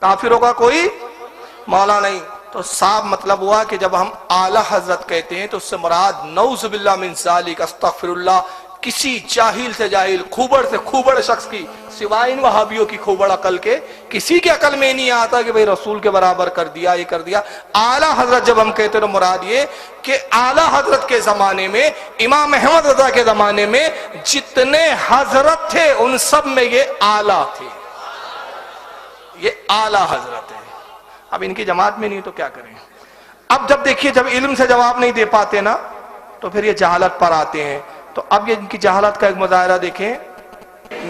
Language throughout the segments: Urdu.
کافروں کا کوئی مولا نہیں. تو صاف مطلب ہوا کہ جب ہم اعلی حضرت کہتے ہیں تو اس سے مراد نعوذ باللہ من ذالک، استغفر اللہ، کسی جاہل سے جاہل، کھوبڑ سے کھوبڑ شخص کی، سوائے ان وہابیوں کی کھوبڑ عقل کے، کسی کے عقل میں نہیں آتا کہ بھئی رسول کے برابر کر دیا، یہ کر دیا. اعلی حضرت جب ہم کہتے ہیں تو مراد یہ کہ اعلی حضرت کے زمانے میں، امام احمد رضا کے زمانے میں جتنے حضرت تھے ان سب میں یہ اعلی تھے، یہ اعلی حضرت ہے. اب ان کی جماعت میں نہیں تو کیا کریں. اب جب دیکھیے جب علم سے جواب نہیں دے پاتے نا تو پھر یہ جہالت پر آتے ہیں. تو اب یہ ان کی جہالت کا ایک مظاہرہ دیکھیں.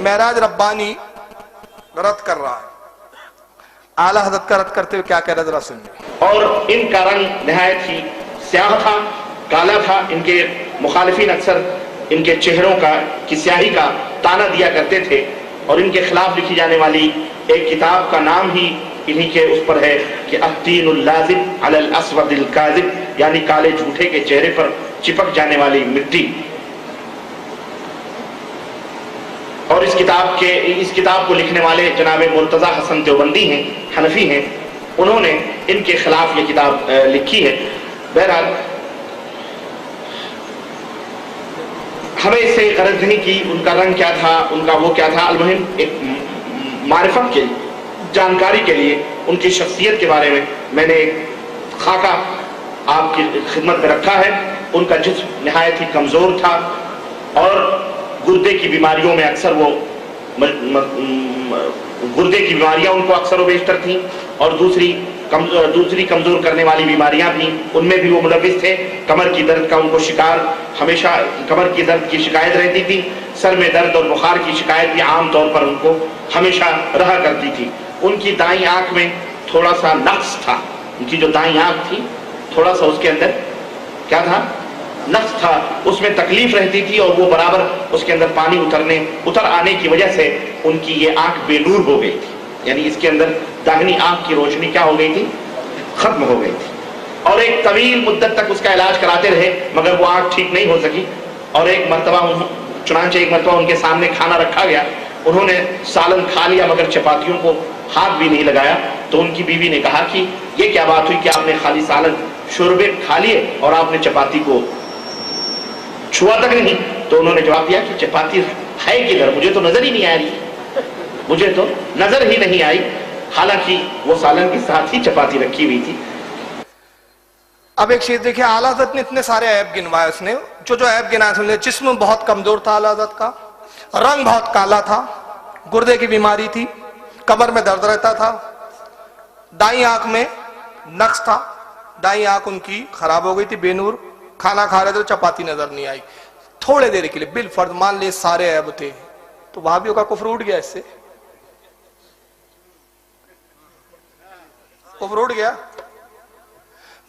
معراج ربانی رد کر رہا ہے، اعلی حضرت کا رد کرتے ہوئے کیا کہہ رہا ہے ذرا سنیے. اور ان کا رنگ نہایت ہی سیاہ تھا، کالا تھا. ان کے مخالفین اکثر ان کے چہروں کی سیاہی کا تانا دیا کرتے تھے، اور ان کے خلاف لکھی جانے والی ایک کتاب کا نام ہی انہی کے اس پر ہے کہ الطین اللازب علی الاسود الکاذب، یعنی کالے جھوٹے کے چہرے پر چپک جانے والی مٹی. اور اس کتاب کو لکھنے والے جناب مرتضی حسن دیوبندی ہیں، حنفی ہیں. انہوں نے ان کے خلاف یہ کتاب لکھی ہے. بہرحال ہمیں اس سے غرض نہیں کی ان کا رنگ کیا تھا، ان کا وہ کیا تھا. المہم ایک معرفت کے لیے، جانکاری کے لیے ان کی شخصیت کے بارے میں نے ایک خاکہ آپ کی خدمت میں رکھا ہے. ان کا جسم نہایت ہی کمزور تھا، اور گردے کی بیماریوں میں اکثر وہ گردے کی بیماریاں ان کو اکثر و بیشتر تھیں، اور دوسری کمزور کرنے والی بیماریاں بھی ان میں بھی وہ ملوث تھے. کمر کی درد کا ان کو شکار، ہمیشہ کمر کی درد کی شکایت رہتی تھی. سر میں درد اور بخار کی شکایت بھی عام طور پر ان کو ہمیشہ رہا کرتی تھی. ان کی دائیں آنکھ میں تھوڑا سا نقص تھا. ان کی جو دائیں آنکھ تھی تھوڑا سا اس کے اندر کیا تھا، نقص تھا. اس میں تکلیف رہتی تھی، اور وہ برابر اس کے اندر پانی اتر آنے کی وجہ سے ان کی یہ آنکھ بے نور ہو گئی تھی. یعنی اس کے اندر داہنی آنکھ کی روشنی کیا ہو گئی تھی، ختم ہو گئی تھی. اور ایک طویل مدت تک اس کا علاج کراتے رہے مگر وہ آنکھ ٹھیک نہیں ہو سکی. اور چنانچہ ایک مرتبہ ان کے سامنے کھانا رکھا گیا. انہوں نے سالن کھا لیا مگر چپاتیوں کو ہاتھ بھی نہیں لگایا. تو ان کی بیوی نے کہا کہ یہ کیا بات ہوئی کہ آپ نے خالی سالن شوربے کھا لیے اور آپ نے چپاتی کو چھوا تک نہیں. تو انہوں نے جواب دیا کہ چپاتی ہے کدھر، مجھے تو نظر ہی نہیں آ رہی، مجھے تو نظر ہی نہیں آئی. حالانکہ وہ سالن کے ساتھ ہی چپاتی رکھی ہوئی تھی. اب ایک چیز دیکھیں، اعلیٰ حضرت نے اتنے سارے عیب گنوائے. اس نے جو عیب گنائے، جسم بہت کمزور تھا اعلیٰ حضرت کا، رنگ بہت کالا تھا، گردے کی بیماری تھی، کمر میں درد رہتا تھا، دائیں آنکھ میں نقص تھا، دائیں آنکھ ان کی خراب ہو گئی تھی، بے نور، کھانا کھا رہے تھے چپاتی نظر نہیں آئی. تھوڑے دیر کے لیے بالفرض مان لے سارے عیب تھے تو وہابیوں کا کفر اٹھ گیا. اس سے کفر اٹھ گیا.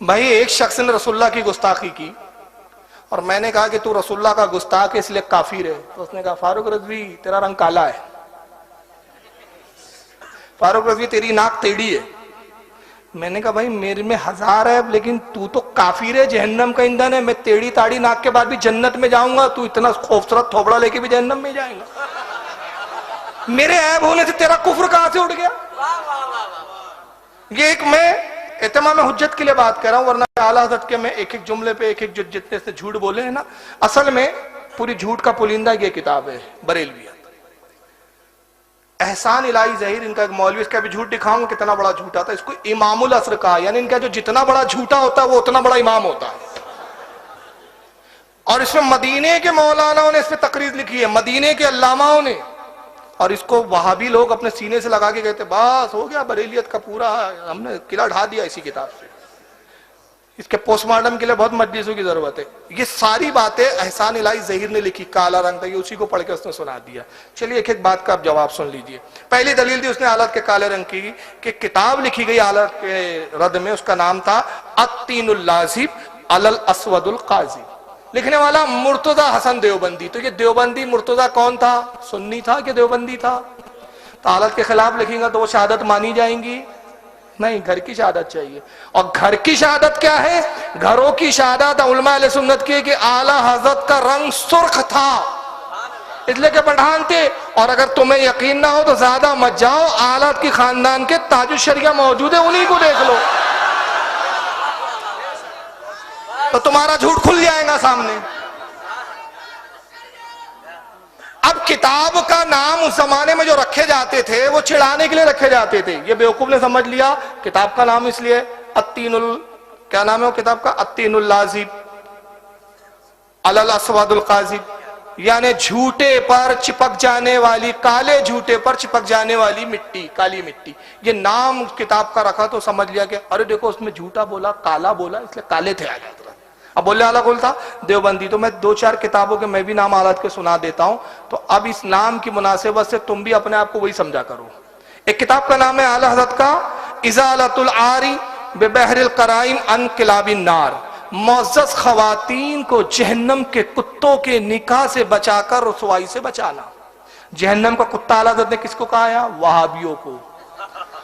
بھائی ایک شخص نے رسول اللہ کی گستاخی کی اور میں نے کہا کہ تو رسول اللہ کا گستاخ ہے اس لیے کافر ہے. تو اس نے کہا فاروق رضوی تیرا رنگ کالا ہے، فاروق رضوی تیری ناک ٹیڑھی ہے. میں نے کہا بھائی میرے میں ہزار ہے لیکن تو کافر ہے، جہنم کا ایندھن ہے. میں ٹیڑھی تاڑی ناک کے بعد بھی جنت میں جاؤں گا، تو اتنا خوبصورت تھوبڑا لے کے بھی جہنم میں جائیں گا. میرے عیب ہونے سے تیرا کفر کہاں سے اٹھ گیا؟ یہ ایک میں اتمام حجت کے لیے بات کر رہا ہوں، ورنہ اعلیٰ حضرت کے میں ایک ایک جملے پہ ایک ایک جتنے سے جھوٹ بولے ہیں نا، اصل میں پوری جھوٹ کا پولندہ یہ کتاب ہے بریلویت. احسان الہی ظہیر ان کا ایک مولوی، اس کا بھی جھوٹ دکھاؤں گا کتنا بڑا جھوٹا تھا. اس کو امام العصر کہا، یعنی ان کا جو جتنا بڑا جھوٹا ہوتا ہے وہ اتنا بڑا امام ہوتا ہے. اور اس میں مدینے کے مولاناؤں نے اس پہ تقریر لکھی ہے، مدینے کے علاماؤں نے. اور اس کو وہابی لوگ اپنے سینے سے لگا کے کہتے بس ہو گیا بریلیت کا پورا، ہم نے قلعہ ڈھا دیا اسی کتاب سے. اس کے پوسٹ مارٹم کے لیے بہت مجلسوں کی ضرورت ہے. یہ ساری باتیں احسان الہی ظہیر نے لکھی، کالا رنگ تھا، یہ اسی کو پڑھ کے اس نے سنا دیا. چلیے ایک ایک بات کا اب جواب سن لیجئے. پہلی دلیل دی اس نے حالت کے کالے رنگ کی کہ کتاب لکھی گئی حالت کے رد میں، اس کا نام تھا الطین اللازب علی الاسود القاذب. لکھنے والا مرتضی حسن دیوبندی. تو یہ دیوبندی مرتضی کون تھا؟ سنی تھا کہ دیوبندی تھا؟ تو حالت کے خلاف لکھیں گا تو وہ شہادت مانی جائیں گی؟ نہیں، گھر کی شہادت چاہیے. اور گھر کی شہادت کیا ہے؟ گھروں کی شہادت علماء اہل سنت کی کہ اعلیٰ حضرت کا رنگ سرخ تھا. اس لیے کہ پٹھان تھے. اور اگر تمہیں یقین نہ ہو تو زیادہ مت جاؤ, آلات کی خاندان کے تاج الشریعہ موجود ہے, انہی کو دیکھ لو تو تمہارا جھوٹ کھل جائے گا سامنے. اب کتاب کا نام اس زمانے میں جو رکھے جاتے تھے وہ چڑھانے کے لیے رکھے جاتے تھے. یہ بیوقوف نے سمجھ لیا کتاب کا نام اس لیے کیا نام ہے وہ کتاب کا, التین اللازب علی الاسود القاذب, یعنی جھوٹے پر چپک جانے والی, کالے جھوٹے پر چپک جانے والی مٹی, کالی مٹی. یہ نام اس کتاب کا رکھا تو سمجھ لیا کہ ارے دیکھو اس میں جھوٹا بولا, کالا بولا, اس لیے کالے تھے حضرت. اب بولے اعلیٰ کون تھا؟ دیوبندی. تو میں 2-4 کتابوں کے میں بھی نام حالات کے سنا دیتا ہوں, تو اب اس نام کی مناسبت سے تم بھی اپنے آپ کو وہی سمجھا کرو. ایک کتاب کا نام ہے اعلیٰ حضرت کا ازالۃ العاری ببحر القرائم عن کلاب النار, معزز خواتین کو جہنم کے کتوں کے نکاح سے بچا کر رسوائی سے بچانا. جہنم کا کتا اعلیٰ حضرت نے کس کو کہا ہے؟ وہابیوں کو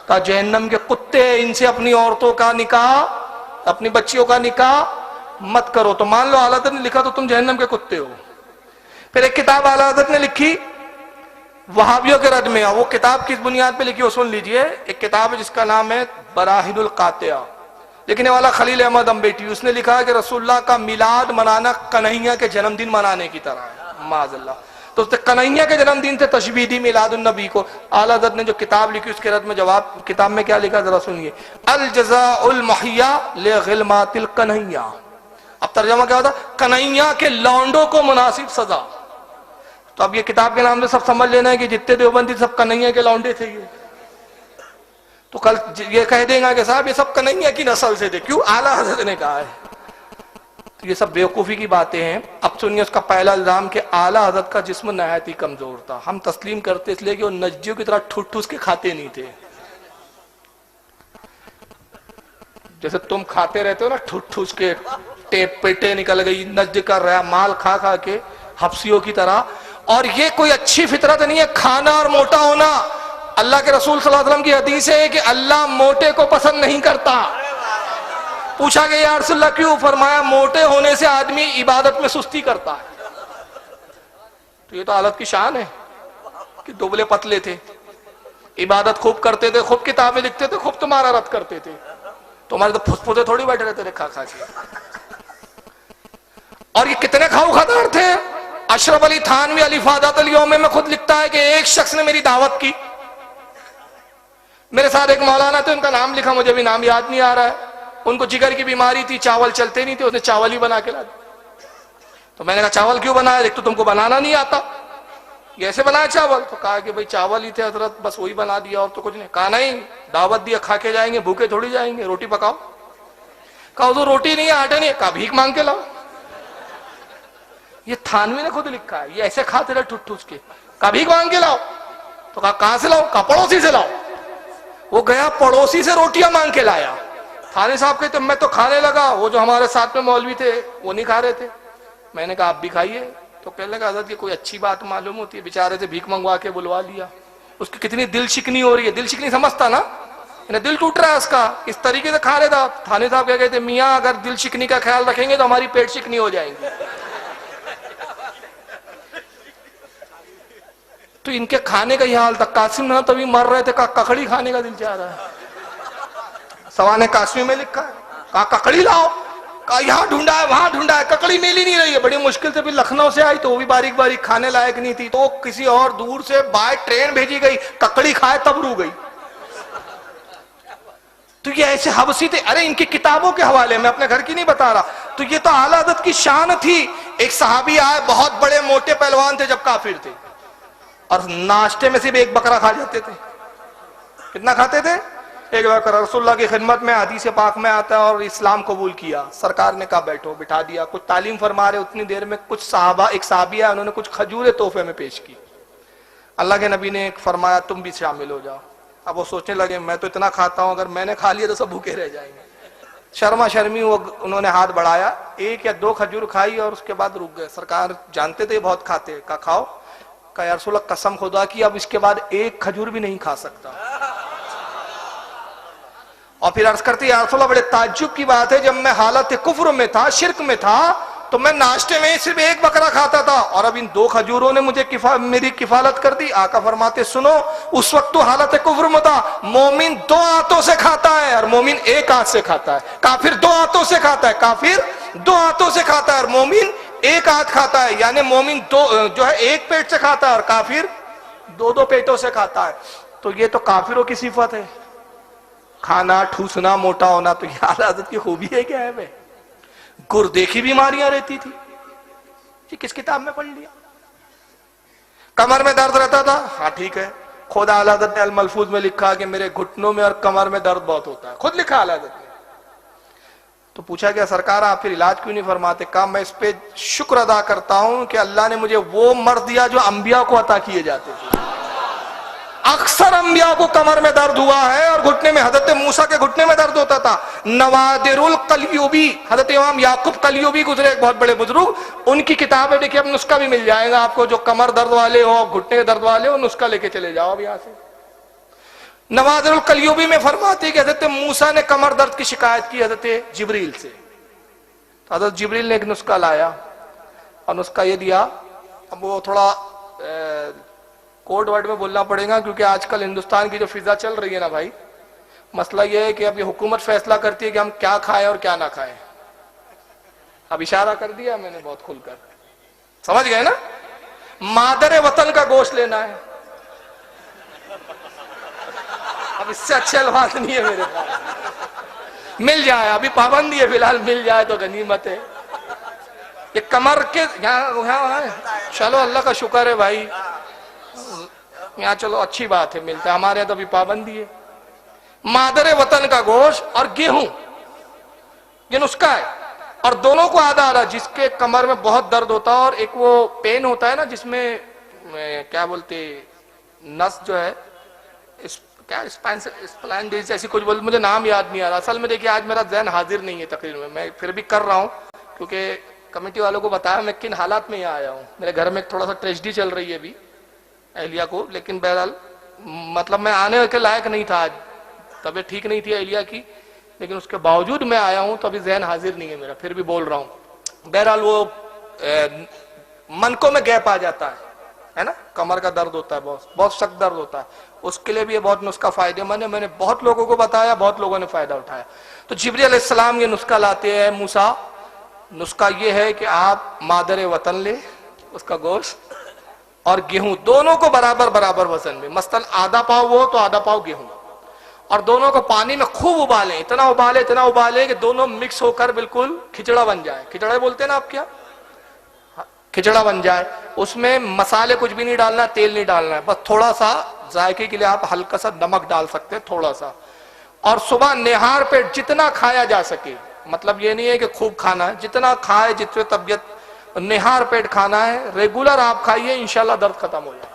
کہا جہنم کے کتے, ان سے اپنی عورتوں کا نکاح, اپنی بچیوں کا نکاح مت کرو. تو مان لو اعلیٰ حضرت نے لکھا تو تم جہنم کے کتے ہو. پھر ایک کتاب اعلیٰ حضرت نے لکھی وہابیوں کے رد میں, وہ کتاب کس بنیاد پہ لکھی وہ سن لیجئے. ایک کتاب ہے جس کا نام ہے براہین القاطعہ, لکھنے والا خلیل احمد امبیٹی. اس نے لکھا ہے کہ رسول اللہ کا میلاد منانا کنہیا کے جنم دن منانے کی طرح ہے, معاذ اللہ. تو اس نے کنہیا کے جنم دن سے تشبیہ دی میلاد النبی کو. اعلیٰ حضرت نے جو کتاب لکھی اس کے رد میں جواب, کتاب میں کیا لکھا ذرا سنیے, الجزاء المحیا لغلمات الکنہیا. اب ترجمہ کیا ہوتا؟ کنہیا کے لونڈوں کو مناسب سزا. تو اب یہ کتاب کے نام سے سب سمجھ لینا ہے کہ جتنے دیوبندی سب کنہیا کے لونڈے تھے. یہ تو کل یہ کہہ دیں گا کہ صاحب یہ سب کنہیا کی نسل سے تھے. کیوں؟ اعلیٰ حضرت نے کہا ہے. تو یہ سب بیوقوفی کی باتیں ہیں. اب سنیے اس کا پہلا الزام کہ اعلیٰ حضرت کا جسم نہایت ہی کمزور تھا. ہم تسلیم کرتے اس لیے کہ وہ نجدیوں کی طرح ٹھوس ٹھوس کے کھاتے نہیں تھے. جیسے تم کھاتے رہتے ہو نا ٹھوس ٹھوس کے, ٹیپ پیٹے نکل گئی, نجد کر رہا مال کھا کھا کے حبسیوں کی طرح. اور یہ کوئی اچھی فطرت نہیں ہے کھانا اور موٹا ہونا. اللہ کے رسول صلی اللہ علیہ وسلم کی حدیث ہے کہ اللہ موٹے کو پسند نہیں کرتا. پوچھا کہ یا رسول اللہ کیوں؟ فرمایا موٹے ہونے سے آدمی عبادت میں سستی کرتا ہے. تو یہ تو حالت کی شان ہے کہ دبلے پتلے تھے, عبادت خوب کرتے تھے, خوب کتابیں لکھتے تھے, خوب تمہارا رد کرتے تھے. تمہارے تو پھسپھوسے تھوڑی بیٹھے رہتے تھے کھا کھا کے. اور یہ کتنے کھاؤ خطر تھے. اشرف علی تھانوی علی فادات الیوم میں خود لکھتا ہے کہ ایک شخص نے میری دعوت کی, میرے ساتھ ایک مولانا تھے, ان کا نام لکھا, مجھے بھی نام یاد نہیں آ رہا ہے. ان کو جگر کی بیماری تھی, چاول چلتے نہیں تھے, اس نے چاول ہی بنا کے لا دیا. تو میں نے کہا چاول کیوں بنایا؟ ایک تو تم کو بنانا نہیں آتا, یہ ایسے بنایا چاول؟ تو کہا کہ بھائی چاول ہی تھے حضرت, بس وہی بنا دیا اور تو کچھ نہیں. کہا نہیں, دعوت دیا, کھا کے جائیں گے, بھوکے تھوڑی جائیں گے, روٹی پکاؤ. کہا حضور روٹی نہیں ہے, آٹے نہیں ہے. کہا بھیک مانگ کے لاؤ. یہ تھانوی نے خود لکھا ہے, یہ ایسے کھاتے رہے ٹھوس ٹھوس کے. کہا بھیک مانگ کے لاؤ. تو کہا کہاں سے لاؤ؟ کہا پڑوسی سے لاؤ. وہ گیا پڑوسی سے روٹیاں مانگ کے لایا. تھانے صاحب کہتے میں تو کھانے لگا, وہ جو ہمارے ساتھ میں مولوی تھے وہ نہیں کھا رہے تھے. میں نے کہا آپ بھی کھائیے. تو کہنے لگا حضرت یہ کوئی اچھی بات معلوم ہوتی ہے, بیچارے سے بھیک منگوا کے بلوا لیا. اس کی کتنی دل شکنی ہو رہی ہے, دل شکنی سمجھتا نا, دل ٹوٹ رہا ہے اس کا, اس طریقے سے کھا رہے تھا. تھانے صاحب کیا کہتے میاں اگر دل شکنی کا خیال رکھیں گے تو ہماری پیٹ شکنی ہو جائیں گی. تو ان کے کھانے کا یہ حال تھا. قاسم نہ تبھی مر رہے تھے, کہا ککڑی کھانے کا دل چاہ رہا ہے. سوانح قاسمی میں لکھا ہے, کہا ککڑی لاؤ. کہا یہاں ڈھونڈا ہے, وہاں ڈھونڈا ہے, ککڑی مل ہی نہیں رہی ہے. بڑی مشکل سے پھر لکھنؤ سے آئی تو وہ بھی باریک باریک کھانے لائق نہیں تھی, تو کسی اور دور سے بائی ٹرین بھیجی گئی, ککڑی کھائے تب رو گئی. تو یہ ایسے حبسی تھے. ارے ان کی کتابوں کے حوالے میں اپنے گھر کی نہیں بتا رہا. تو یہ تو اعلیٰ حضرت کی شان تھی. ایک صحابی آئے, بہت بڑے موٹے پہلوان تھے جب کافر تھے, اور ناشتے میں صرف ایک بکرا کھا جاتے تھے. کتنا کھاتے تھے؟ ایک بکرا. رسول اللہ کی خدمت میں حدیث پاک میں آتا ہے اور اسلام قبول کیا. سرکار نے کہا بیٹھو, بٹھا دیا. کچھ تعلیم فرما رہے, اتنی دیر میں کچھ صحابہ, ایک صحابی آیا, انہوں نے کچھ کھجوریں تحفے میں پیش کی. اللہ کے نبی نے فرمایا تم بھی شامل ہو جاؤ. اب وہ سوچنے لگے میں تو اتنا کھاتا ہوں, اگر میں نے کھا لیا تو سب بھوکے رہ جائیں گے. شرما شرمی وہ انہوں نے ہاتھ بڑھایا, 1 یا 2 کھجور کھائی اور اس کے بعد رک گئے. سرکار جانتے تھے بہت کھاتے. کہا کھاؤ. کہا یا رسول اللہ قسم خدا کی اب اس کے بعد 1 کھجور بھی نہیں کھا سکتا. اور پھر عرض کرتے یا رسول اللہ بڑے تعجب کی بات ہے, جب میں حالت کفر میں تھا, شرک میں تھا, تو میں ناشتے میں صرف ایک بکرا کھاتا تھا اور اب ان 2 کھجوروں نے مجھے میری کفالت کر دی. آقا فرماتے سنو اس وقت تو حالت کفر میں تھا. مومن 2 ہاتھوں سے کھاتا ہے اور مومن 1 ہاتھ سے کھاتا ہے. کافر 2 ہاتھوں سے کھاتا ہے, کافر 2 ہاتھوں سے کھاتا ہے اور مومن 1 ہاتھ کھاتا ہے. یعنی مومن جو ہے 1 پیٹ سے کھاتا ہے اور کافر 2 پیٹوں سے کھاتا ہے. تو یہ تو کافروں کی صفت ہے, کھانا ٹھوسنا موٹا ہونا. تو یہ اعلیٰ حضرت کی خوبی ہے کیا ہے بھائی؟ گردے کی بیماریاں رہتی تھی, یہ کس کتاب میں پڑھ لیا؟ کمر میں درد رہتا تھا, ہاں ٹھیک ہے, خود اعلیٰ حضرت نے الملفوظ میں لکھا کہ میرے گھٹنوں میں اور کمر میں درد بہت ہوتا ہے, خود لکھا اعلیٰ حضرت نے. تو پوچھا گیا سرکار آپ پھر علاج کیوں نہیں فرماتے؟ کہا میں اس پہ شکر ادا کرتا ہوں کہ اللہ نے مجھے وہ مرض دیا جو انبیاء کو عطا کیے جاتے تھے. اکثر انبیاء کو کمر میں درد ہوا ہے اور گھٹنے میں, حضرت موسیٰ کے گھٹنے میں درد ہوتا تھا. نوادر القلیوبی, حضرت امام یعقوب قلیوبی گزرے, ایک بہت بڑے بزرگ, ان کی کتاب ہے, دیکھیے اب نسخہ بھی مل جائے گا آپ کو, جو کمر درد والے ہو گھٹنے درد والے ہو نسخہ لے کے چلے جاؤ اب یہاں سے. نوادر القلیوبی میں فرماتے کہ حضرت موسیٰ نے کمر درد کی شکایت کی حضرت جبریل سے. تو حضرت جبریل نے ایک نسخہ لایا اور نسخہ یہ دیا. اب وہ تھوڑا کوڈ ورڈ میں بولنا پڑے گا کیونکہ آج کل ہندوستان کی جو فضا چل رہی ہے نا بھائی, مسئلہ یہ ہے کہ اب یہ حکومت فیصلہ کرتی ہے کہ ہم کیا کھائیں اور کیا نہ کھائیں. اب اشارہ کر دیا میں نے بہت کھل کر, سمجھ گئے نا؟ مادر وطن کا گوشت لینا ہے, اب اس سے اچھے الفاظ نہیں ہے میرے پاس. مل جائے, ابھی پابندی ہے فی الحال, مل جائے تو غنیمت ہے. یہ کمر کے یہاں چلو اللہ کا شکر ہے بھائی, یہاں چلو اچھی بات ہے ملتا ہے, ہمارے یہاں تو ابھی پابندی ہے. مادر وطن کا گوشت اور گیہوں یہ نسخہ ہے, اور دونوں کو آدھا آدھا. جس کے کمر میں بہت درد ہوتا ہے اور ایک وہ پین ہوتا ہے نا جس میں کیا بولتے نس جو ہے کیا اسپلینڈیز ایسی کچھ بولتے, مجھے نام یاد نہیں آ رہا. اصل میں دیکھیے آج میرا ذہن حاضر نہیں ہے تقریر میں پھر بھی کر رہا ہوں کیونکہ کمیٹی والوں کو بتایا میں کن حالات میں یہاں آیا ہوں. میرے گھر میں تھوڑا سا ٹریجڈی چل رہی ہے ابھی اہلیہ کو, لیکن بہرحال مطلب میں آنے کے لائق نہیں تھا, آج طبیعت ٹھیک نہیں تھی اہلیہ کی, لیکن اس کے باوجود میں آیا ہوں تو ابھی ذہن حاضر نہیں ہے میرا, پھر بھی بول رہا ہوں. بہرحال وہ منکوں میں گیپ آ جاتا ہے نا, کمر کا درد ہوتا ہے, بہت سخت درد ہوتا ہے, اس کے لیے بھی یہ بہت نسخہ فائدے مند ہے. میں نے بہت لوگوں کو بتایا, بہت لوگوں نے فائدہ اٹھایا. تو جبریل علیہ السلام یہ نسخہ لاتے ہیں موسیٰ. نسخہ یہ ہے کہ آپ مادر وطن لے, اس کا گوشت اور گیہوں دونوں کو برابر برابر وزن میں, مثلا آدھا پاؤ وہ تو آدھا پاؤ گیہوں, اور دونوں کو پانی میں خوب ابالیں, اتنا ابالیں کہ دونوں مکس ہو کر بالکل کھچڑا بن جائے. کھچڑا بولتے ہیں نا آپ کیا, کھچڑا بن جائے. اس میں مسالے کچھ بھی نہیں ڈالنا, تیل نہیں ڈالنا ہے, بس تھوڑا سا ذائقے کے لیے آپ ہلکا سا نمک ڈال سکتے ہیں تھوڑا سا. اور صبح نہار پہ جتنا کھایا جا سکے, مطلب یہ نہیں ہے کہ خوب کھانا ہے, جتنا کھائے جتنے طبیعت, نہار پیٹ کھانا ہے, ریگولر آپ کھائیے, انشاءاللہ درد ختم ہو جائے.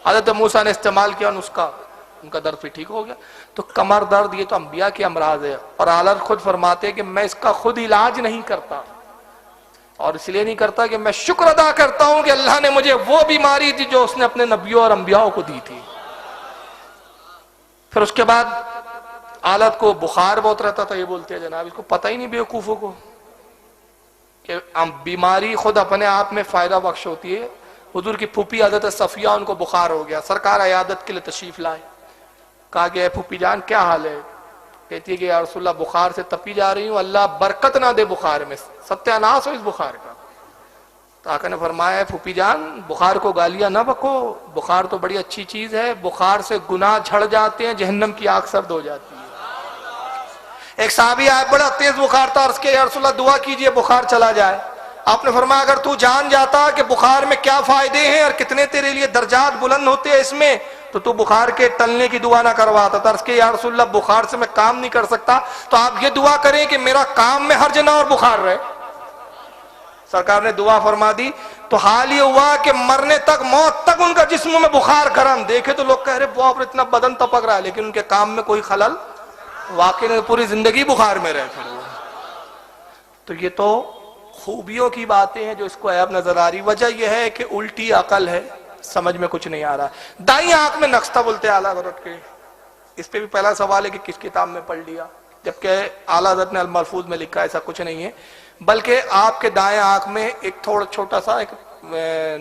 حضرت موسیٰ نے استعمال کیا نسخہ, ان کا درد بھی ٹھیک ہو گیا. تو کمر درد یہ تو انبیاء کے امراض ہے, اور اعلیٰ خود فرماتے ہیں کہ میں اس کا خود علاج نہیں کرتا, اور اس لیے نہیں کرتا کہ میں شکر ادا کرتا ہوں کہ اللہ نے مجھے وہ بیماری دی جو اس نے اپنے نبیوں اور انبیاء کو دی تھی. پھر اس کے بعد حالت کو بخار بہت رہتا تھا, یہ بولتے ہیں جناب اس کو پتہ ہی نہیں بیوقوفوں کو کہ بیماری خود اپنے آپ میں فائدہ بخش ہوتی ہے. حضور کی پھوپھی حضرت صفیہ, ان کو بخار ہو گیا, سرکار عیادت کے لیے تشریف لائے. کہا کہ اے پھوپھی جان کیا حال ہے؟ کہتی ہے کہ یا رسول اللہ بخار سے تپی جا رہی ہوں, اللہ برکت نہ دے بخار میں, ستیہ ناس ہو اس بخار کا. تو آقا نے فرمایا پھوپھی جان بخار کو گالیاں نہ بکو, بخار تو بڑی اچھی چیز ہے, بخار سے گناہ جھڑ جاتے ہیں, جہنم کی آگ سرد ہو جاتی ہے. ایک صحابی آئے, بڑا تیز بخار تھا, عرض کیا یا رسول اللہ دعا کیجئے بخار چلا جائے. آپ نے فرمایا اگر تو جان جاتا کہ بخار میں کیا فائدے ہیں اور کتنے تیرے لیے درجات بلند ہوتے ہیں اس میں, تو بخار کے ٹلنے کی دعا نہ کرواتا تھا. عرض کیا یا رسول اللہ بخار سے میں کام نہیں کر سکتا, تو آپ یہ دعا کریں کہ میرا کام میں حرج نہ اور بخار رہے. سرکار نے دعا فرما دی. تو حال یہ ہوا کہ مرنے تک, موت تک ان کا جسم میں بخار گرم. دیکھے تو لوگ کہہ رہے باپ رے اتنا بدن تپک رہا ہے, لیکن ان کے کام میں کوئی خلل, واقعی پوری زندگی بخار میں رہے. پھر وہ تو یہ تو خوبیوں کی باتیں ہیں جو اس کو عیب نظر آ رہی. وجہ یہ ہے کہ الٹی عقل ہے, سمجھ میں کچھ نہیں آ رہا. دائیں آنکھ میں نقصہ بولتے ہیں اعلیٰ حضرت کے, اس پہ بھی پہلا سوال ہے کہ کس کتاب میں پڑھ لیا, جبکہ اعلیٰ حضرت نے الملفوظ میں لکھا, ایسا کچھ نہیں ہے. بلکہ آپ کے دائیں آنکھ میں ایک تھوڑا چھوٹا سا ایک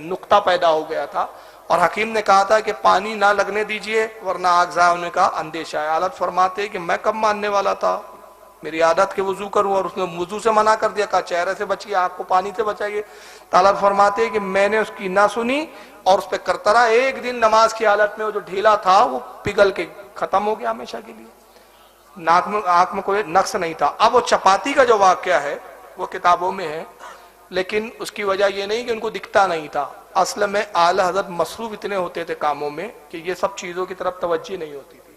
نقطہ پیدا ہو گیا تھا، اور حکیم نے کہا تھا کہ پانی نہ لگنے دیجئے ورنہ آگ ضائع ہونے کا اندیشہ ہے۔ حالت فرماتے ہیں کہ میں کب ماننے والا تھا، میری عادت کے وضو کروں، اور اس نے وضو سے منع کر دیا، کہا چہرے سے بچیے، آنکھ کو پانی سے بچائیے۔ حالت فرماتے ہیں کہ میں نے اس کی نہ سنی اور اس پہ کرتا رہا۔ ایک دن نماز کی حالت میں وہ جو ڈھیلا تھا وہ پگھل کے ختم ہو گیا ہمیشہ کے لیے، آنکھ میں کوئی نقص نہیں تھا۔ اب وہ چپاتی کا جو واقعہ ہے وہ کتابوں میں ہے، لیکن اس کی وجہ یہ نہیں کہ ان کو دکھتا نہیں تھا، اصل میں اعلی حضرت مصروف اتنے ہوتے تھے کاموں میں کہ یہ سب چیزوں کی طرف توجہ نہیں ہوتی تھی۔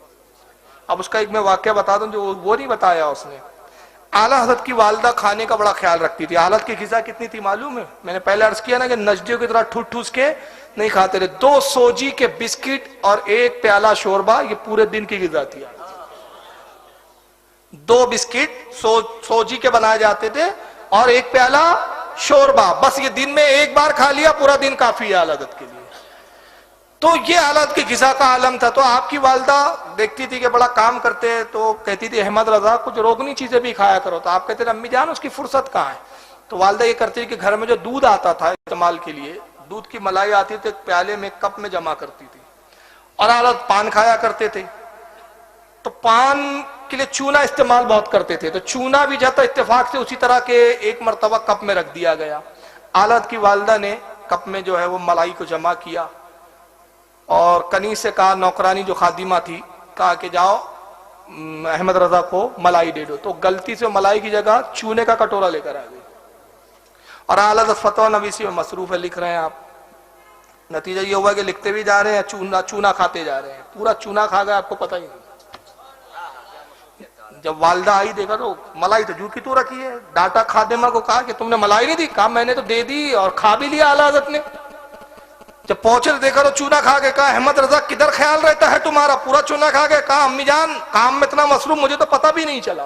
اب اس کا ایک میں واقعہ بتا دوں جو وہ نہیں بتایا اس نے۔ اعلی حضرت کی والدہ کھانے کا بڑا خیال رکھتی تھی۔ حالت کی غذا کتنی تھی معلوم ہے؟ میں نے پہلے عرض کیا نا کہ نجدیوں کی طرح ٹھوس ٹھوس کے نہیں کھاتے تھے۔ 2 سوجی کے بسکٹ اور 1 پیالہ شوربہ، یہ پورے دن کی غذا تھی۔ 2 بسکٹ سوجی کے بنائے جاتے تھے اور 1 پیالہ شوربہ، بس یہ دن میں 1 بار کھا لیا، پورا دن کافی ہے اعلی حضرت کے لیے۔ تو یہ حالت کی غذا کا عالم تھا۔ تو آپ کی والدہ دیکھتی تھی کہ بڑا کام کرتے ہیں تو کہتی تھی احمد رضا کچھ روغنی چیزیں بھی کھایا کرو، تو آپ کہتے تھے امی جان اس کی فرصت کہاں ہے؟ تو والدہ یہ کرتی کہ گھر میں جو دودھ آتا تھا استعمال کے لیے، دودھ کی ملائی آتی تھی، ایک پیالے میں کپ میں جمع کرتی تھی، اور حالت پان کھایا کرتے تھے۔ تو پان کے لیے چونا استعمال بہت کرتے تھے، تو چونا بھی جاتا اتفاق سے اسی طرح کے ایک مرتبہ کپ میں رکھ دیا گیا۔ حالت کی والدہ نے کپ میں جو ہے وہ ملائی کو جمع کیا اور کنی سے کہا، نوکرانی جو خادمہ تھی، کہا کہ جاؤ احمد رضا کو ملائی دے دو، تو غلطی سے ملائی کی جگہ چونے کا کٹورا لے کر آ گئی۔ اور اعلیٰ حضرت فتویٰ نویسی میں مصروف ہے، لکھ رہے ہیں آپ، نتیجہ یہ ہوا کہ لکھتے بھی جا رہے ہیں، چونا کھاتے جا رہے ہیں، پورا چونا کھا گئے، آپ کو پتہ ہی نہیں۔ جب والدہ آئی دیکھا تو ملائی تو جھوٹ کی تو رکھی ہے، ڈاٹا خادمہ کو کہا کہ تم نے ملائی نہیں دی، کہا میں نے تو دے دی اور کھا بھی لیا اعلیٰ حضرت نے۔ جب پہنچے دیکھا تو چونا کھا کے، کہا احمد رضا کدھر خیال رہتا ہے تمہارا، پورا چونا کھا کے، کہا امی جان کام میں اتنا مصروف مجھے تو پتہ بھی نہیں چلا۔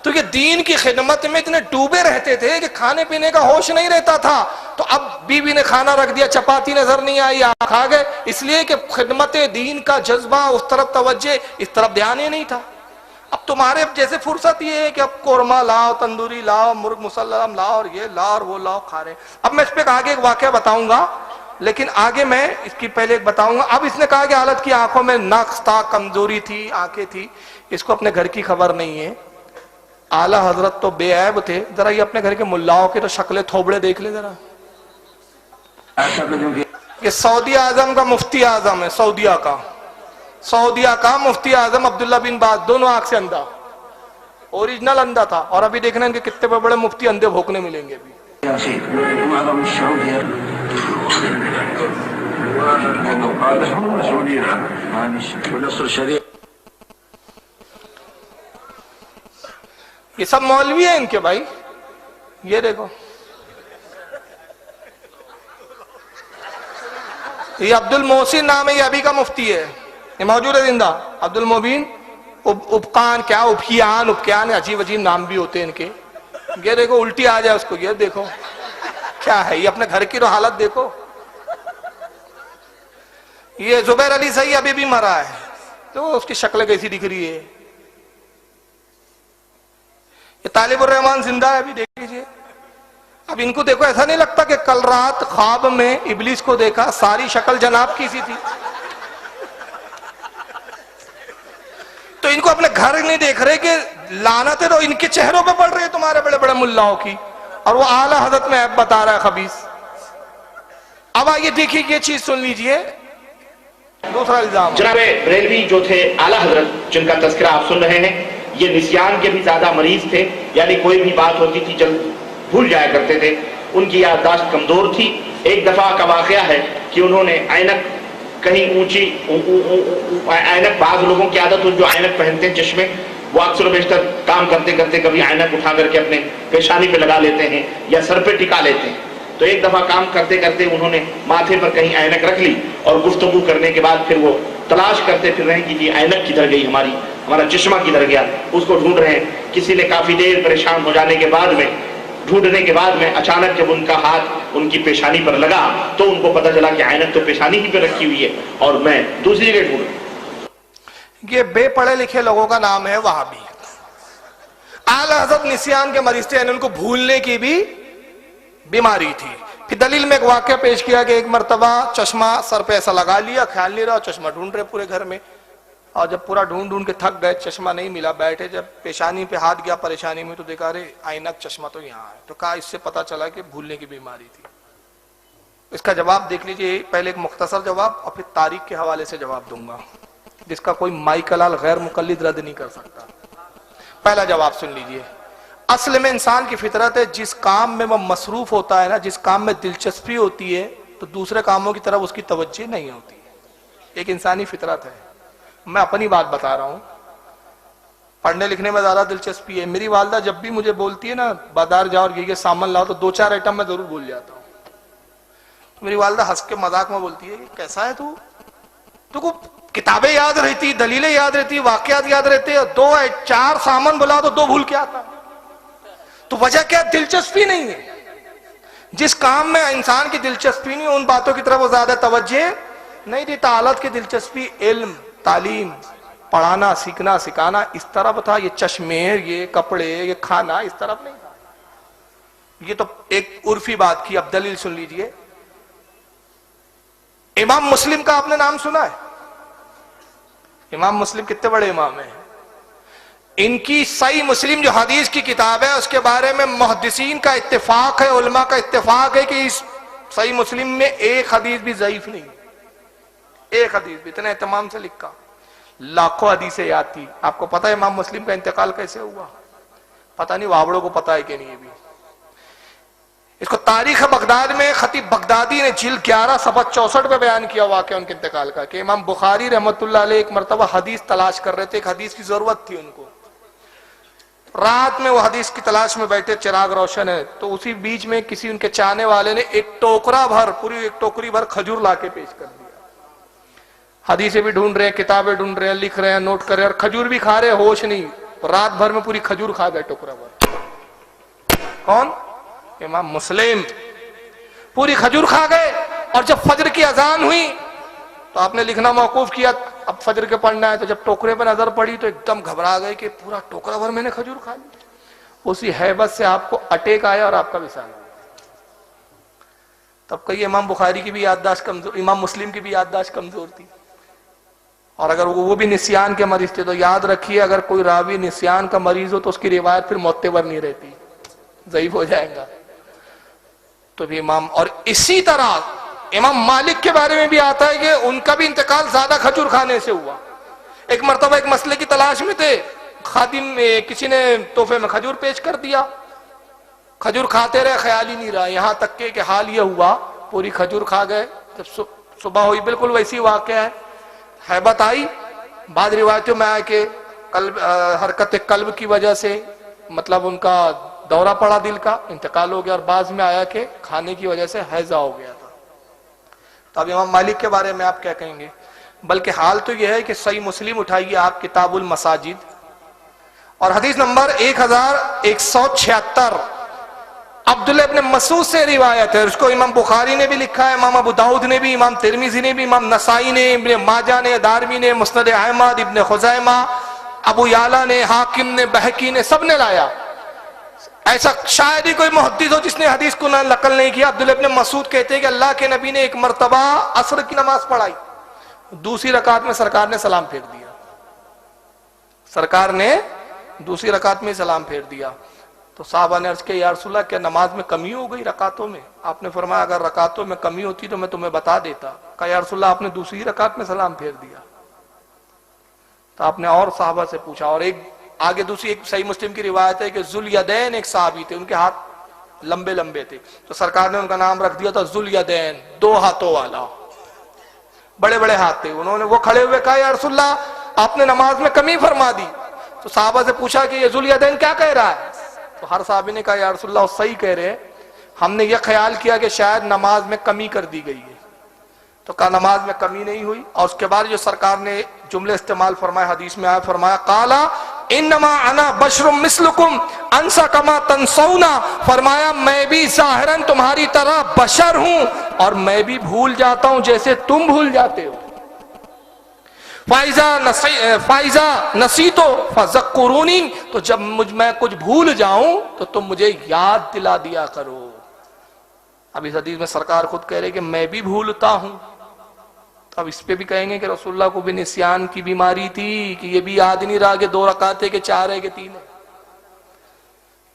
تو یہ دین کی خدمت میں اتنے ڈوبے رہتے تھے کہ کھانے پینے کا ہوش نہیں رہتا تھا۔ تو اب بیوی نے کھانا رکھ دیا، چپاتی نظر نہیں آئی، آپ کھا گئے، اس لیے کہ خدمت دین کا جذبہ، اس طرف توجہ، اس طرف دھیان ہی نہیں تھا۔ اب تمہارے جیسے فرصت یہ ہے کہ اب قورمہ لاؤ، تندوری لاؤ، مرغ مسلم لاؤ، اور یہ لاؤ اور وہ لاؤ، کھا رہے ہیں۔ اب میں اس پہ آگے ایک واقعہ بتاؤں گا، لیکن آگے میں اس کی پہلے ایک بتاؤں گا۔ اب اس نے کہا کہ حالت کی آنکھوں میں نقص تھا، کمزوری تھی، آنکھیں تھی، اس کو اپنے گھر کی خبر نہیں ہے۔ اعلیٰ حضرت تو بے عیب تھے، ذرا یہ اپنے گھر کے ملاؤں کے تو شکلیں تھوبڑے دیکھ لے ذرا۔ یہ سعودی اعظم کا مفتی اعظم ہے، سعودیہ کا مفتی اعظم عبداللہ بن باز، دونوں آنکھ سے اندھا، اوریجنل اندھا تھا، اور ابھی دیکھنا ان کے کتنے بڑے بڑے مفتی اندھے بھوکنے ملیں گے ابھی۔ یہ سب مولوی ہیں ان کے بھائی، یہ دیکھو، یہ عبد المحسن نام ہے، یہ ابھی کا مفتی ہے، یہ موجود ہے زندہ، عبد المبین ابقان، کیا ابکیان، عجیب عجیب نام بھی ہوتے ہیں ان کے۔ یہ دیکھو الٹی آ جائے اس کو، یہ دیکھو کیا ہے، یہ اپنے گھر کی تو حالت دیکھو۔ یہ زبیر علی صحیح ابھی بھی مرا ہے، تو اس کی شکل کیسی دکھ رہی ہے۔ یہ طالب الرحمان زندہ ہے، ابھی دیکھ لیجیے۔ اب ان کو دیکھو، ایسا نہیں لگتا کہ کل رات خواب میں ابلیس کو دیکھا، ساری شکل جناب کی سی تھی۔ تو ان کو اپنے گھر نہیں دیکھ رہے کہ لعنتیں تو ان کے چہروں پہ پڑ رہی ہے تمہارے بڑے بڑے ملاؤں کی، اور وہ اعلیٰ حضرت میں عیب بتا رہا ہے خبیث۔ اب آئیے دیکھیے یہ چیز سن لیجئے، دوسرا الزام۔ جناب بریلوی جو تھے اعلیٰ حضرت، جن کا تذکرہ آپ سن رہے ہیں، یہ نسیان کے بھی زیادہ مریض تھے، یعنی کوئی بھی بات ہوتی تھی جلد بھول جایا کرتے تھے، ان کی یادداشت کمزور تھی۔ ایک دفعہ کا واقعہ ہے کہ انہوں نے اینک کہیں اونچی، اینک بعض لوگوں کی عادت ہو جو اینک پہنتے ہیں چشمے، وہ اکثر و بیشتر کام کرتے کرتے کبھی اینک اٹھا کر کے اپنے پیشانی پہ لگا لیتے ہیں یا سر پہ ٹکا لیتے ہیں۔ تو ایک دفعہ کام کرتے کرتے انہوں نے ماتھے پر کہیں اینک رکھ لی، اور گفتگو کرنے کے بعد پھر وہ تلاش کرتے پھر رہے کہ یہ اینک کدھر گئی، ہمارا چشمہ کدھر گیا، اس کو ڈھونڈ رہے ہیں۔ کسی نے کافی دیر پریشان ہو جانے کے بعد میں، ڈھونڈنے کے بعد میں، اچانک جب ان کا ہاتھ ان کی پیشانی پر لگا تو ان کو پتہ چلا کہ اینک تو پیشانی ہی پہ رکھی ہوئی ہے اور میں دوسری جگہ ڈھونڈ۔ یہ بے پڑھے لکھے لوگوں کا نام ہے وہابی۔ اعلی حضرت نسیان کے مریض تھے، یعنی ان کو بھولنے کی بھی بیماری تھی۔ پھر دلیل میں ایک واقعہ پیش کیا کہ ایک مرتبہ چشمہ سر پہ ایسا لگا لیا، خیال نہیں رہا، چشمہ ڈھونڈ رہے پورے گھر میں، اور جب پورا ڈھونڈ ڈھونڈ کے تھک گئے، چشمہ نہیں ملا، بیٹھے، جب پیشانی پہ ہاتھ گیا پریشانی میں تو دیکھا رے آئینک چشمہ تو یہاں ہے، تو کہا اس سے پتا چلا کہ بھولنے کی بیماری تھی۔ اس کا جواب دیکھ لیجئے، پہلے ایک مختصر جواب اور پھر تاریخ کے حوالے سے جواب دوں گا، جس کا کوئی مائیکلال غیر مقلد رد نہیں کر سکتا۔ پہلا جواب سن لیجئے، اصل میں انسان کی فطرت ہے، جس کام میں وہ مصروف ہوتا ہے نا، جس کام میں دلچسپی ہوتی ہے تو دوسرے کاموں کی طرف اس کی توجہ نہیں ہوتی، ایک انسانی فطرت ہے۔ میں اپنی بات بتا رہا ہوں، پڑھنے لکھنے میں زیادہ دلچسپی ہے۔ میری والدہ جب بھی مجھے بولتی ہے نا بازار جاؤ اور یہ سامان لاؤ، تو 2-4 آئٹم میں ضرور بھول جاتا ہوں۔ تو میری والدہ ہنس کے مذاق میں بولتی ہے کیسا ہے تو کو کتابیں یاد رہتی، دلیلیں یاد رہتی، واقعات یاد رہتے، 2-4 سامان بلا تو 2 بھول کے آتا۔ تو وجہ کیا؟ دلچسپی نہیں ہے۔ جس کام میں انسان کی دلچسپی نہیں، ان باتوں کی طرف وہ زیادہ توجہ نہیں دیتا۔ حالت کی دلچسپی علم، تعلیم، پڑھانا، سیکھنا، سکھانا اس طرف تھا، یہ چشمے، یہ کپڑے، یہ کھانا اس طرف نہیں تھا۔ یہ تو ایک عرفی بات کی، اب دلیل سن لیجئے۔ امام مسلم کا آپ نے نام سنا ہے؟ امام مسلم کتنے بڑے امام ہیں؟ ان کی صحیح مسلم جو حدیث کی کتاب ہے، اس کے بارے میں محدثین کا اتفاق ہے، علماء کا اتفاق ہے کہ اس صحیح مسلم میں ایک حدیث بھی ضعیف نہیں، ایک حدیث بھی، اتنے اہتمام سے لکھا، لاکھوں حدیثیں یاد تھی۔ آپ کو پتہ ہے امام مسلم کا انتقال کیسے ہوا؟ پتہ نہیں وابڑوں کو پتہ ہے کہ نہیں۔ بھی اس کو تاریخ بغداد میں خطیب بغدادی نے جلد 11 صفحہ 64 پہ بیان کیا واقعہ ان کے انتقال کا، کہ امام بخاری رحمۃ اللہ علیہ ایک مرتبہ حدیث تلاش کر رہے تھے، ایک حدیث کی ضرورت تھی ان کو، رات میں وہ حدیث کی تلاش میں بیٹھے، چراغ روشن ہے، تو اسی بیچ میں کسی ان کے چاہنے والے نے ایک ٹوکرا بھر، پوری ایک ٹوکری بھر کھجور لا کے پیش کر دیا۔ حدیثیں بھی ڈھونڈ رہے ہیں، کتابیں ڈھونڈ رہے ہیں، لکھ رہے ہیں، نوٹ کر رہے ہیں، اور کھجور بھی کھا رہے ہیں، ہوش نہیں، رات بھر میں پوری کھجور کھا گئے ٹوکرا بھر۔ کون؟ امام مسلم، پوری کھجور کھا گئے۔ اور جب فجر کی اذان ہوئی تو آپ نے لکھنا موقوف کیا، اب فجر کے پڑھنا ہے، تو جب ٹوکرے پہ نظر پڑی تو ایک دم گھبرا گئے کہ پورا ٹوکرا بھر میں نے کھجور کھا لی۔ اسی ہیبت سے آپ کو اٹیک آیا اور آپ کا وصال ہو گیا۔ تب کئی امام بخاری کی بھی یادداشت کمزور، امام مسلم کی بھی یادداشت کمزور تھی، اور اگر وہ بھی نسیان کے مریض تھے تو یاد رکھیے اگر کوئی راوی نسیان کا مریض ہو تو اس کی روایت پھر معتبر نہیں رہتی، ضعیف ہو جائے گا۔ تو بھی امام، اور اسی طرح امام مالک کے بارے میں بھی آتا ہے کہ ان کا بھی انتقال زیادہ کھجور کھانے سے ہوا۔ ایک مرتبہ ایک مسئلے کی تلاش میں تھے، خادم کسی نے تحفے میں کھجور پیش کر دیا، کھجور کھاتے رہے، خیال ہی نہیں رہا، یہاں تک کہ حال یہ ہوا پوری کھجور کھا گئے۔ جب صبح ہوئی بالکل ویسی واقعہ ہے، ہیبت آئی، بعض روایتوں میں آیا کہ قلب، حرکت قلب کی وجہ سے مطلب ان کا دورہ پڑا، دل کا انتقال ہو گیا، اور بعض میں آیا کہ کھانے کی وجہ سے ہیضہ ہو گیا تھا۔ تو اب امام مالک کے بارے میں آپ کیا کہیں گے؟ بلکہ حال تو یہ ہے کہ صحیح مسلم اٹھائیے آپ، کتاب المساجد، اور حدیث نمبر 1176 عبداللہ ابن مسعود سے روایت ہے، اس کو امام بخاری نے بھی لکھا ہے، امام ابو داؤد نے بھی، امام ترمذی نے بھی، امام نسائی نے، ابن ماجہ نے، دارمی نے، مسند احمد، ابن خزیمہ، ابو یعلا نے، حاکم نے، بہقی نے، سب نے لایا۔ ایسا شاید ہی کوئی محدث ہو جس نے حدیث کو نقل نہیں کیا۔ عبداللہ ابن مسعود کہتے ہیں کہ اللہ کے نبی نے ایک مرتبہ عصر کی نماز پڑھائی، دوسری رکعت میں سرکار نے سلام پھیر دیا، سرکار نے دوسری رکعت میں سلام پھیر دیا۔ تو صحابہ نے عرض کیا یا رسول اللہ کیا نماز میں کمی ہو گئی رکعتوں میں؟ آپ نے فرمایا اگر رکعتوں میں کمی ہوتی تو میں تمہیں بتا دیتا۔ کہا یا رسول اللہ آپ نے دوسری رکعت میں سلام پھیر دیا۔ تو آپ نے اور صحابہ سے پوچھا، اور ایک آگے دوسری ایک صحیح مسلم کی روایت ہے کہ ذوالیدین ایک صحابی تھے، ان کے ہاتھ لمبے لمبے تھے، تو سرکار نے ان کا نام رکھ دیا تھا ذوالیدین، 2 ہاتھوں والا، بڑے بڑے ہاتھ تھے۔ انہوں نے وہ کھڑے ہوئے کہا یا رسول اللہ آپ نے نماز میں کمی فرما دی۔ تو صحابہ سے پوچھا کہ یہ ذوالیدین کیا کہہ رہا ہے؟ تو ہر صحابی نے کہا یا رسول اللہ وہ صحیح کہہ رہے، ہم نے یہ خیال کیا کہ شاید نماز میں کمی کر دی گئی ہے۔ تو کہا نماز میں کمی نہیں ہوئی۔ اور اس کے بعد جو سرکار نے جملے استعمال فرمائے حدیث میں آیا، فرمایا قالا انما انا بشر مثلکم انسا کما تنسونا، فرمایا میں بھی ظاہراً تمہاری طرح بشر ہوں اور میں بھی بھول جاتا ہوں جیسے تم بھول جاتے ہو۔ فائزہ نسیتو فذکرونی، تو جب میں کچھ بھول جاؤں تو تم مجھے یاد دلا دیا کرو۔ اب اس حدیث میں سرکار خود کہہ رہے کہ میں بھی بھولتا ہوں، تو اب اس پہ بھی کہیں گے کہ رسول اللہ کو بھی نسیان کی بیماری تھی، کہ یہ بھی یاد نہیں رہا کہ 2 رکعت ہے کہ 4 ہے کہ 3 ہے،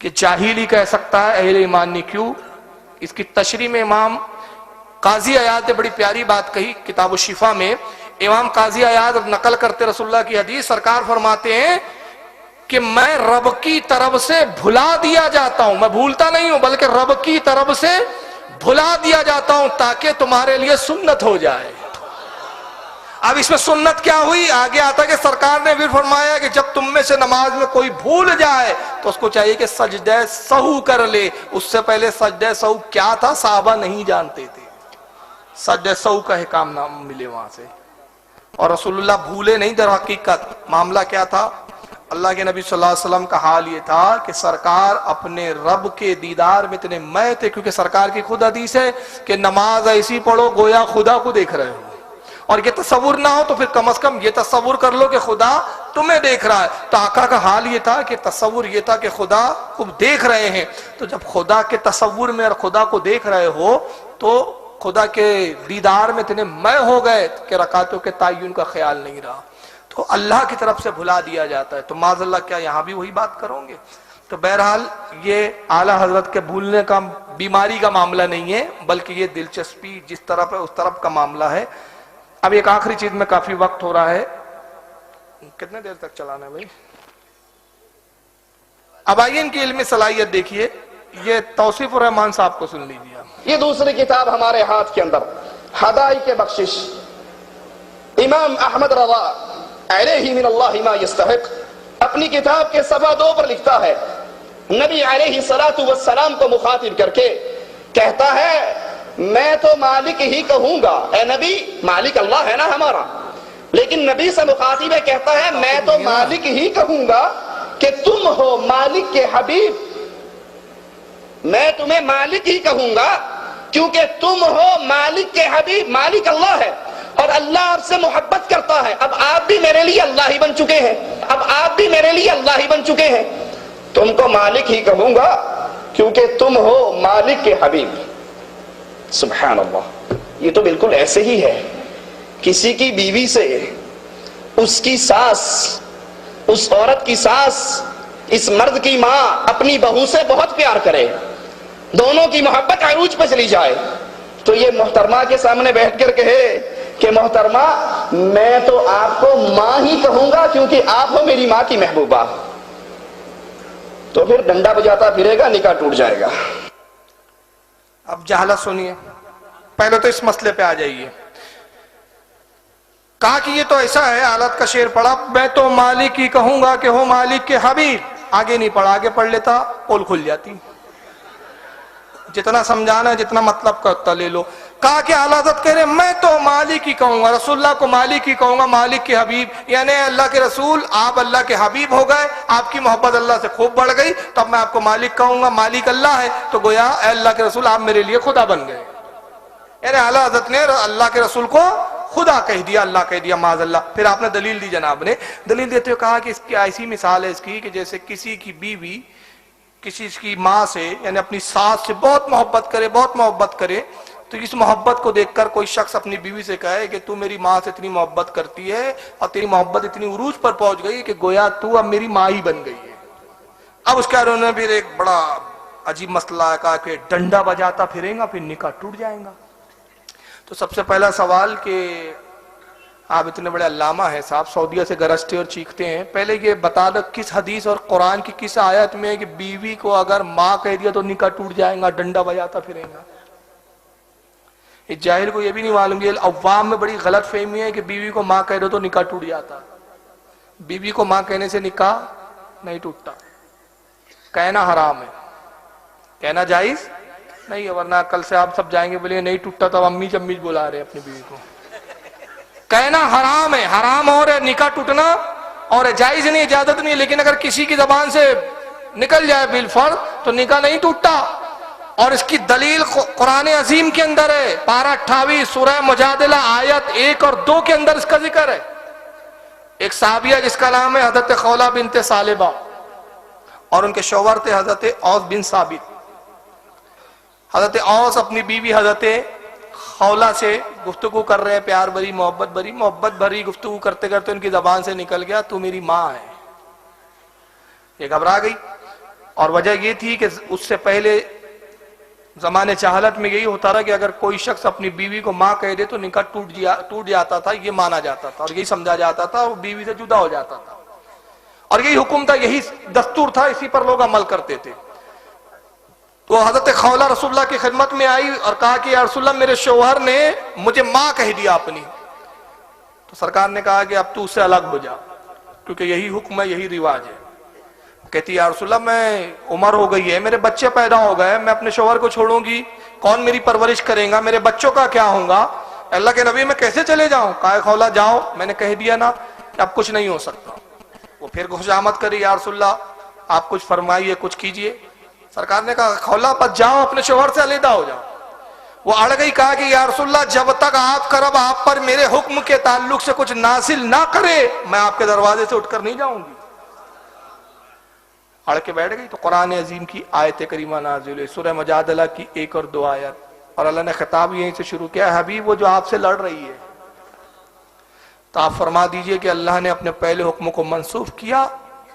کہ جاہل ہی کہہ سکتا ہے، اہل ایمان نے کیوں؟ اس کی تشریح میں امام قاضی عیاض نے بڑی پیاری بات کہی کتاب الشفا میں۔ امام قاضی عیاض نقل کرتے رسول اللہ کی حدیث، سرکار فرماتے ہیں کہ میں رب کی طرف سے بھلا دیا جاتا ہوں، میں بھولتا نہیں ہوں بلکہ رب کی طرف سے بھلا دیا جاتا ہوں تاکہ تمہارے لیے سنت ہو جائے۔ اب اس میں سنت کیا ہوئی؟ آگے آتا ہے کہ سرکار نے بھی فرمایا کہ جب تم میں سے نماز میں کوئی بھول جائے تو اس کو چاہیے کہ سجدہ سہو کر لے۔ اس سے پہلے سجدہ سہو کیا تھا صحابہ نہیں جانتے تھے، سجدہ سہو کا حکام نام ملے وہاں سے، اور رسول اللہ بھولے نہیں، در حقیقت معاملہ کیا تھا؟ اللہ کے نبی صلی اللہ علیہ وسلم کا حال یہ تھا کہ سرکار اپنے رب کے دیدار میں اتنے مئے تھے، کیونکہ سرکار کی خود حدیث ہے کہ نماز ایسی پڑھو گویا خدا کو دیکھ رہے ہو، اور یہ تصور نہ ہو تو پھر کم از کم یہ تصور کر لو کہ خدا تمہیں دیکھ رہا ہے۔ تو آقا کا حال یہ تھا کہ تصور یہ تھا کہ خدا کو دیکھ رہے ہیں، تو جب خدا کے تصور میں اور خدا کو دیکھ رہے ہو تو خدا کے دیدار میں اتنے مئے ہو گئے کہ رکعتوں کے تعین کا خیال نہیں رہا، تو اللہ کی طرف سے بھلا دیا جاتا ہے۔ تو معاذ اللہ کیا یہاں بھی وہی بات کرو گے؟ تو بہرحال یہ اعلیٰ حضرت کے بھولنے کا بیماری کا معاملہ نہیں ہے، بلکہ یہ دلچسپی جس طرف ہے اس طرف کا معاملہ ہے۔ اب ایک آخری چیز میں، کافی وقت ہو رہا ہے، کتنے دیر تک چلانا ہے بھائی؟ اب آئیے ان کی علمی صلاحیت دیکھیے، یہ توصیف الرحمان صاحب کو سن لیجیے۔ یہ دوسری کتاب ہمارے ہاتھ کے اندر، ہدائق بخشش، امام احمد رضا علیہ من اللہ ما یستحق، اپنی کتاب کے صفحہ 2 پر لکھتا ہے، نبی علیہ الصلوۃ والسلام کو مخاطب کر کے کہتا ہے میں تو مالک ہی کہوں گا، اے نبی مالک اللہ ہے نا ہمارا، لیکن نبی سے مخاطب ہے، کہتا ہے میں تو مالک ہی کہوں گا کہ تم ہو مالک کے حبیب، میں تمہیں مالک ہی کہوں گا کیونکہ تم ہو مالک کے حبیب، مالک اللہ ہے اور اللہ آپ سے محبت کرتا ہے۔ اب آپ بھی میرے لیے اللہ ہی بن چکے ہیں، اب آپ بھی میرے لیے اللہ ہی بن چکے ہیں، تم کو مالک ہی کہوں گا کیونکہ تم ہو مالک کے حبیب۔ سبحان اللہ، یہ تو بالکل ایسے ہی ہے، کسی کی بیوی سے اس کی ساس، اس عورت کی ساس، اس مرد کی ماں اپنی بہو سے بہت پیار کرے، دونوں کی محبت عروج پہ چلی جائے، تو یہ محترمہ کے سامنے بیٹھ کر کہے کہ محترمہ میں تو آپ کو ماں ہی کہوں گا کیونکہ آپ ہو میری ماں کی محبوبہ، تو پھر ڈنڈا بجاتا پھرے گا، نکاح ٹوٹ جائے گا۔ اب جہالت سنیے، پہلے تو اس مسئلے پہ آ جائیے۔ کہا کہ یہ تو ایسا ہے، حالت کا شعر پڑھا، میں تو مالک ہی کہوں گا کہ ہو مالک کے حبیب، آگے نہیں پڑھا، آگے پڑھ لیتا پول کھل جاتی، جتنا سمجھانا ہے جتنا مطلب کا اتنا لے لو۔ کہا کہ اعلیٰ حضرت کہہ رہے میں تو مالک ہی کہوں گا، رسول اللہ کو مالک ہی کہوں گا، مالک کے حبیب، یعنی اللہ کے رسول آپ اللہ کے حبیب ہو گئے، آپ کی محبت اللہ سے خوب بڑھ گئی، تب میں آپ کو مالک کہوں گا، مالک اللہ ہے تو گویا اے اللہ کے رسول آپ میرے لیے خدا بن گئے، یعنی اعلیٰ حضرت نے اللہ کے رسول کو خدا کہہ دیا، اللہ کہہ دیا، معاذ اللہ۔ پھر آپ نے دلیل دی، جناب نے دلیل دیتے ہوئے کہا کہ اس کی ایسی مثال ہے اس کی کہ جیسے کسی کی بیوی کسی کی ماں سے یعنی اپنی ساس سے بہت محبت کرے، بہت محبت کرے، تو اس محبت کو دیکھ کر کوئی شخص اپنی بیوی سے کہے کہ تو میری ماں سے اتنی محبت کرتی ہے اور تیری محبت اتنی عروج پر پہنچ گئی کہ گویا تو اب میری ماں ہی بن گئی ہے۔ اب اس کے انہوں نے پھر ایک بڑا عجیب مسئلہ کہا کہ ڈنڈا بجاتا پھرے گا پھر نکاح ٹوٹ جائے گا۔ تو سب سے پہلا سوال کہ آپ اتنے بڑے علامہ ہیں صاحب، سعودیہ سے گرجتے اور چیختے ہیں، پہلے یہ بتا دو کس حدیث اور قرآن کی کس آیت میں کہ بیوی کو اگر ماں کہہ دیا تو نکاح ٹوٹ جائے گا، ڈنڈا بجاتا پھرے گا؟ اس جاہل کو یہ بھی نہیں معلوم، یہ عوام میں بڑی غلط فہمی ہے کہ بیوی کو ماں کہہ دو تو نکاح ٹوٹ جاتا۔ بیوی کو ماں کہنے سے نکاح نہیں ٹوٹتا، کہنا حرام ہے، کہنا جائز نہیں ہے، ورنہ کل سے آپ سب جائیں گے بولیں نہیں ٹوٹتا تو امی چمی بلا رہے اپنی بیوی کو، کہنا حرام ہے، حرام اور ہے نکاح ٹوٹنا، اور جائز نہیں، اجازت نہیں، لیکن اگر کسی کی زبان سے نکل جائے بالفرض تو نکاح نہیں ٹوٹتا۔ اور اس کی دلیل قرآن عظیم کے اندر ہے، پارہ 28 سورہ مجادلہ آیت 1 اور 2 کے اندر اس کا ذکر ہے۔ ایک صحابیہ جس کا نام ہے حضرت خولہ بنت ثعلبہ، اور ان کے شوہر تھے حضرت اوس بن ثابت۔ حضرت اوس اپنی بیوی حضرت خولہ سے گفتگو کر رہے ہیں، پیار بھری محبت بھری گفتگو کرتے کرتے ان کی زبان سے نکل گیا تو میری ماں ہے۔ یہ گھبرا گئی، اور وجہ یہ تھی کہ اس سے پہلے زمانے جہالت میں یہی ہوتا رہا کہ اگر کوئی شخص اپنی بیوی کو ماں کہہ دے تو نکاح ٹوٹ جاتا تھا، یہ مانا جاتا تھا اور یہی سمجھا جاتا تھا، وہ بیوی سے جدا ہو جاتا تھا، اور یہی حکم تھا، یہی دستور تھا، اسی پر لوگ عمل کرتے تھے۔ تو حضرت خولہ رسول اللہ کی خدمت میں آئی اور کہا کہ یا رسول اللہ میرے شوہر نے مجھے ماں کہہ دیا اپنی۔ تو سرکار نے کہا کہ اب تو اس سے الگ ہو جا، کیونکہ یہی حکم ہے، یہی رواج ہے۔ کہتی یا رسول اللہ میں عمر ہو گئی ہے، میرے بچے پیدا ہو گئے، میں اپنے شوہر کو چھوڑوں گی، کون میری پرورش کرے گا، میرے بچوں کا کیا ہوگا؟ اللہ کے نبی میں کیسے چلے جاؤں؟ کہا خولہ جاؤ، میں نے کہہ دیا نا کہ اب کچھ نہیں ہو سکتا۔ وہ پھر خوشامد کری، یا رسول اللہ آپ کچھ فرمائیے، کچھ کیجئے۔ سرکار نے کہا خولہ بس جاؤ، اپنے شوہر سے علیحدہ ہو جاؤ۔ وہ اڑ گئی، کہا کہ یا رسول اللہ جب تک آپ کا رب آپ پر میرے حکم کے تعلق سے کچھ نازل نہ کرے میں آپ کے دروازے سے اٹھ کر نہیں جاؤں گی۔ اڑ کے بیٹھ گئی۔ تو قرآن عظیم کی آیت کریمہ نازل ہوئی، سورہ مجادلہ کی 1 اور 2 آیت، اور اللہ نے خطاب یہیں سے شروع کیا، حبیب وہ جو آپ سے لڑ رہی ہے تو آپ فرما دیجئے کہ اللہ نے اپنے پہلے حکم کو منسوخ کیا،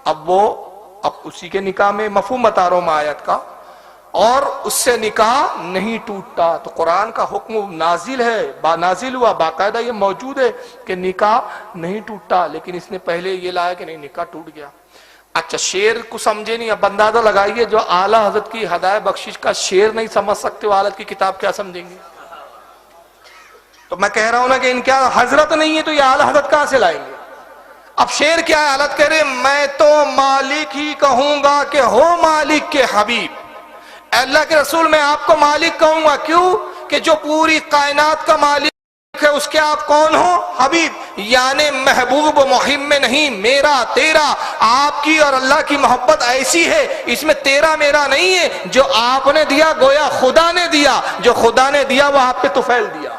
اب اسی کے نکاح میں، مفہوم بتا رہا ہوں میں آیت کا، اور اس سے نکاح نہیں ٹوٹتا۔ تو قرآن کا حکم نازل ہے، نازل ہوا، باقاعدہ یہ موجود ہے کہ نکاح نہیں ٹوٹتا، لیکن اس نے پہلے یہ لایا کہ نہیں نکاح ٹوٹ گیا۔ اچھا شعر کو سمجھے نہیں، اب اندازہ لگائیے جو اعلیٰ حضرت کی ہدایت بخشش کا شعر نہیں سمجھ سکتے، وہ حضرت کی کتاب کیا سمجھیں گے؟ تو میں کہہ رہا ہوں نا کہ ان کیا حضرت نہیں ہے تو یہ اعلیٰ حضرت کہاں سے لائیں گے؟ اب شعر کیا ہے؟ حضرت کہہ رہے میں تو مالک ہی کہوں گا کہ ہو مالک کے حبیب، اے اللہ کے رسول میں آپ کو مالک کہوں گا، کیوں کہ جو پوری کائنات کا مالک ہے اس کے آپ کون ہو؟ حبیب، یعنی محبوب و محب میں نہیں، میرا تیرا، آپ کی اور اللہ کی محبت ایسی ہے اس میں تیرا میرا نہیں ہے، جو آپ نے دیا گویا خدا نے دیا، جو خدا نے دیا وہ آپ پہ طفیل دیا،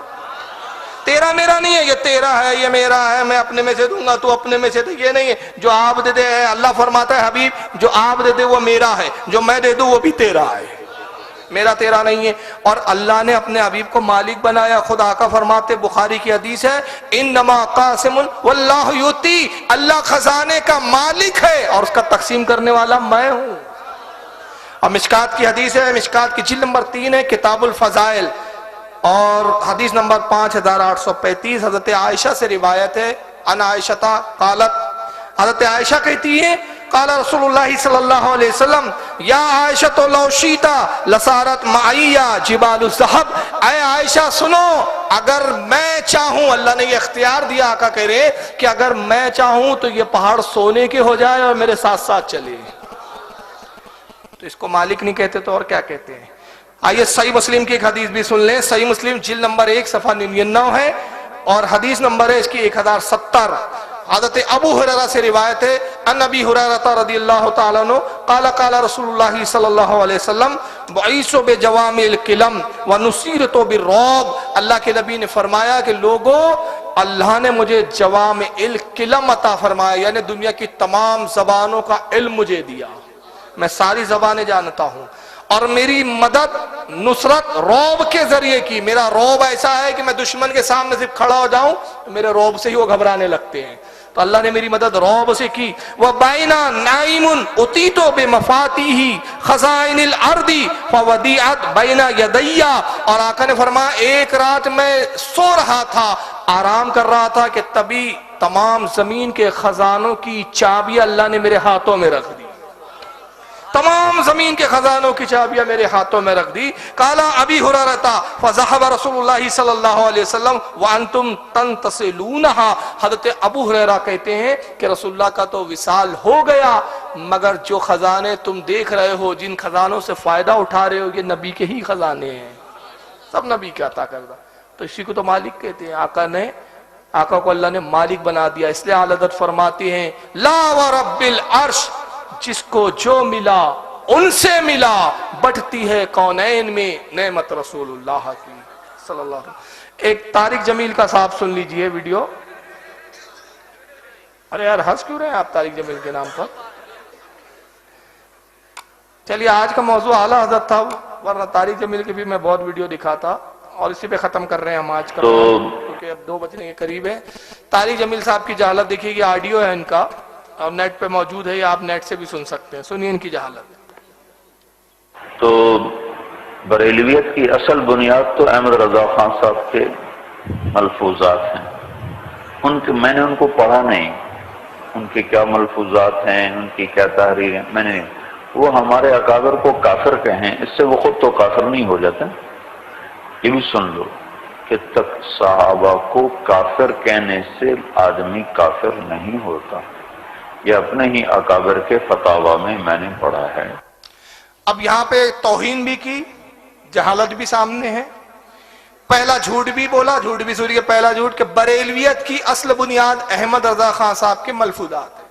تیرا میرا نہیں ہے، یہ تیرا ہے یہ میرا ہے، میں اپنے میں سے دوں گا تو اپنے میں سے دے، یہ نہیں ہے، جو آپ دے دے، اللہ فرماتا ہے حبیب جو آپ دے دے وہ میرا ہے، جو میں دے دوں وہ بھی تیرا ہے، میرا تیرا نہیں ہے۔ اور اللہ نے اپنے حبیب کو مالک بنایا، خدا کا فرماتے بخاری کی حدیث ہے انما قاسم واللہ یؤتی، اللہ خزانے کا مالک ہے اور اس کا تقسیم کرنے والا میں ہوں۔ اور مشکات کی حدیث ہے، مشکات کی جلد نمبر 3 ہے، کتاب الفضائل، اور حدیث نمبر 5835 حضرت عائشہ سے روایت ہے، ان عائشہ قالت، حضرت عائشہ کہتی ہیں قال رسول اللہ صلی اللہ علیہ وسلم یا عائشہ لو شیتا لسارت معیہ جبال الذہب، اے عائشہ سنو اگر میں چاہوں، اللہ نے یہ اختیار دیا، آقا کہہ رہے کہ اگر میں چاہوں تو یہ پہاڑ سونے کے ہو جائے اور میرے ساتھ ساتھ چلے۔ تو اس کو مالک نہیں کہتے تو اور کیا کہتے ہیں؟ آئیے صحیح مسلم کی ایک حدیث بھی سن لیں، صحیح مسلم جلد نمبر 1 صفحہ 99 ہے، اور حدیث نمبر ہے اس کی 1070۔ حضرت ابو ہریرہ سے روایت ہے، ان ابی ہریرہ رضی اللہ تعالیٰ عنہ قال قال رسول اللہ صلی اللہ علیہ وسلم بعثت بجوامع الکلم ونصرت بالرعب، اللہ کے نبی نے فرمایا کہ لوگوں اللہ نے مجھے جوامع الکلم عطا فرمایا، یعنی دنیا کی تمام زبانوں کا علم مجھے دیا، میں ساری زبانیں جانتا ہوں، اور میری مدد نصرت رعب کے ذریعے کی، میرا رعب ایسا ہے کہ میں دشمن کے سامنے صرف کھڑا ہو جاؤں میرے رعب سے ہی وہ گھبرانے لگتے ہیں، تو اللہ نے میری مدد رعب سے کی۔ وَبَيْنَا نَائِمٌ أُتِيتُ بِمَفَاتِحِ خَزَائِنِ الْأَرْضِ فَوَدِعَتْ بَيْنَ يَدَيَّ، اور آقا نے فرمایا ایک رات میں سو رہا تھا، آرام کر رہا تھا کہ تبھی تمام زمین کے خزانوں کی چابیاں اللہ نے میرے ہاتھوں میں رکھ دی، تمام زمین کے خزانوں کی چابیاں میرے ہاتھوں میں رکھ دی۔ قال ابی ہریرہ فذهب رسول اللہ صلی اللہ علیہ وسلم وانتم تنتصلونها، حضرت ابو ہریرہ کہتے ہیں کہ رسول اللہ کا تو وصال ہو گیا، مگر جو خزانے تم دیکھ رہے ہو، جن خزانوں سے فائدہ اٹھا رہے ہو، یہ نبی کے ہی خزانے ہیں، سب نبی کے عطا کردہ، تو اسی کو تو مالک کہتے ہیں۔ آقا کو اللہ نے مالک بنا دیا، اس لیے اعلی حضرت فرماتے ہیں لا ورب العرش، جس کو جو ملا ان سے ملا، بٹھتی ہے کونین میں نعمت رسول اللہ کی صلی اللہ علیہ وسلم۔ ایک طارق جمیل کا صاحب سن لیجئے ویڈیو۔ ارے یار ہنس کیوں رہے ہیں آپ طارق جمیل کے نام پر؟ چلیے آج کا موضوع اعلیٰ حضرت تھا، ورنہ طارق جمیل کی بھی میں بہت ویڈیو دکھاتا، اور اسی پہ ختم کر رہے ہیں ہم آج کا، کیونکہ اب 2 بجنے کے قریب ہے۔ طارق جمیل صاحب کی جہالت دیکھیے، یہ آڈیو ہے ان کا اور نیٹ پہ موجود ہے، یا آپ نیٹ سے بھی سن سکتے ہیں، سنیے ان کی جہالت۔ تو بریلویت کی اصل بنیاد تو احمد رضا خان صاحب کے ملفوظات ہیں، میں نے ان کو پڑھا نہیں، ان کے کیا ملفوظات ہیں، ان کی کیا تحریر ہیں، میں نے، وہ ہمارے اکابر کو کافر کہیں، اس سے وہ خود تو کافر نہیں ہو جاتے۔ یہ بھی سن لو کہ تک صحابہ کو کافر کہنے سے آدمی کافر نہیں ہوتا، یہ اپنے ہی اکابر کے فتاوی میں میں نے پڑھا ہے۔ اب یہاں پہ توہین بھی کی، جہالت بھی سامنے ہے، پہلا جھوٹ بھی بولا، جھوٹ بھی سوریہ، پہلا جھوٹ کہ بریلویت کی اصل بنیاد احمد رضا خان صاحب کے ملفوظات ہیں۔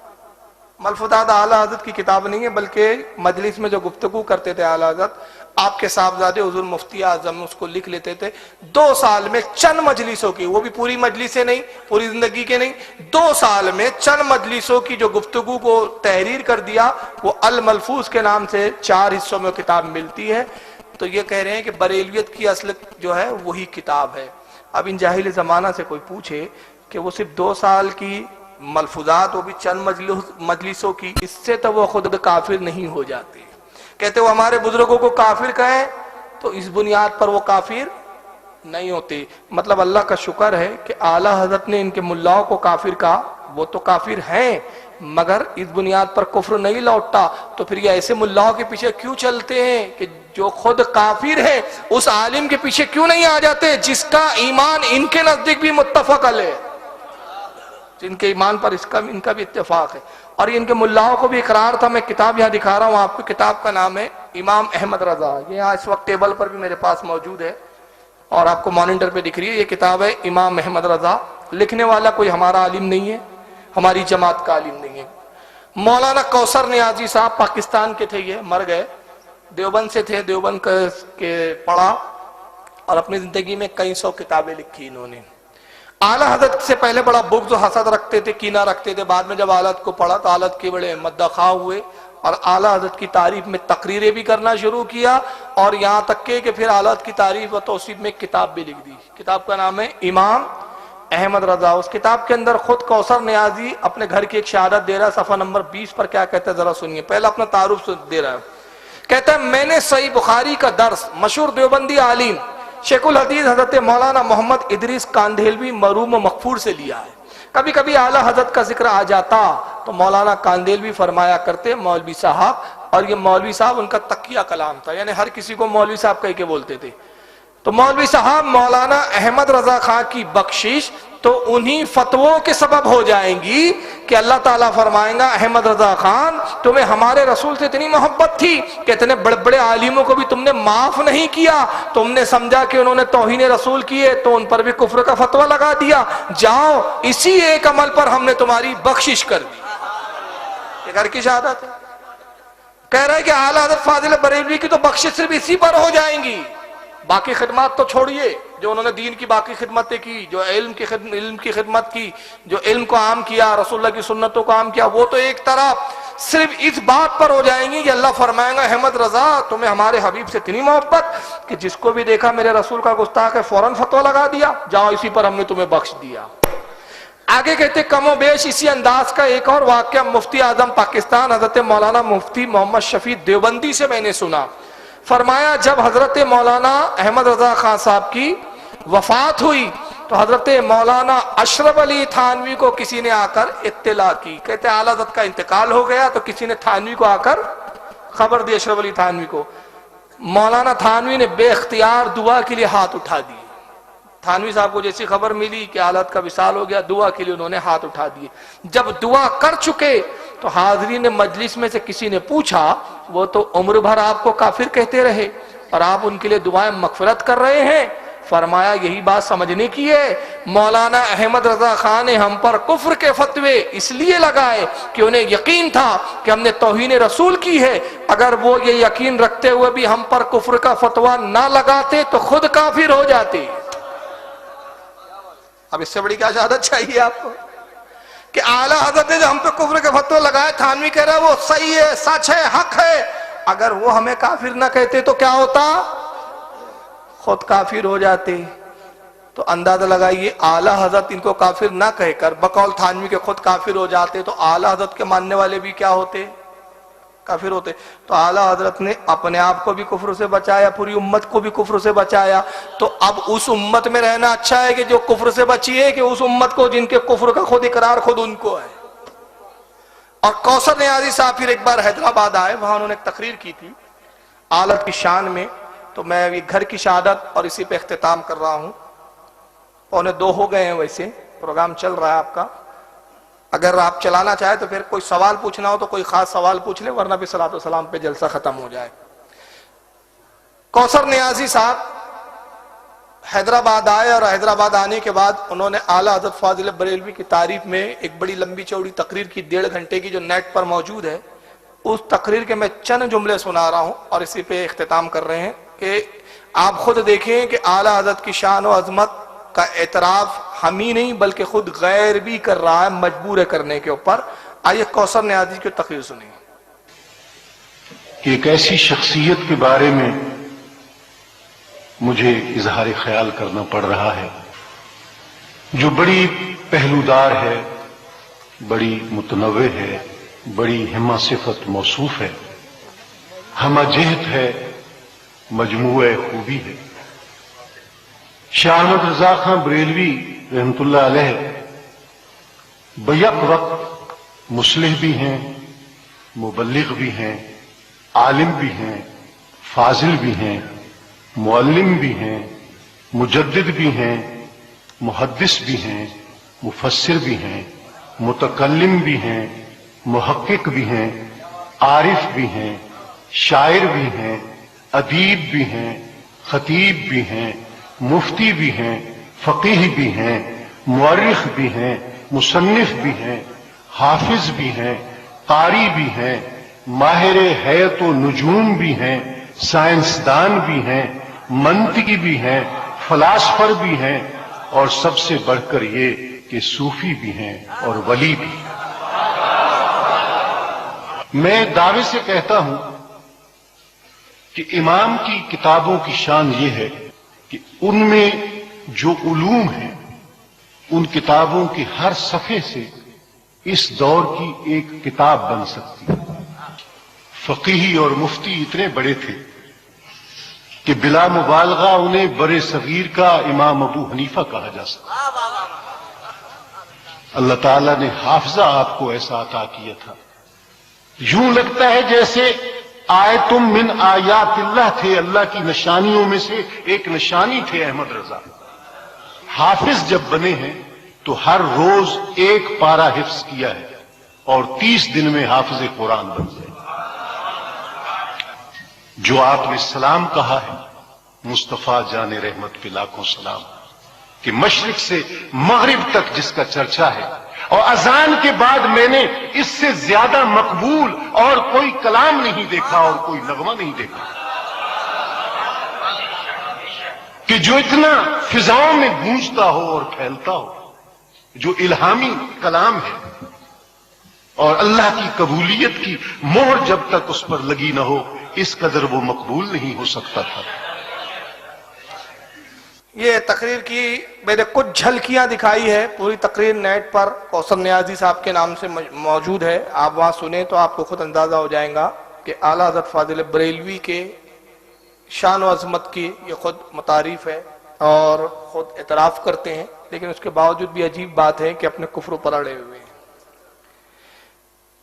ملفوظات اعلیٰ حضرت کی کتاب نہیں ہے، بلکہ مجلس میں جو گفتگو کرتے تھے اعلیٰ حضرت، آپ کے صاحبزادے حضور مفتی اعظم اس کو لکھ لیتے تھے 2 سال میں چند مجلسوں کی، وہ بھی پوری مجلسیں نہیں، پوری زندگی کے نہیں، 2 سال میں چند مجلسوں کی جو گفتگو کو تحریر کر دیا، وہ الملفوظ کے نام سے 4 حصوں میں کتاب ملتی ہے۔ تو یہ کہہ رہے ہیں کہ بریلویت کی اصل جو ہے وہی کتاب ہے۔ اب ان جاہل زمانہ سے کوئی پوچھے کہ وہ صرف 2 سال کی ملفوظات، وہ بھی چند مجلسوں کی، اس سے تو وہ خود کافر نہیں ہو جاتے۔ کہتے وہ ہمارے بزرگوں کو کافر کہیں تو اس بنیاد پر وہ کافر نہیں ہوتے۔ مطلب اللہ کا شکر ہے کہ اعلیٰ حضرت نے ان کے ملاؤں کو کافر کہا، وہ تو کافر ہیں مگر اس بنیاد پر کفر نہیں لوٹتا، تو پھر یہ ایسے ملاؤں کے پیچھے کیوں چلتے ہیں کہ جو خود کافر ہے، اس عالم کے پیچھے کیوں نہیں آ جاتے جس کا ایمان ان کے نزدیک بھی متفق ہے، جن کے ایمان پر ان کا بھی اتفاق ہے۔ اور ان کے ملاؤں کو بھی اقرار تھا۔ میں کتاب یہاں دکھا رہا ہوں آپ کو، کتاب کا نام ہے امام احمد رضا، یہ یہاں اس وقت ٹیبل پر بھی میرے پاس موجود ہے اور آپ کو مانیٹر پہ دکھ رہی ہے۔ یہ کتاب ہے امام احمد رضا، لکھنے والا کوئی ہمارا عالم نہیں ہے، ہماری جماعت کا عالم نہیں ہے۔ مولانا کوثر نیازی صاحب پاکستان کے تھے، یہ مر گئے، دیوبند سے تھے، دیوبند کے پڑھا اور اپنی زندگی میں کئی 100 کتابیں لکھی انہوں نے۔ اعلیٰ حضرت سے پہلے بڑا بغض و حسد رکھتے تھے، کینہ رکھتے تھے، بعد میں جب اعلیٰ حضرت کو پڑھا تو اعلیٰ حضرت کے بڑے مداخواہ ہوئے اور اعلیٰ حضرت کی تعریف میں تقریریں بھی کرنا شروع کیا، اور یہاں تک کہ پھر اعلیٰ حضرت کی تعریف و توصیف میں کتاب بھی لکھ دی۔ کتاب کا نام ہے امام احمد رضا۔ اس کتاب کے اندر خود کوثر نیازی اپنے گھر کی ایک شہادت دے رہا ہے، صفحہ نمبر 20 پر کیا کہتا ہے ذرا سنیے۔ پہلا اپنا تعارف دے رہا ہے، کہتا ہے میں نے صحیح بخاری کا درس مشہور دیوبندی عالم شیخ الحدیث حضرت مولانا محمد ادریس کاندھیلوی مرحوم و مغفور سے لیا ہے۔ کبھی کبھی اعلیٰ حضرت کا ذکر آ جاتا تو مولانا کاندھیلوی فرمایا کرتے مولوی صاحب، اور یہ مولوی صاحب ان کا تقیہ کلام تھا، یعنی ہر کسی کو مولوی صاحب کہہ کے بولتے تھے۔ تو مولوی صاحب مولانا احمد رضا خان کی بخشش تو انہی فتووں کے سبب ہو جائیں گی کہ اللہ تعالیٰ فرمائیں گا احمد رضا خان تمہیں ہمارے رسول سے اتنی محبت تھی کہ اتنے بڑے بڑے عالموں کو بھی تم نے معاف نہیں کیا، تم نے سمجھا کہ انہوں نے توہین رسول کیے تو ان پر بھی کفر کا فتویٰ لگا دیا، جاؤ اسی ایک عمل پر ہم نے تمہاری بخشش کر دی۔ یہ گھر کی شہادت ہے۔ کہہ رہے کہ اعلیٰ حضرت فاضل بریلوی کی تو بخشش صرف اسی پر ہو جائیں گی، باقی خدمات تو چھوڑیے، جو انہوں نے دین کی باقی خدمتیں کی، جو علم کی خدمت کی، جو علم کو عام کیا، رسول اللہ کی سنتوں کو عام کیا، وہ تو ایک طرف، صرف اس بات پر ہو جائیں گی کہ اللہ فرمائیں گا احمد رضا تمہیں ہمارے حبیب سے اتنی محبت کہ جس کو بھی دیکھا میرے رسول کا گستاخ ہے فوراً فتویٰ لگا دیا، جاؤ اسی پر ہم نے تمہیں بخش دیا۔ آگے کہتے کم و بیش اسی انداز کا ایک اور واقعہ مفتی اعظم پاکستان حضرت مولانا مفتی محمد شفیع دیوبندی سے میں نے سنا۔ فرمایا جب حضرت مولانا احمد رضا خان صاحب کی وفات ہوئی تو حضرت مولانا اشرف علی تھانوی کو کسی نے آ کر اطلاع کی، کہتے اعلیٰ حضرت کا انتقال ہو گیا تو کسی نے تھانوی کو آ کر خبر دی، اشرف علی تھانوی کو۔ مولانا تھانوی نے بے اختیار دعا کے لیے ہاتھ اٹھا دیے۔ تھانوی صاحب کو جیسی خبر ملی کہ اعلیٰ حضرت کا وصال ہو گیا، دعا کے لیے انہوں نے ہاتھ اٹھا دیے۔ جب دعا کر چکے تو حاضرین مجلس میں سے کسی نے پوچھا وہ تو عمر بھر آپ کو کافر کہتے رہے اور آپ ان کے لیے دعائیں مغفرت کر رہے ہیں۔ فرمایا یہی بات سمجھنے کی ہے، مولانا احمد رضا خان نے ہم پر کفر کے فتوے اس لیے لگائے کہ انہیں یقین تھا کہ ہم نے توہین رسول کی ہے، اگر وہ یہ یقین رکھتے ہوئے بھی ہم پر کفر کا فتویٰ نہ لگاتے تو خود کافر ہو جاتے۔ اب اس سے بڑی کیا شہادت چاہیے آپ کو؟ کہ اعلیٰ حضرت نے جو ہم پہ کفر کے فتوے لگائے، تھانوی کہہ رہا ہے وہ صحیح ہے، سچ ہے، حق ہے، اگر وہ ہمیں کافر نہ کہتے تو کیا ہوتا؟ خود کافر ہو جاتے. تو اندازہ لگائیے اعلیٰ حضرت ان کو کافر نہ کہہ کر بقول تھانوی کے خود کافر ہو جاتے تو اعلیٰ حضرت کے ماننے والے بھی کیا ہوتے؟ کافر ہوتے. تو اعلیٰ حضرت نے اپنے آپ کو بھی کفر سے بچایا، پوری امت کو بھی کفر سے بچایا. تو اب اس امت میں رہنا اچھا ہے کہ جو کفر سے بچی ہے، کہ اس امت کو جن کے کفر کا خود اقرار خود ان کو ہے. اور کوثر نیازی صاحب پھر ایک بار حیدرآباد آئے، وہاں انہوں نے ایک تقریر کی تھی آلت کی شان میں. تو میں یہ گھر کی شہادت اور اسی پہ اختتام کر رہا ہوں. 1:45 ہو گئے ہیں، ویسے پروگرام چل رہا ہے آپ کا. اگر آپ چلانا چاہیں تو پھر کوئی سوال پوچھنا ہو تو کوئی خاص سوال پوچھ لیں، ورنہ بھی صلاۃ والسلام پہ جلسہ ختم ہو جائے. کوثر نیازی صاحب حیدرآباد آئے اور حیدرآباد آنے کے بعد انہوں نے اعلیٰ حضرت فاضل بریلوی کی تعریف میں ایک بڑی لمبی چوڑی تقریر کی، 1.5 گھنٹے کی، جو نیٹ پر موجود ہے. اس تقریر کے میں چند جملے سنا رہا ہوں اور اسی پہ اختتام کر رہے ہیں کہ آپ خود دیکھیں کہ اعلیٰ حضرت کی شان و عظمت کا اعتراف ہم ہی نہیں بلکہ خود غیر بھی کر رہا ہے، مجبور ہے کرنے کے اوپر. آئیے کوثر نیازی کی تقریر سنیں. کہ ایک ایسی شخصیت کے بارے میں مجھے اظہار خیال کرنا پڑ رہا ہے جو بڑی پہلودار ہے، بڑی متنوع ہے، بڑی ہمہ صفت موصوف ہے، ہمہ جہت ہے، مجموعہ خوبی ہے. شاہ احمد رضا خان بریلوی رحمت اللہ علیہ بیک وقت مصلح بھی ہیں، مبلغ بھی ہیں، عالم بھی ہیں، فاضل بھی ہیں، معلم بھی ہیں، مجدد بھی ہیں، محدث بھی ہیں، مفسر بھی ہیں، متکلم بھی ہیں، محقق بھی ہیں، عارف بھی ہیں، شاعر بھی ہیں، ادیب بھی ہیں، خطیب بھی ہیں، مفتی بھی ہیں، فقیہ بھی ہیں، مورخ بھی ہیں، مصنف بھی ہیں، حافظ بھی ہیں، قاری بھی ہیں، ماہر حیات و نجوم بھی ہیں، سائنسدان بھی ہیں، منطقی بھی ہیں، فلاسفر بھی ہیں، اور سب سے بڑھ کر یہ کہ صوفی بھی ہیں اور ولی بھی. میں دعوے سے کہتا ہوں کہ امام کی کتابوں کی شان یہ ہے کہ ان میں جو علوم ہیں ان کتابوں کے ہر صفحے سے اس دور کی ایک کتاب بن سکتی ہے. فقیہ اور مفتی اتنے بڑے تھے کہ بلا مبالغہ انہیں برے صغیر کا امام ابو حنیفہ کہا جا سکتا. اللہ تعالیٰ نے حافظہ آپ کو ایسا عطا کیا تھا، یوں لگتا ہے جیسے آیتم من آیات اللہ تھے، اللہ کی نشانیوں میں سے ایک نشانی تھے احمد رضا. حافظ جب بنے ہیں تو ہر روز ایک پارہ حفظ کیا ہے اور 30 دن میں حافظ قرآن بن گئے. جو آپ نے سلام کہا ہے مصطفیٰ جان رحمت پہ لاکھوں سلام، کہ مشرق سے مغرب تک جس کا چرچا ہے، اور اذان کے بعد میں نے اس سے زیادہ مقبول اور کوئی کلام نہیں دیکھا اور کوئی نغمہ نہیں دیکھا کہ جو اتنا فضاؤں میں گونجتا ہو اور پھیلتا ہو، جو الہامی کلام ہے اور اللہ کی قبولیت کی مہر جب تک اس پر لگی نہ ہو اس قدر وہ مقبول نہیں ہو سکتا تھا. یہ تقریر کی میں نے کچھ جھلکیاں دکھائی ہے، پوری تقریر نیٹ پر کوثر نیازی صاحب کے نام سے موجود ہے، آپ وہاں سنیں تو آپ کو خود اندازہ ہو جائے گا کہ اعلیٰ حضرت فاضل بریلوی کے شان و عظمت کی یہ خود متعارف ہے اور خود اعتراف کرتے ہیں، لیکن اس کے باوجود بھی عجیب بات ہے کہ اپنے کفر پر اڑے ہوئے ہیں.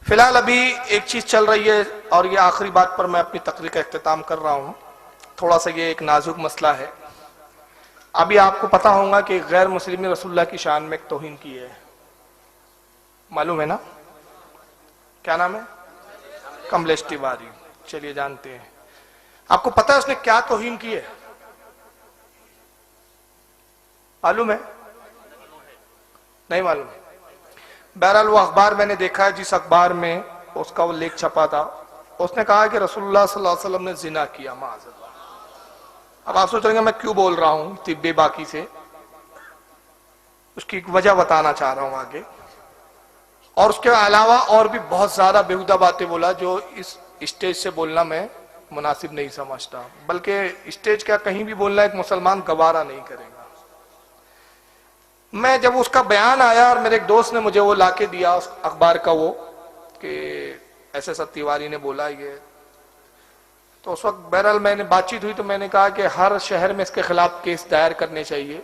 فی الحال ابھی ایک چیز چل رہی ہے اور یہ آخری بات پر میں اپنی تقریر کا اختتام کر رہا ہوں. تھوڑا سا یہ ایک نازک مسئلہ ہے. ابھی آپ کو پتا ہوگا کہ غیر مسلم نے رسول اللہ کی شان میں ایک توہین کی ہے، معلوم ہے نا؟ کیا نام ہے؟ کملیش تیواری. چلیے جانتے ہیں. آپ کو پتا ہے اس نے کیا توہین کی ہے؟ معلوم ہے؟ نہیں معلوم. بہرحال وہ اخبار میں نے دیکھا ہے جس اخبار میں اس کا وہ لیکھ چھپا تھا، اس نے کہا کہ رسول اللہ صلی اللہ علیہ وسلم نے زنا کیا. معاذ اللہ. اب آپ سوچ رہے ہیں میں کیوں بول رہا ہوں طب باقی سے، اس کی ایک وجہ بتانا چاہ رہا ہوں آگے. اور اس کے علاوہ اور بھی بہت زیادہ بیہودہ باتیں بولا جو اس اسٹیج سے بولنا میں مناسب نہیں سمجھتا، بلکہ اسٹیج کا کہیں بھی بولنا ایک مسلمان گوارا نہیں کرے گا۔ میں جب اس کا بیان آیا اور میرے ایک دوست نے مجھے وہ لا کے دیا اس اخبار کا، وہ کہ ایسے سب تیواری نے بولا یہ، تو اس وقت بہرحال میں نے بات چیت ہوئی تو میں نے کہا کہ ہر شہر میں اس کے خلاف کیس دائر کرنے چاہیے۔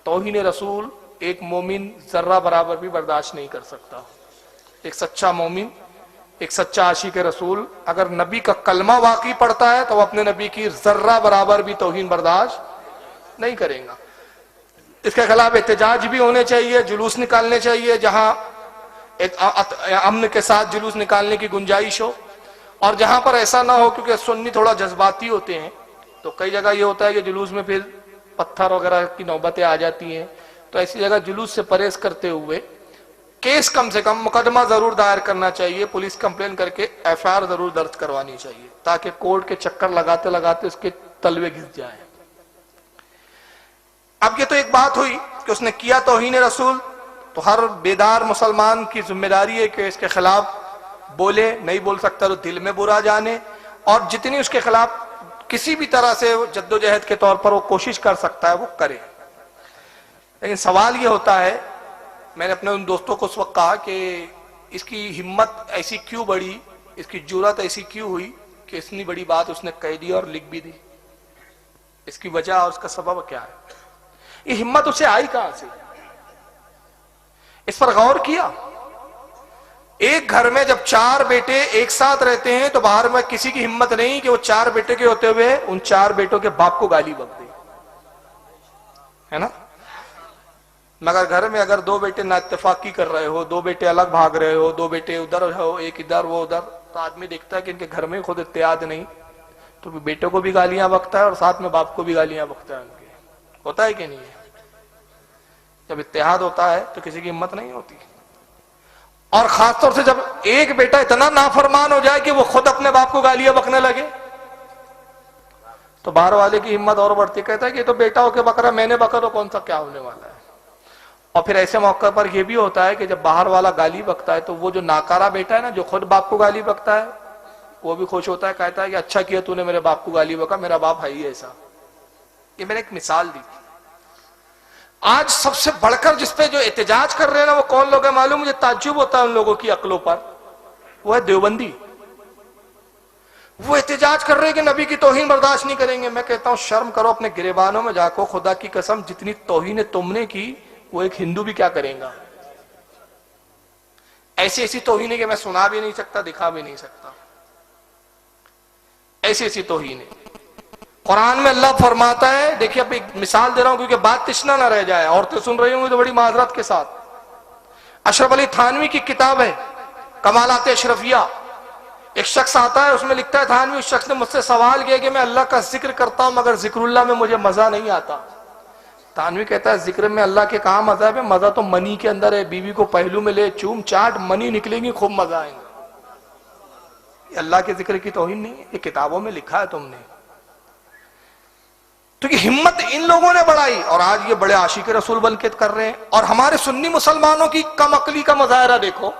توہین رسول ایک مومن ذرہ برابر بھی برداشت نہیں کر سکتا۔ ایک سچا مومن، ایک سچا عاشق رسول اگر نبی کا کلمہ واقعی پڑھتا ہے تو وہ اپنے نبی کی ذرہ برابر بھی توہین برداشت نہیں کرے گا۔ اس کے خلاف احتجاج بھی ہونے چاہیے، جلوس نکالنے چاہیے جہاں ایک امن کے ساتھ جلوس نکالنے کی گنجائش ہو، اور جہاں پر ایسا نہ ہو، کیونکہ سنی تھوڑا جذباتی ہوتے ہیں تو کئی جگہ یہ ہوتا ہے کہ جلوس میں پھر پتھر وغیرہ کی نوبتیں آ جاتی ہیں، تو ایسی جگہ جلوس سے پرہیز کرتے ہوئے کیس کم سے کم مقدمہ ضرور دائر کرنا چاہیے، پولیس کمپلین کر کے ایف آئی آر ضرور درج کروانی چاہیے تاکہ کورٹ کے چکر لگاتے لگاتے اس کے تلوے گھس جائیں۔ اب یہ تو ایک بات ہوئی کہ اس نے کیا توہین رسول، تو ہر بیدار مسلمان کی ذمہ داری ہے کہ اس کے خلاف بولے، نہیں بول سکتا تو دل میں برا جانے، اور جتنی اس کے خلاف کسی بھی طرح سے جدوجہد کے طور پر وہ کوشش کر سکتا ہے وہ کرے۔ لیکن سوال یہ ہوتا ہے، میں نے اپنے ان دوستوں کو اس وقت کہا کہ اس کی ہمت ایسی کیوں بڑھی، اس کی جرأت ایسی کیوں ہوئی کہ اتنی بڑی بات اس نے کہہ دی اور لکھ بھی دی، اس کی وجہ اور اس کا سبب کیا ہے؟ یہ ہمت اسے آئی کہاں سے؟ اس پر غور کیا؟ ایک گھر میں جب 4 بیٹے ایک ساتھ رہتے ہیں تو باہر میں کسی کی ہمت نہیں کہ وہ 4 بیٹے کے ہوتے ہوئے ان 4 بیٹوں کے باپ کو گالی بک دے، ہے نا؟ مگر گھر میں اگر 2 بیٹے نا اتفاقی کر رہے ہو، 2 بیٹے الگ بھاگ رہے ہو، 2 بیٹے ادھر ہو، ایک ادھر وہ ادھر، تو آدمی دیکھتا ہے کہ ان کے گھر میں خود اتحاد نہیں، تو بیٹوں کو بھی گالیاں بکتا ہے اور ساتھ میں باپ کو بھی گالیاں بکتا ہے۔ ان کے ہوتا ہے کہ نہیں ہے؟ جب اتحاد ہوتا ہے تو کسی کی ہمت نہیں ہوتی، اور خاص طور سے جب ایک بیٹا اتنا نافرمان ہو جائے کہ وہ خود اپنے باپ کو گالیاں بکنے لگے تو باہر والے کی ہمت اور بڑھتی، کہتا ہے کہ یہ تو بیٹا ہو کے بک رہا، میں نے بکا تو کون سا کیا ہونے والا ہے۔ اور پھر ایسے موقع پر یہ بھی ہوتا ہے کہ جب باہر والا گالی بکتا ہے تو وہ جو ناکارہ بیٹا ہے نا، جو خود باپ کو گالی بکتا ہے، وہ بھی خوش ہوتا ہے، کہتا ہے کہ اچھا کیا تو نے میرے باپ کو گالی بکا، میرا باپ ہے ہی ایسا۔ یہ میں نے ایک مثال دی۔ آج سب سے بڑھ کر جس پہ جو احتجاج کر رہے ہیں نا وہ کون لوگ ہیں معلوم؟ مجھے تعجب ہوتا ہے ان لوگوں کی عقلوں پر، وہ ہے دیوبندی۔ وہ احتجاج کر رہے ہیں کہ نبی کی توہین برداشت نہیں کریں گے۔ میں کہتا ہوں شرم کرو اپنے گریبانوں میں جا کو، خدا کی قسم جتنی توہین تم نے کی وہ ایک ہندو بھی کیا کرے گا؟ ایسی ایسی توہین ہے کہ میں سنا بھی نہیں سکتا، دکھا بھی نہیں سکتا، ایسی ایسی توہین ہے۔ قرآن میں اللہ فرماتا ہے، دیکھیے اب ایک مثال دے رہا ہوں کیونکہ بات تشنا نہ رہ جائے، عورتیں سن رہی ہوں گی تو بڑی معذرت کے ساتھ۔ اشرف علی تھانوی کی کتاب ہے کمالات اشرفیہ، ایک شخص آتا ہے اس میں لکھتا ہے تھانوی، اس شخص نے مجھ سے سوال کیا کہ میں اللہ کا ذکر کرتا ہوں مگر ذکر اللہ میں مجھے مزہ نہیں آتا۔ تھانوی کہتا ہے ذکر میں اللہ کے کہاں مزہ ہے؟ مزہ تو منی کے اندر ہے، بیوی کو پہلو میں لے چوم چاٹ، منی نکلیں گی خوب مزہ آئے گا۔ یہ اللہ کے ذکر کی توہین نہیں ہے، یہ کتابوں میں لکھا ہے تم نے۔ تو یہ ہمت ان لوگوں نے بڑھائی اور آج یہ بڑے عاشق رسول بن کے کر رہے ہیں۔ اور ہمارے سنی مسلمانوں کی کم عقلی کا مظاہرہ دیکھو،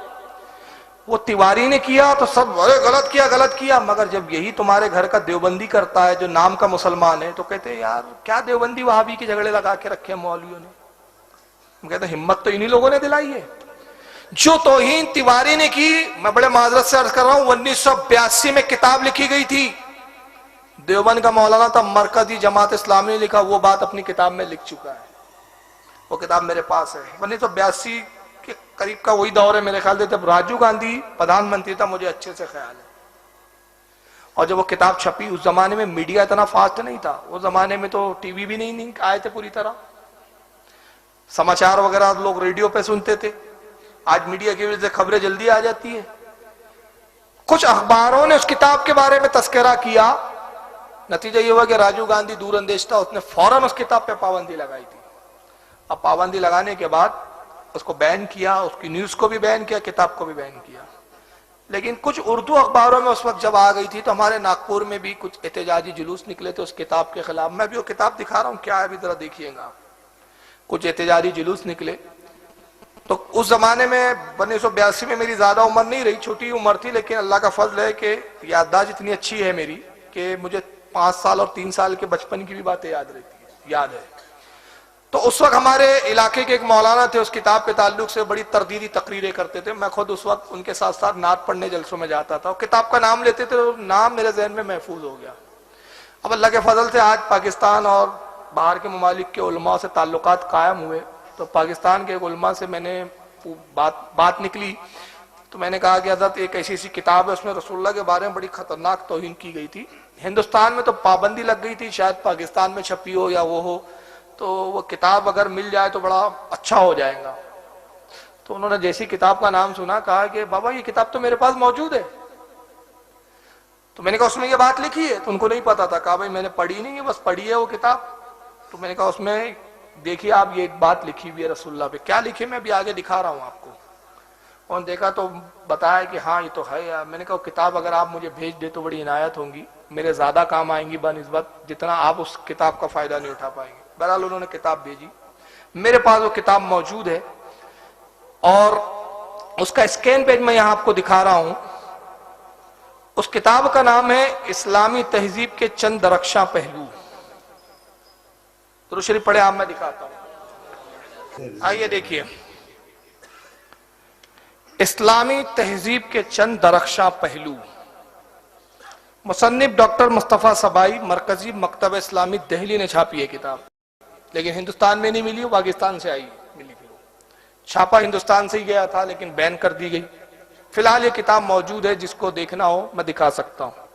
وہ تیواری نے کیا تو سب غلط کیا، مگر جب یہی تمہارے گھر کا دیوبندی کرتا ہے جو نام کا مسلمان ہے تو کہتے ہیں یار کیا دیوبندی وہابی کے جھگڑے لگا کے رکھے ہیں مولویوں نے۔ ہم کہتے ہیں ہمت تو انہی لوگوں نے دلائی ہے۔ جو توہین تیواری نے کی، میں بڑے معذرت سے عرض کر رہا ہوں، 1982 میں کتاب لکھی گئی تھی، دیوبند کا مولانا تھا، مرکزی جماعت اسلامی نے لکھا، وہ بات اپنی کتاب میں لکھ چکا ہے، وہ کتاب میرے پاس ہے۔ 1982 کے قریب کا وہی دور ہے میرے خیال سے جب راجیو گاندھی پردھان منتری تھا، مجھے اچھے سے خیال ہے۔ اور جب وہ کتاب چھپی اس زمانے میں میڈیا اتنا فاسٹ نہیں تھا، اس زمانے میں تو ٹی وی بھی نہیں آئے تھے پوری طرح، سماچار وغیرہ لوگ ریڈیو پہ سنتے تھے، آج میڈیا کی وجہ سے خبریں جلدی آ جاتی ہیں۔ کچھ اخباروں نے اس کتاب کے بارے میں تذکرہ کیا، نتیجہ یہ ہوا کہ راجیو گاندھی دور اندیش تھا، اس نے فوراً اس کتاب پہ پابندی لگائی تھی۔ اب پابندی لگانے کے بعد اس کو بین کیا، اس کی نیوز کو بھی بین کیا، کتاب کو بھی بین کیا۔ لیکن کچھ اردو اخباروں میں اس وقت جب آ گئی تھی تو ہمارے ناگپور میں بھی کچھ احتجاجی جلوس نکلے تھے اس کتاب کے خلاف۔ میں بھی وہ کتاب دکھا رہا ہوں، کیا ہے ابھی ذرا دیکھیے گا۔ کچھ احتجاجی جلوس نکلے تو اس زمانے میں 1982 میں میری زیادہ عمر نہیں رہی، چھوٹی عمر تھی، لیکن اللہ کا فضل ہے کہ یادداشت اتنی اچھی ہے میری کہ مجھے 5 سال اور 3 سال کے بچپن کی بھی باتیں یاد رہتی ہیں، یاد ہے۔ تو اس وقت ہمارے علاقے کے ایک مولانا تھے، اس کتاب کے تعلق سے بڑی تردیدی تقریریں کرتے تھے، میں خود اس وقت ان کے ساتھ ساتھ نعت پڑھنے جلسوں میں جاتا تھا، اور کتاب کا نام لیتے تھے، نام میرے ذہن میں محفوظ ہو گیا۔ اب اللہ کے فضل سے آج پاکستان اور باہر کے ممالک کے علماء سے تعلقات قائم ہوئے، تو پاکستان کے علماء سے میں نے بات نکلی، تو میں نے کہا کہ حضرت ایک ایسی کتاب ہے، اس میں رسول اللہ کے بارے میں بڑی خطرناک توہین کی گئی تھی، ہندوستان میں تو پابندی لگ گئی تھی، شاید پاکستان میں چھپی ہو یا وہ ہو، تو وہ کتاب اگر مل جائے تو بڑا اچھا ہو جائے گا۔ تو انہوں نے جیسی کتاب کا نام سنا کہا کہ بابا یہ کتاب تو میرے پاس موجود ہے۔ تو میں نے کہا اس میں یہ بات لکھی ہے؟ تو ان کو نہیں پتا تھا، کہا بھائی میں نے پڑھی نہیں ہے، بس پڑھی ہے وہ کتاب۔ تو میں نے کہا اس میں دیکھیے آپ یہ ایک بات لکھی ہوئی ہے رسول اللہ پہ، کیا لکھی میں ابھی آگے دکھا رہا ہوں آپ کو۔ اور دیکھا تو بتایا کہ ہاں یہ تو ہے یار۔ میں نے کہا کتاب اگر آپ مجھے بھیج دے تو بڑی عنایت ہوں گی، میرے زیادہ کام آئیں گی بنسبت جتنا آپ اس کتاب کا فائدہ نہیں اٹھا پائیں گے۔ بہرحال انہوں نے کتاب بھیجی، میرے پاس وہ کتاب موجود ہے، اور اس کا اسکین پیج میں یہاں آپ کو دکھا رہا ہوں۔ اس کتاب کا نام ہے اسلامی تہذیب کے چند درخشاں پہلو۔ درود شریف پڑھے آپ، میں دکھاتا ہوں۔ آئیے دیکھیے، اسلامی تہذیب کے چند درخشاں پہلو، مصنف ڈاکٹر مصطفیٰ سبائی، مرکزی مکتبہ اسلامی دہلی نے چھاپی ہے کتاب، لیکن ہندوستان میں نہیں ملی، وہ پاکستان سے آئی ملی، پھر چھاپا ہندوستان سے ہی گیا تھا لیکن بین کر دی گئی۔ فی الحال یہ کتاب موجود ہے، جس کو دیکھنا ہو میں دکھا سکتا ہوں۔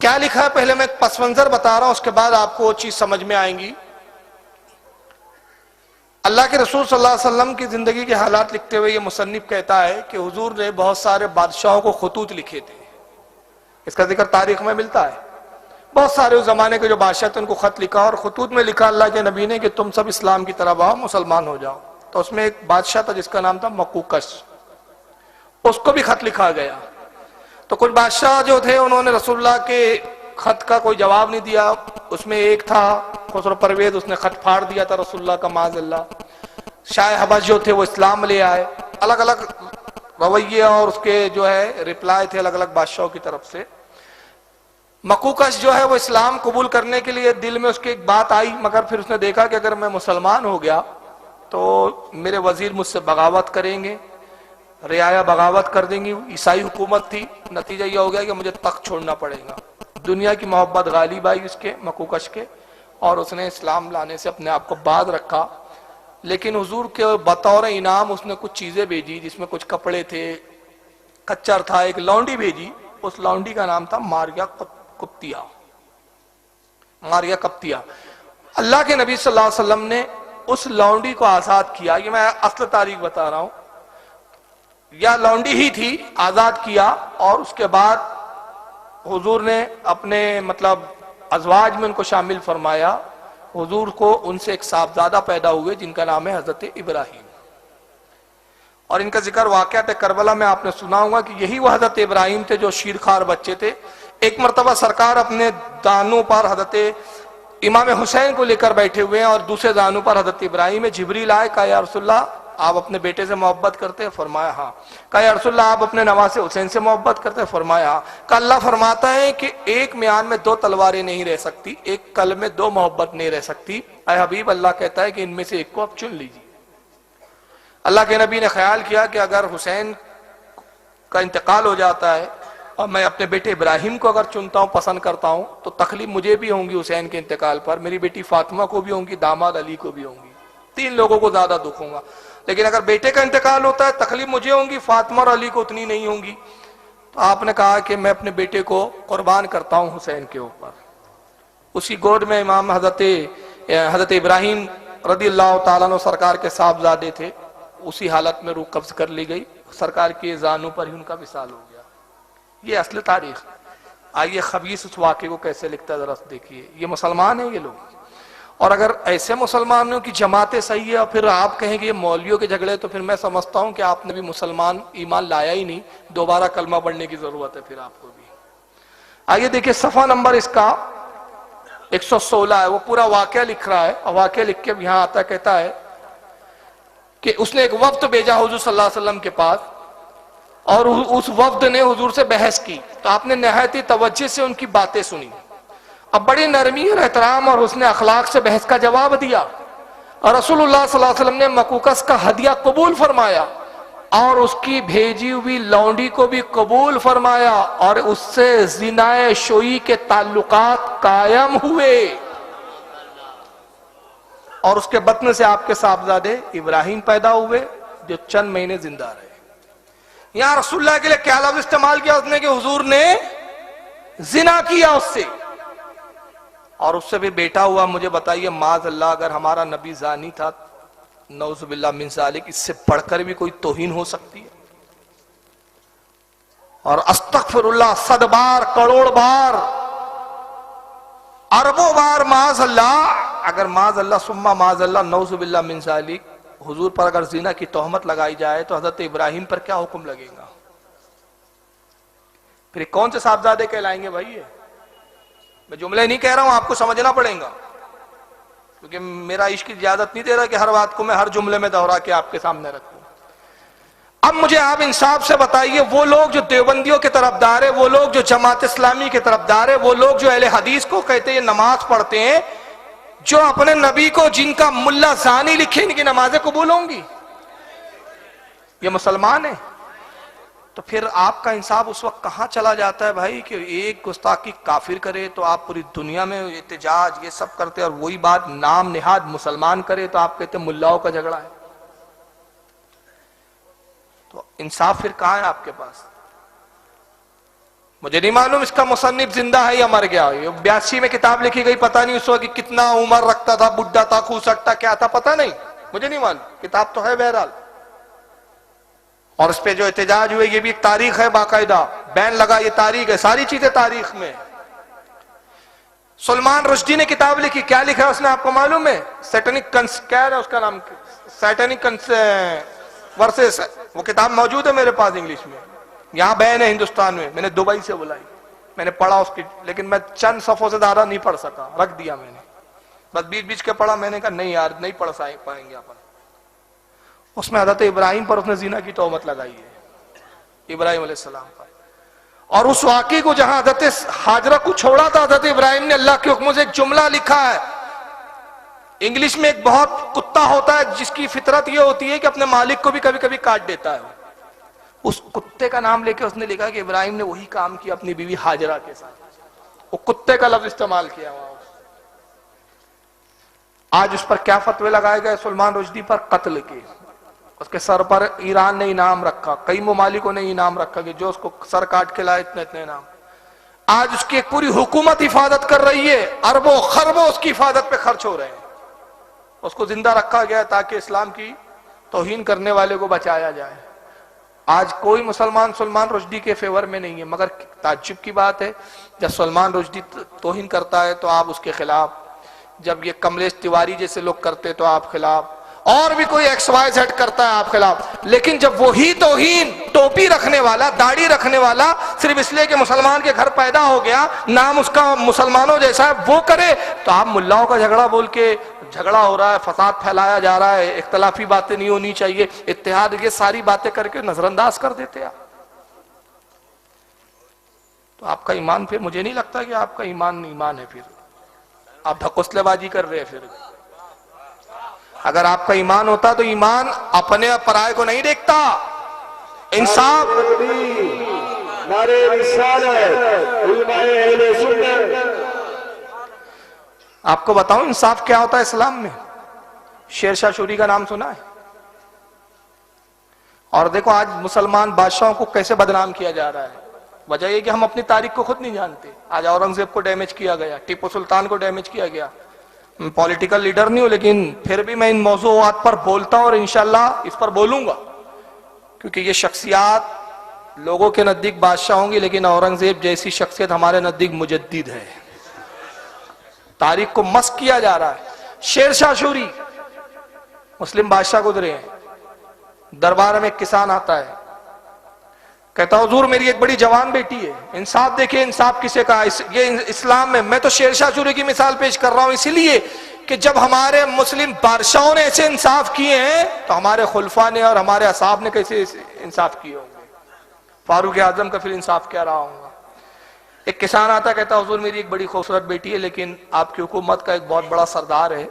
کیا لکھا ہے پہلے میں ایک پس منظر بتا رہا ہوں، اس کے بعد آپ کو وہ چیز سمجھ میں آئیں گی۔ اللہ کے رسول صلی اللہ علیہ وسلم کی زندگی کے حالات لکھتے ہوئے یہ مصنف کہتا ہے کہ حضور نے بہت سارے بادشاہوں کو خطوط لکھے تھے، اس کا ذکر تاریخ میں ملتا ہے۔ بہت سارے اس زمانے کے جو بادشاہ تھے ان کو خط لکھا، اور خطوط میں لکھا اللہ کے نبی نے کہ تم سب اسلام کی طرف آؤ، مسلمان ہو جاؤ۔ تو اس میں ایک بادشاہ تھا جس کا نام تھا مقوقس، اس کو بھی خط لکھا گیا۔ تو کچھ بادشاہ جو تھے انہوں نے رسول اللہ کے خط کا کوئی جواب نہیں دیا، اس میں ایک تھا خسرو پرویز، اس نے خط پھاڑ دیا تھا رسول اللہ کا معاذ اللہ۔ شاہ حبش جو تھے وہ اسلام لے آئے، الگ الگ رویے اور اس کے جو ہے رپلائی تھے الگ الگ بادشاہوں کی طرف سے۔ مقوقس جو ہے وہ اسلام قبول کرنے کے لیے دل میں اس کی ایک بات آئی، مگر پھر اس نے دیکھا کہ اگر میں مسلمان ہو گیا تو میرے وزیر مجھ سے بغاوت کریں گے، رعایا بغاوت کر دیں گی، عیسائی حکومت تھی، نتیجہ یہ ہو گیا کہ مجھے تخت چھوڑنا پڑے گا۔ دنیا کی محبت غالب آئی اس کے مقوقس کے، اور اس نے اسلام لانے سے اپنے آپ کو باز رکھا۔ لیکن حضور کے بطور انعام اس نے کچھ چیزیں بھیجی، جس میں کچھ کپڑے تھے، کچر تھا، ایک لونڈی بھیجی، اس لونڈی کا نام تھا ماریا قبطیہ، ماریا قبطیہ۔ اللہ کے نبی صلی اللہ علیہ وسلم نے اس لونڈی کو آزاد کیا، یہ میں اصل تاریخ بتا رہا ہوں، یا لونڈی ہی تھی، آزاد کیا، اور اس کے بعد حضور نے اپنے ازواج میں ان کو شامل فرمایا۔ حضور کو ان سے ایک صاحبزادہ پیدا ہوئے جن کا نام ہے حضرت ابراہیم، اور ان کا ذکر واقعات کربلا میں آپ نے سنا ہوگا کہ یہی وہ حضرت ابراہیم تھے جو شیرخوار بچے تھے۔ ایک مرتبہ سرکار اپنے دانوں پر حضرت امام حسین کو لے کر بیٹھے ہوئے ہیں، اور دوسرے دانوں پر حضرت ابراہیم ہے۔ جبریل آئے، کہا یا رسول اللہ آپ اپنے بیٹے سے محبت کرتے ہیں؟ فرمایا ہاں۔ کہا یا رسول اللہ آپ اپنے نواسے حسین سے محبت کرتے ہیں؟ فرمایا ہاں۔ کہا اللہ فرماتا ہے کہ ایک میان میں 2 تلواریں نہیں رہ سکتی، ایک قلب میں 2 محبت نہیں رہ سکتی۔ اے حبیب، اللہ کہتا ہے کہ ان میں سے ایک کو آپ چن لیجیے۔ اللہ کے نبی نے خیال کیا کہ اگر حسین کا انتقال ہو جاتا ہے اور میں اپنے بیٹے ابراہیم کو اگر چنتا ہوں، پسند کرتا ہوں، تو تکلیف مجھے بھی ہوں گی حسین کے انتقال پر، میری بیٹی فاطمہ کو بھی ہوں گی، داماد علی کو بھی ہوں گی، 3 لوگوں کو زیادہ دکھ ہوں گا۔ لیکن اگر بیٹے کا انتقال ہوتا ہے تکلیف مجھے ہوں گی، فاطمہ اور علی کو اتنی نہیں ہوں گی۔ تو آپ نے کہا کہ میں اپنے بیٹے کو قربان کرتا ہوں حسین کے اوپر۔ اسی گود میں امام حضرت ابراہیم رضی اللہ تعالیٰ عنہ سرکار کے صاحبزادے تھے، اسی حالت میں روح قبض کر لی گئی، سرکار کے زانوں پر ہی ان کا وصال ہو گیا۔ یہ اصل تاریخ۔ آئیے خبیث اس واقعے کو کیسے لکھتا ہے ذرا دیکھیے۔ یہ مسلمان ہیں یہ لوگ، اور اگر ایسے مسلمانوں کی جماعتیں صحیح ہے اور پھر آپ کہیں کہ یہ مولویوں کے جھگڑے، تو پھر میں سمجھتا ہوں کہ آپ نے بھی مسلمان ایمان لایا ہی نہیں، دوبارہ کلمہ پڑھنے کی ضرورت ہے پھر آپ کو بھی۔ آئیے دیکھیے صفحہ نمبر اس کا 116 ہے، وہ پورا واقعہ لکھ رہا ہے، اور واقعہ لکھ کے یہاں آتا کہتا ہے کہ اس نے ایک وفد بھیجا حضور صلی اللہ علیہ وسلم کے پاس، اور اس وفد نے حضور سے بحث کی، تو آپ نے نہایت ہی توجہ سے ان کی باتیں سنی، اب بڑی نرمی اور احترام اور حسن اخلاق سے بحث کا جواب دیا، اور رسول اللہ صلی اللہ علیہ وسلم نے مقوقس کا ہدیہ قبول فرمایا اور اس کی بھیجی ہوئی لونڈی کو بھی قبول فرمایا، اور اس سے زنائے شوئی کے تعلقات قائم ہوئے، اور اس کے بطن سے آپ کے صاحبزادے ابراہیم پیدا ہوئے جو چند مہینے زندہ رہے۔ یہاں رسول اللہ کے لیے کیا لفظ استعمال کیا اس نے کہ حضور نے زنا کیا اس سے، اور اس سے بھی بیٹا ہوا۔ مجھے بتائیے معاذ اللہ اگر ہمارا نبی زانی تھا، نعوذ باللہ من ذالک، اس سے پڑھ کر بھی کوئی توہین ہو سکتی ہے؟ اور استغفر اللہ 100 بار، کروڑ بار، اربوں بار معاذ اللہ، اگر معاذ اللہ ثم معاذ اللہ نعوذ باللہ من ذالک حضور پر اگر زنا کی تہمت لگائی جائے تو حضرت ابراہیم پر کیا حکم لگے گا؟ پھر کون سے صاحبزادے کہلائیں گے بھائی؟ یہ میں جملے نہیں کہہ رہا ہوں، آپ کو سمجھنا پڑے گا، کیونکہ میرا عشق اجازت نہیں دے رہا کہ ہر بات کو میں ہر جملے میں دہرا کے آپ کے سامنے رکھوں۔ اب مجھے آپ انصاف سے بتائیے، وہ لوگ جو دیوبندیوں کے طرفدار ہیں، وہ لوگ جو جماعت اسلامی کے طرفدار ہیں، وہ لوگ جو اہل حدیث کو کہتے ہیں نماز پڑھتے ہیں، جو اپنے نبی کو جن کا ملا زانی لکھے ان کی نمازیں قبول ہوں گی؟ یہ مسلمان ہیں؟ تو پھر آپ کا انصاف اس وقت کہاں چلا جاتا ہے بھائی کہ ایک گستاخی کافر کرے تو آپ پوری دنیا میں احتجاج یہ سب کرتے، اور وہی بات نام نہاد مسلمان کرے تو آپ کہتے ہیں ملاؤں کا جھگڑا ہے۔ تو انصاف پھر کہاں ہے آپ کے پاس؟ مجھے نہیں معلوم اس کا مصنف زندہ ہے یا مر گیا۔ 82 میں کتاب لکھی گئی، پتہ نہیں اس وقت کتنا عمر رکھتا تھا، بڈھا تھا، خوسٹا کیا تھا پتہ نہیں، مجھے نہیں معلوم، کتاب تو ہے بہرحال، اور اس پہ جو احتجاج ہوئے یہ بھی ایک تاریخ ہے، باقاعدہ بین لگا، یہ تاریخ ہے، ساری چیزیں تاریخ میں۔ سلمان رشدی نے کتاب لکھی، کیا لکھا ہے اس نے آپ کو معلوم ہے؟ سیٹنک کیا ہے اس کا نام؟ سیٹنک ورسز، وہ کتاب موجود ہے میرے پاس انگلش میں، یہاں بین ہے ہندوستان میں، میں نے دبئی سے بلائی، میں نے پڑھا اس کی، لیکن میں چند صفحوں سے زیادہ نہیں پڑھ سکا، رکھ دیا میں نے، بس بیچ بیچ کے پڑھا، میں نے کہا نہیں یار نہیں پڑھ پائیں گے اپن۔ اس میں حضرت ابراہیم پر اس نے زنا کی تہمت لگائی ہے، ابراہیم علیہ السلام پر، اور اس واقعے کو جہاں حضرت ہاجرہ کو چھوڑا تھا حضرت ابراہیم نے اللہ کے حکم سے ایک جملہ لکھا ہے، انگلش میں ایک بہت کتا ہوتا ہے جس کی فطرت یہ ہوتی ہے کہ اپنے مالک کو بھی کبھی کبھی کاٹ دیتا ہے، اس کتے کا نام لے کے اس نے لکھا کہ ابراہیم نے وہی کام کیا اپنی بیوی ہاجرہ کے ساتھ، وہ کتے کا لفظ استعمال کیا وہاں۔ آج اس پر کیا فتوے لگائے گئے سلمان رشدی پر؟ قتل کے، اس کے سر پر ایران نے انعام رکھا، کئی ممالکوں نے انعام رکھا کہ جو اس کو سر کاٹ کے لائے اتنے اتنے انعام۔ آج اس کی ایک پوری حکومت حفاظت کر رہی ہے، اربوں خربوں اس کی حفاظت پہ خرچ ہو رہے ہیں، اس کو زندہ رکھا گیا تاکہ اسلام کی توہین کرنے والے کو بچایا جائے۔ آج کوئی مسلمان سلمان رشدی کے فیور میں نہیں ہے، مگر تعجب کی بات ہے جب سلمان رشدی توہین کرتا ہے تو آپ اس کے خلاف، جب یہ کملیش تیواری جیسے لوگ کرتے تو آپ خلاف، اور بھی کوئی ایکس وائی زیڈ کرتا ہے آپ خلاف، لیکن جب وہی توہین ٹوپی رکھنے والا، داڑھی رکھنے والا، صرف اس لیے کہ مسلمان کے گھر پیدا ہو گیا، نام اس کا مسلمانوں جیسا ہے، وہ کرے تو آپ ملاؤں کا جھگڑا بول کے جھگڑا ہو رہا ہے، فساد پھیلایا جا رہا ہے، اختلافی باتیں نہیں ہونی چاہیے، اتحاد، یہ ساری باتیں کر کے نظر انداز کر دیتے آپ۔ تو آپ کا ایمان پھر مجھے نہیں لگتا کہ آپ کا ایمان ہے، پھر آپ ڈھکوسلے بازی کر رہے ہیں۔ پھر اگر آپ کا ایمان ہوتا تو ایمان اپنے پرائے کو نہیں دیکھتا، انصاف۔ نعرہ رسالت، علماء اہل سنت۔ آپ کو بتاؤں انصاف کیا ہوتا ہے اسلام میں؟ شیر شاہ شوری کا نام سنا ہے؟ اور دیکھو آج مسلمان بادشاہوں کو کیسے بدنام کیا جا رہا ہے، وجہ یہ کہ ہم اپنی تاریخ کو خود نہیں جانتے۔ آج اورنگزیب کو ڈیمیج کیا گیا، ٹیپو سلطان کو ڈیمیج کیا گیا۔ میں پولیٹیکل لیڈر نہیں ہوں لیکن پھر بھی میں ان موضوعات پر بولتا ہوں، اور انشاءاللہ اس پر بولوں گا، کیونکہ یہ شخصیات لوگوں کے نزدیک بادشاہ ہوں گی، لیکن اورنگزیب جیسی شخصیت ہمارے نزدیک مجدد ہے۔ تاریخ کو مسخ کیا جا رہا ہے۔ شیر شاہ شوری مسلم بادشاہ گزرے ہیں، دربار میں ایک کسان آتا ہے، کہتا حضور میری ایک بڑی جوان بیٹی ہے، انصاف دیکھیں انصاف کسے کہا یہ اسلام میں۔ میں تو شیر شاہ شوری کی مثال پیش کر رہا ہوں اسی لیے کہ جب ہمارے مسلم بادشاہوں نے ایسے انصاف کیے ہیں تو ہمارے خلفاء نے اور ہمارے اصحاب نے کیسے انصاف کیے ہوں گے؟ فاروق اعظم کا پھر انصاف کیا رہا ہوگا؟ ایک کسان آتا کہتا حضور میری ایک بڑی خوبصورت بیٹی ہے لیکن آپ کی حکومت کا ایک بہت بڑا سردار ہے،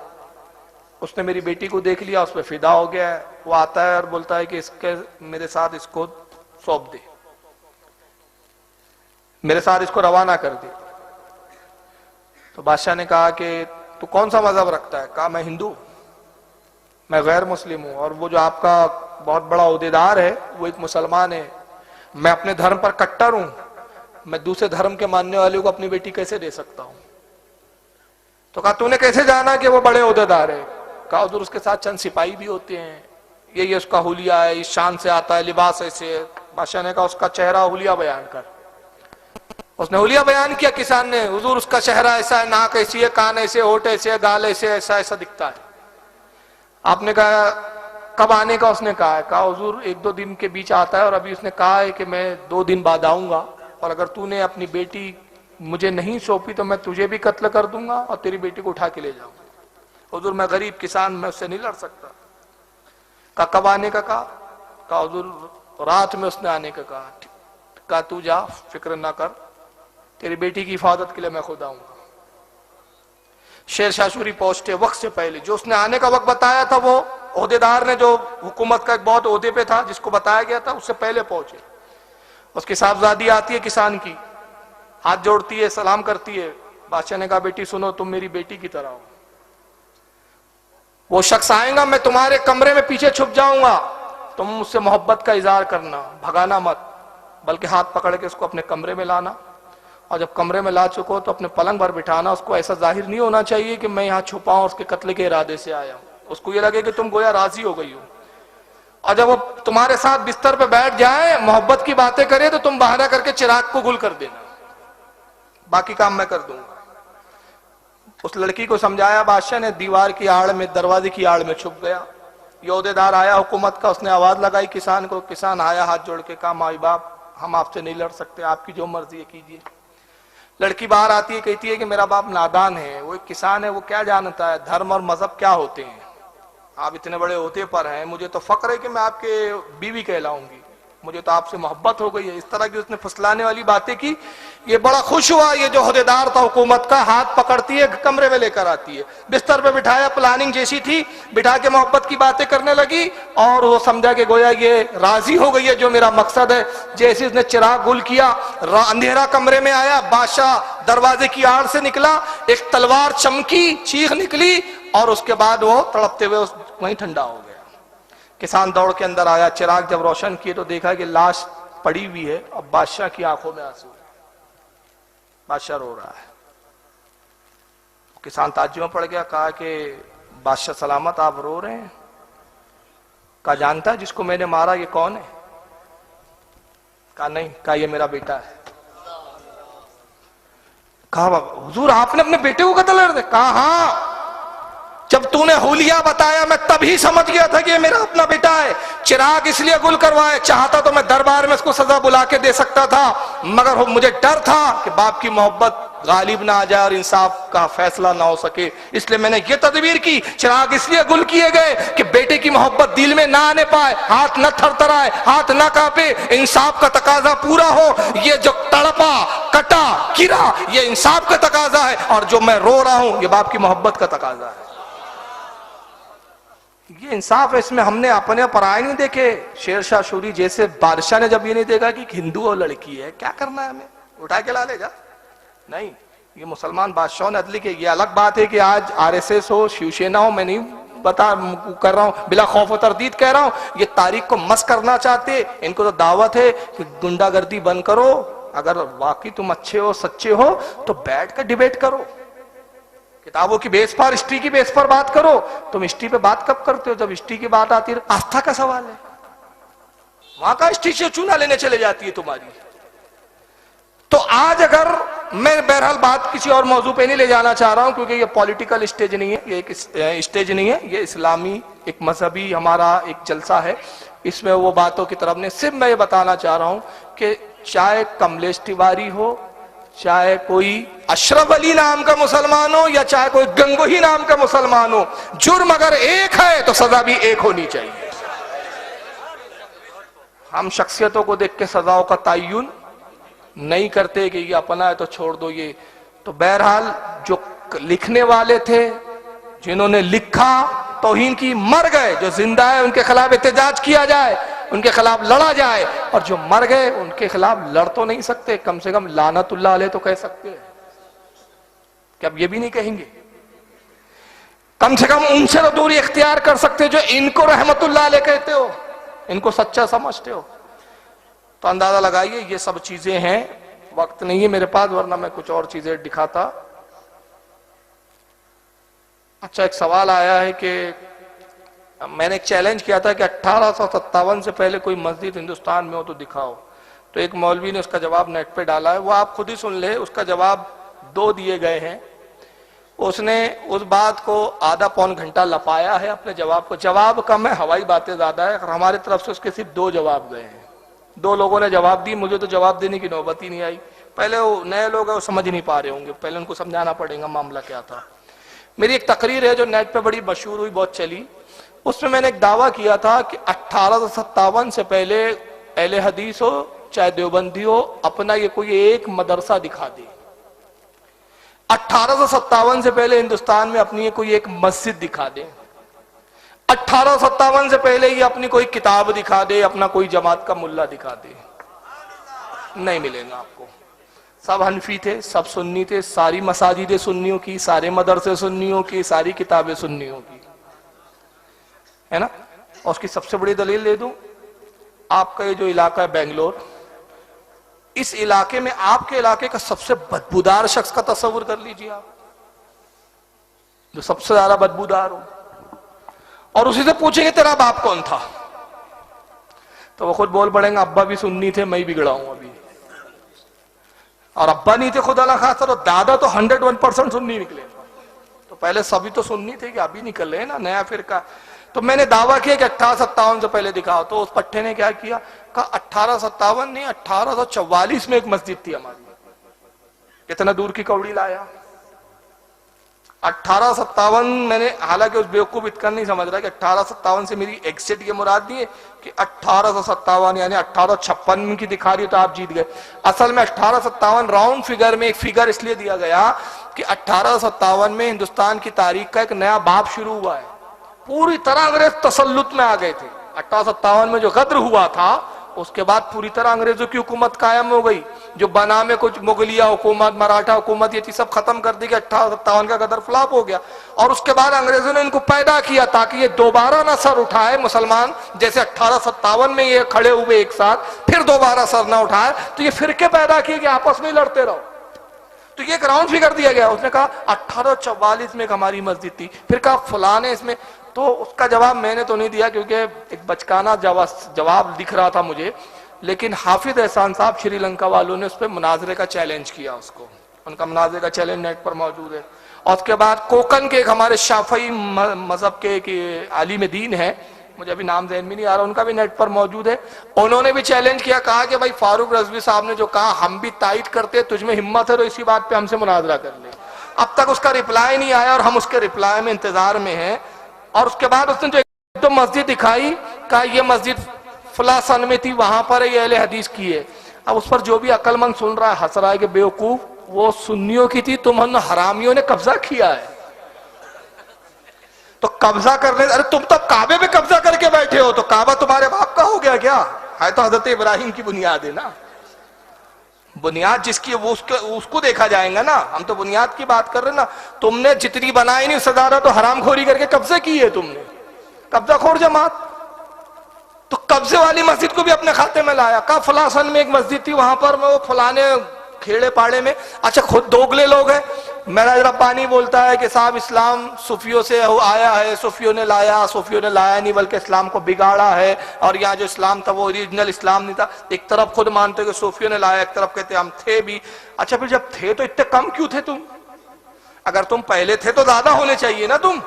اس نے میری بیٹی کو دیکھ لیا، اس پہ فدا ہو گیا ہے، وہ آتا ہے اور بولتا ہے کہ اس کے میرے ساتھ اس کو سونپ دے، میرے ساتھ اس کو روانہ کر دے۔ تو بادشاہ نے کہا کہ تو کون سا مذہب رکھتا ہے؟ کہا میں ہندو، میں غیر مسلم ہوں، اور وہ جو آپ کا بہت بڑا عہدیدار ہے وہ ایک مسلمان ہے، میں اپنے دھرم پر کٹر ہوں، میں دوسرے دھرم کے ماننے والے کو اپنی بیٹی کیسے دے سکتا ہوں؟ تو کہا تو نے کیسے جانا کہ وہ بڑے عہدیدار ہے؟ کہا حضور اس کے ساتھ چند سپاہی بھی ہوتے ہیں، یہ اس کا حلیہ ہے، اس شان سے آتا ہے، لباس ایسے ہے۔ بادشاہ نے کہا اس کا چہرہ حلیہ بیان کر۔ اس نے حلیہ بیان کیا کسان نے، حضور اس کا چہرہ ایسا ہے، ناک ایسی ہے، کان ایسے، ہونٹ ایسے ہے، گال ایسے، ایسا ایسا دکھتا ہے۔ آپ نے کہا کب آنے کا؟ اس نے کہا حضور ایک دو دن کے بیچ آتا ہے، اور ابھی اس نے کہا ہے کہ میں 2 دن بعد آؤں گا، اور اگر تو نے اپنی بیٹی مجھے نہیں سونپی تو میں تجھے بھی قتل کر دوں گا اور تیری بیٹی کو اٹھا کے لے جاؤں گا۔ حضور میں غریب کسان، میں اس سے نہیں لڑ سکتا۔ کہا کب آنے کا؟ کہا حضور رات میں اس نے آنے کا کہا۔ کہا تو جا، فکر نہ کر، تیری بیٹی کی حفاظت کے لیے میں خود آؤں گا۔ شیر شاہ سوری پہنچتے وقت سے پہلے، جو اس نے آنے کا وقت بتایا تھا وہ عہدیدار نے جو حکومت کا ایک بہت عہدے پہ تھا جس کو بتایا گیا تھا، اس سے پہلے پہنچے۔ اس کی صاحبزادی آتی ہے کسان کی، ہاتھ جوڑتی ہے، سلام کرتی ہے۔ بادشاہ نے کہا بیٹی سنو، تم میری بیٹی کی طرح ہو، وہ شخص آئے گا میں تمہارے کمرے میں پیچھے چھپ جاؤں گا، تم مجھ سے محبت کا اظہار کرنا، بھگانا مت، بلکہ ہاتھ پکڑ کے اس کو اپنے کمرے میں لانا، اور جب کمرے میں لا چکو تو اپنے پلنگ پر بٹھانا۔ اس کو ایسا ظاہر نہیں ہونا چاہیے کہ میں یہاں چھپا ہوں، اس کے قتل کے ارادے سے آیا ہوں، اس کو یہ لگے کہ تم گویا راضی ہو گئی ہو، اور جب وہ تمہارے ساتھ بستر پہ بیٹھ جائیں، محبت کی باتیں کرے تو تم بہانہ کر کے چراغ کو گل کر دینا، باقی کام میں کر دوں گا۔ اس لڑکی کو سمجھایا بادشاہ نے، دیوار کی آڑ میں، دروازے کی آڑ میں چھپ گیا۔ یہ عہدیدار آیا حکومت کا، اس نے آواز لگائی کسان کو، کسان آیا ہاتھ جوڑ کے، کہا مائی باپ ہم آپ سے نہیں لڑ سکتے، آپ کی جو مرضی ہے کیجیے۔ لڑکی باہر آتی ہے، کہتی ہے کہ میرا باپ نادان ہے، وہ ایک کسان ہے، وہ کیا جانتا ہے دھرم اور مذہب کیا ہوتے ہیں، آپ اتنے بڑے عہدے پر ہیں، مجھے تو فخر ہے کہ میں آپ کے بیوی کہلاؤں گی، مجھے تو آپ سے محبت ہو گئی ہے۔ اس طرح کی اس نے پھسلانے والی باتیں کی۔ یہ بڑا خوش ہوا، یہ جو عہدیدار تھا حکومت کا، ہاتھ پکڑتی ہے کمرے میں لے کر آتی ہے، بستر پہ بٹھایا، پلاننگ جیسی تھی، بٹھا کے محبت کی باتیں کرنے لگی، اور وہ سمجھا کہ گویا یہ راضی ہو گئی ہے جو میرا مقصد ہے۔ جیسے اس نے چراغ گل کیا، اندھیرا کمرے میں آیا، بادشاہ دروازے کی آڑ سے نکلا، ایک تلوار چمکی، چیخ نکلی، اور اس کے بعد وہ تڑپتے ہوئے وہیں ٹھنڈا ہو گیا۔ کسان دوڑ کے اندر آیا، چراغ جب روشن کیے تو دیکھا کہ لاش پڑی ہوئی ہے، اب بادشاہ کی آنکھوں میں آنسو، بادشاہ رو رہا ہے۔ کسان تعجب میں پڑ گیا، کہا کہ بادشاہ سلامت آپ رو رہے ہیں؟ کہا جانتا ہے جس کو میں نے مارا یہ کون ہے؟ کہا نہیں۔ کہا یہ میرا بیٹا ہے۔ کہا حضور آپ نے اپنے بیٹے کو قتل کر دیا؟ کہا ہاں، جب تو نے حلیہ بتایا میں تبھی سمجھ گیا تھا کہ یہ میرا اپنا بیٹا ہے۔ چراغ اس لیے گل کروائے، چاہتا تو میں دربار میں اس کو سزا بلا کے دے سکتا تھا، مگر مجھے ڈر تھا کہ باپ کی محبت غالب نہ آ جائے اور انصاف کا فیصلہ نہ ہو سکے، اس لیے میں نے یہ تدبیر کی۔ چراغ اس لیے گل کیے گئے کہ بیٹے کی محبت دل میں نہ آنے پائے، ہاتھ نہ تھر تھرائے، ہاتھ نہ کانپے، انصاف کا تقاضا پورا ہو۔ یہ جو تڑپا، کٹا، گرا، یہ انصاف کا تقاضا ہے، اور جو میں رو رہا ہوں یہ باپ کی محبت کا تقاضا ہے۔ یہ انصاف ہے، اس میں ہم نے اپنے پرائے نہیں دیکھے۔ شیر شاہ سوری جیسے بادشاہ نے جب یہ نہیں دیکھا کہ ہندو اور لڑکی ہے، کیا کرنا ہے ہمیں، اٹھا کے لا لے جا، نہیں۔ یہ مسلمان بادشاہوں نے عدل کی۔ یہ الگ بات ہے کہ آج RSS ہو، شیو سینا ہو، میں نہیں بتا کر رہا ہوں، بلا خوف و تردید کہہ رہا ہوں، یہ تاریخ کو مس کرنا چاہتے، ان کو تو دعوت ہے کہ گنڈا گردی بند کرو، اگر واقعی تم اچھے ہو، سچے ہو تو بیٹھ کر ڈیبیٹ کرو، کتابوں کی بیس پر، ہسٹری کی بیس پر بات کرو۔ تم ہسٹری پہ بات کب کرتے ہو؟ جب ہسٹری کی بات آتی ہے آستھا کا سوال ہے، وہاں کا ہسٹری سے چونا لینے چلے جاتی ہے تمہاری۔ تو آج اگر میں بہرحال بات کسی اور موضوع پہ نہیں لے جانا چاہ رہا ہوں، کیونکہ یہ پولیٹیکل اسٹیج نہیں ہے، یہ ایک اسٹیج نہیں ہے، یہ اسلامی ایک مذہبی ہمارا ایک جلسہ ہے، اس میں وہ باتوں کی طرف نہیں۔ صرف میں یہ بتانا چاہ رہا ہوں کہ چاہے کملیش تیواری ہو، چاہے کوئی اشرف علی نام کا مسلمان ہو یا چاہے کوئی گنگوہی نام کا مسلمان ہو، جرم اگر ایک ہے تو سزا بھی ایک ہونی چاہیے۔ ہم شخصیتوں کو دیکھ کے سزاؤں کا تعین نہیں کرتے کہ یہ اپنا ہے تو چھوڑ دو یہ۔ تو بہرحال جو لکھنے والے تھے، جنہوں نے لکھا توہین کی، مر گئے، جو زندہ ہے ان کے خلاف احتجاج کیا جائے، ان کے خلاف لڑا جائے، اور جو مر گئے ان کے خلاف لڑ تو نہیں سکتے، کم سے کم لعنت اللہ علیہ تو کہہ سکتے ہیں، کہ اب یہ بھی نہیں کہیں گے؟ کم سے کم ان سے تو دوری اختیار کر سکتے جو ان کو رحمت اللہ علیہ کہتے ہو، ان کو سچا سمجھتے ہو۔ تو اندازہ لگائیے یہ سب چیزیں ہیں۔ وقت نہیں ہے میرے پاس، ورنہ میں کچھ اور چیزیں دکھاتا۔ اچھا، ایک سوال آیا ہے کہ میں نے ایک چیلنج کیا تھا کہ 1857 سے پہلے کوئی مسجد ہندوستان میں ہو تو دکھاؤ، تو ایک مولوی نے اس کا جواب نیٹ پہ ڈالا ہے، وہ آپ خود ہی سن لے۔ اس کا جواب 2 دیے گئے ہیں، اس نے اس بات کو آدھا پون گھنٹہ لپایا ہے اپنے جواب کو۔ جواب کم ہے، ہوائی باتیں زیادہ ہے، اور ہماری طرف سے اس کے صرف 2 جواب گئے ہیں۔ 2 لوگوں نے جواب دی، مجھے تو جواب دینے کی نوبت ہی نہیں آئی۔ پہلے وہ نئے لوگ ہیں، وہ سمجھ نہیں پا رہے ہوں گے، پہلے ان کو سمجھانا پڑے گا معاملہ کیا تھا۔ میری ایک تقریر ہے جو نیٹ پہ بڑی مشہور ہوئی، بہت چلی، اس میں نے ایک دعویٰ کیا تھا کہ 1857 سے پہلے اہل حدیث ہو چاہے دیوبندی ہو، اپنا یہ کوئی ایک مدرسہ دکھا دے۔ 1857 سے پہلے ہندوستان میں اپنی یہ کوئی ایک مسجد دکھا دے۔ 1857 سے پہلے یہ اپنی کوئی کتاب دکھا دے، اپنا کوئی جماعت کا ملا دکھا دے۔ نہیں ملے گا آپ کو۔ سب حنفی تھے، سب سنی تھے، ساری مساجد سنیوں کی، سارے مدرسے سنیوں کی، ساری کتابیں سنیوں کی، ہے نا؟ اور اس کی سب سے بڑی دلیل دے دوں، آپ کا یہ جو علاقہ ہے بنگلور، اس علاقے میں آپ کے علاقے کا سب سے بدبودار شخص کا تصور کر لیجئے آپ، جو سب سے زیادہ بدبودار ہو، اور اسی سے پوچھیں گے تیرا باپ کون تھا، تو وہ خود بول پڑیں گا ابا بھی سنی تھے، میں ہی بگڑا ہوں ابھی۔ اور ابا نہیں تھے خدا نہ خاصا، تو دادا تو 101% سنی نکلے، تو پہلے سبھی تو سنی تھے کہ ابھی نکل رہے نا نیا فرقہ۔ تو میں نے دعویٰ کیا کہ 1857 سے پہلے دکھاؤ، تو اس پٹھے نے کیا کیا، کہا 1857 نہیں 1844 میں ایک مسجد تھی ہماری۔ کتنا دور کی کوڑی لایا۔ 1857 میں نے، حالانکہ اس بیوقوف اتنا نہیں سمجھ رہا کہ 1857 سے میری ایگزیکٹ یہ مراد نہیں ہے کہ 1857 یعنی 1856 کی دکھا رہی ہے تو آپ جیت گئے۔ اصل میں 1857 راؤنڈ فگر میں ایک فگر اس لیے دیا گیا کہ 1857 میں ہندوستان کی تاریخ کا ایک نیا باب شروع ہوا ہے۔ پوری طرح انگریز تسلط میں آ گئے تھے۔ 1857 میں جو غدر ہوا تھا، اس کے بعد پوری طرح انگریزوں کی حکومت قائم ہو گئی۔ جو بنا میں کچھ مغلیہ حکومت، مراٹھا حکومت، یہ چیز سب ختم کر دی کہ 1857 کا غدر فلاپ ہو گیا، اور اس کے بعد انگریزوں نے ان کو پیدا کیا تاکہ یہ دوبارہ نہ سر اٹھائے مسلمان، جیسے 1857 میں یہ کھڑے ہوئے ایک ساتھ، پھر دوبارہ سر نہ اٹھائے، تو یہ فرقے پیدا کیے کہ آپس میں لڑتے رہو۔ تو یہ ایک راؤنڈ فگر دیا گیا۔ اس نے کہا 1844 میں ایک ہماری مسجد تھی، پھر کہا فلاں نے اس میں، تو اس کا جواب میں نے تو نہیں دیا کیونکہ ایک بچکانہ جواب دکھ رہا تھا مجھے، لیکن حافظ احسان صاحب شری لنکا والوں نے اس پہ مناظرے کا چیلنج کیا، اس کو، ان کا مناظرے کا چیلنج نیٹ پر موجود ہے۔ اور اس کے بعد کوکن کے ایک ہمارے شافعی مذہب کے عالم دین ہیں، مجھے ابھی نام ذہن میں نہیں آ رہا، ان کا بھی نیٹ پر موجود ہے، انہوں نے بھی چیلنج کیا، کہا کہ بھائی فاروق رضوی صاحب نے جو کہا ہم بھی تائید کرتے، تجھ میں ہمت ہے تو اسی بات پہ ہم سے مناظرہ کر لے۔ اب تک اس کا رپلائی نہیں آیا اور ہم اس کے رپلائی میں انتظار میں ہیں۔ اور اس کے بعد اس نے جو ایک دو مسجد دکھائی، کہا یہ مسجد فلاں سن میں تھی، وہاں پر یہ اہل حدیث کی ہے۔ اب اس پر جو بھی عقل مند سن رہا ہے ہنس رہا ہے کہ بیوقوف، وہ سنیوں کی تھی، تم حرامیوں نے قبضہ کیا ہے۔ تو قبضہ کرنے، ارے تم تو کعبے پہ قبضہ کر کے بیٹھے ہو، تو کعبہ تمہارے باپ کا ہو گیا کیا؟ ہے تو حضرت ابراہیم کی بنیاد ہے نا، بنیاد جس کی وہ اس کو دیکھا جائے گا نا، ہم تو بنیاد کی بات کر رہے ہیں نا۔ تم نے جتنی بنائی نہیں سزادہ تو حرام خوری کر کے قبضے کی ہے، تم نے قبضہ خور جماعت۔ تو قبضے والی مسجد کو بھی اپنے کھاتے میں لایا، کہا فلاں سن میں ایک مسجد تھی، وہاں پر میں وہ فلانے کھیڑے پاڑے میں، اچھا خود دوگلے لوگ ہیں۔ میرا ربانی بولتا ہے کہ صاحب اسلام صوفیوں سے آیا ہے، صوفیوں نے لایا نہیں بلکہ اسلام کو بگاڑا ہے، اور یہاں جو اسلام تھا وہ اوریجنل اسلام نہیں تھا۔ ایک طرف خود مانتے کہ صوفیوں نے لایا، ایک طرف کہتے ہم تھے بھی۔ اچھا پھر جب تھے تو اتنے کم کیوں تھے تم؟ اگر تم پہلے تھے تو زیادہ ہونے چاہیے نا تم۔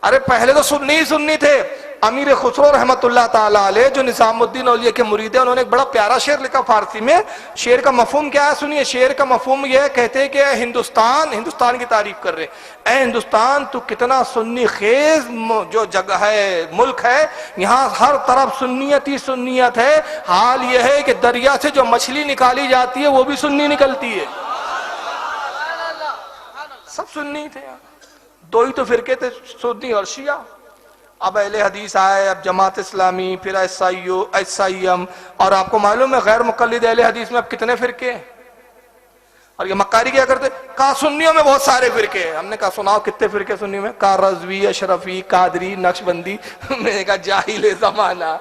ارے پہلے تو سنی ہی سنی تھے، امیر خسرو رحمت اللہ تعالیٰ علیہ جو نظام الدین اولیاء کے مرید ہیں، انہوں نے ایک بڑا پیارا شعر لکھا فارسی میں. شعر کا مفہوم کیا ہے سنیے. شعر کا مفہوم یہ کہتے ہیں کہ اے ہندوستان کی تعریف کر رہے، اے ہندوستان تو کتنا سنی خیز جو جگہ ہے، ملک ہے، یہاں ہر طرف سنیت ہی سنیت ہے. حال یہ ہے کہ دریا سے جو مچھلی نکالی جاتی ہے وہ بھی سنی نکلتی ہے. سب سنی تھے، دو ہی تو فرقے تھے، سنی اور شیعہ. اب اہل حدیث آئے، اب جماعت اسلامی، پھر ایس آئی ایم، اور آپ کو معلوم ہے غیر مقلد اہل حدیث میں اب کتنے فرقے ہیں. اور یہ مکاری کیا کرتے، کہا سنیوں میں بہت سارے فرقے ہیں. ہم نے کہا سناؤ کتنے فرقے سنیوں میں. کہا رضوی، اشرفی، قادری، نقشبندی. میں نے کہا جاہل زمانہ،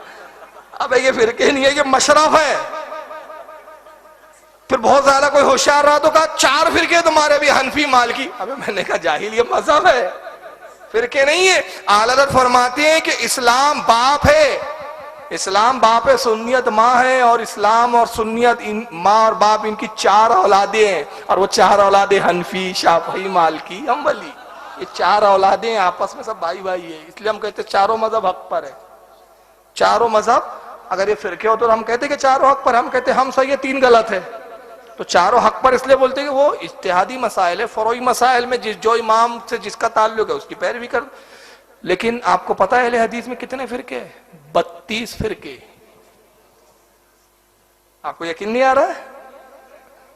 اب یہ فرقے نہیں ہے، یہ مشرف ہے. پھر بہت زیادہ کوئی ہوشیار رہا تو کہا 4 فرقے تمہارے بھی، حنفی، مالکی. ابھی میں نے کہا جاہل، یہ مذہب ہے، فرقے نہیں ہے. اعلی حضرت فرماتے ہیں کہ اسلام باپ ہے، اسلام باپ ہے، سنیت ماں ہے، اور اسلام اور سنیت ماں اور باپ ان کی 4 اولادیں ہیں. اور وہ 4 اولادیں حنفی، شافعی، مالکی، حنبلی، یہ 4 اولادیں ہیں، آپس میں سب بھائی بھائی ہیں. اس لیے ہم کہتے ہیں چاروں مذہب حق پر ہے. چاروں مذہب اگر یہ فرقے ہو تو ہم کہتے ہیں کہ چاروں حق پر، ہم کہتے ہیں ہم صحیح ہے 3 غلط ہے. تو چاروں حق پر اس لیے بولتے ہیں کہ وہ اجتہادی مسائل ہے، فروعی مسائل میں جو امام سے جس کا تعلق ہے اس کی پیروی کر. لیکن آپ کو پتا ہے اہل حدیث میں کتنے فرقے ہیں؟ 32 فرقے. آپ کو یقین نہیں آ رہا ہے؟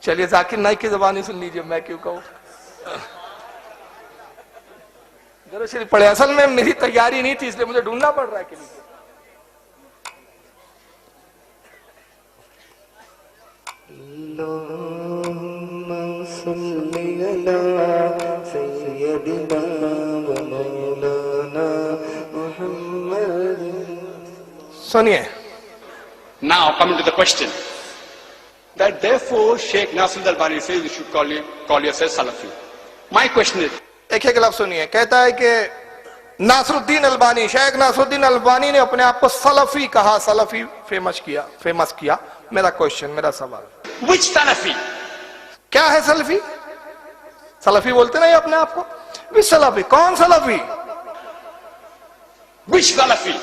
چلیے ذاکر نائک کی زبانی سن لیجئے، میں کیوں کہوں. درود شریف پڑھے. اصل میں میری تیاری نہیں تھی، اس لیے مجھے ڈھونڈنا پڑ رہا ہے کسی کو. اللهم صل على سيدنا ومولانا محمد. سنیے. Now, coming to the question, that therefore Sheikh Nasir al-Albani says you should call yourself Salafi. My question is, ایک لفظ سنیے. کہتا ہے کہ ناصر الدین البانی، شیخ ناصر الدین البانی نے اپنے آپ کو سلفی کہا، سلفی فیمس کیا. میرا کوشچن، میرا سوال، which Salafi? کیا ہے سلفی؟ سلفی بولتے نہیں اپنے آپ کو. سلفی کون سلفی؟ Which Salafi?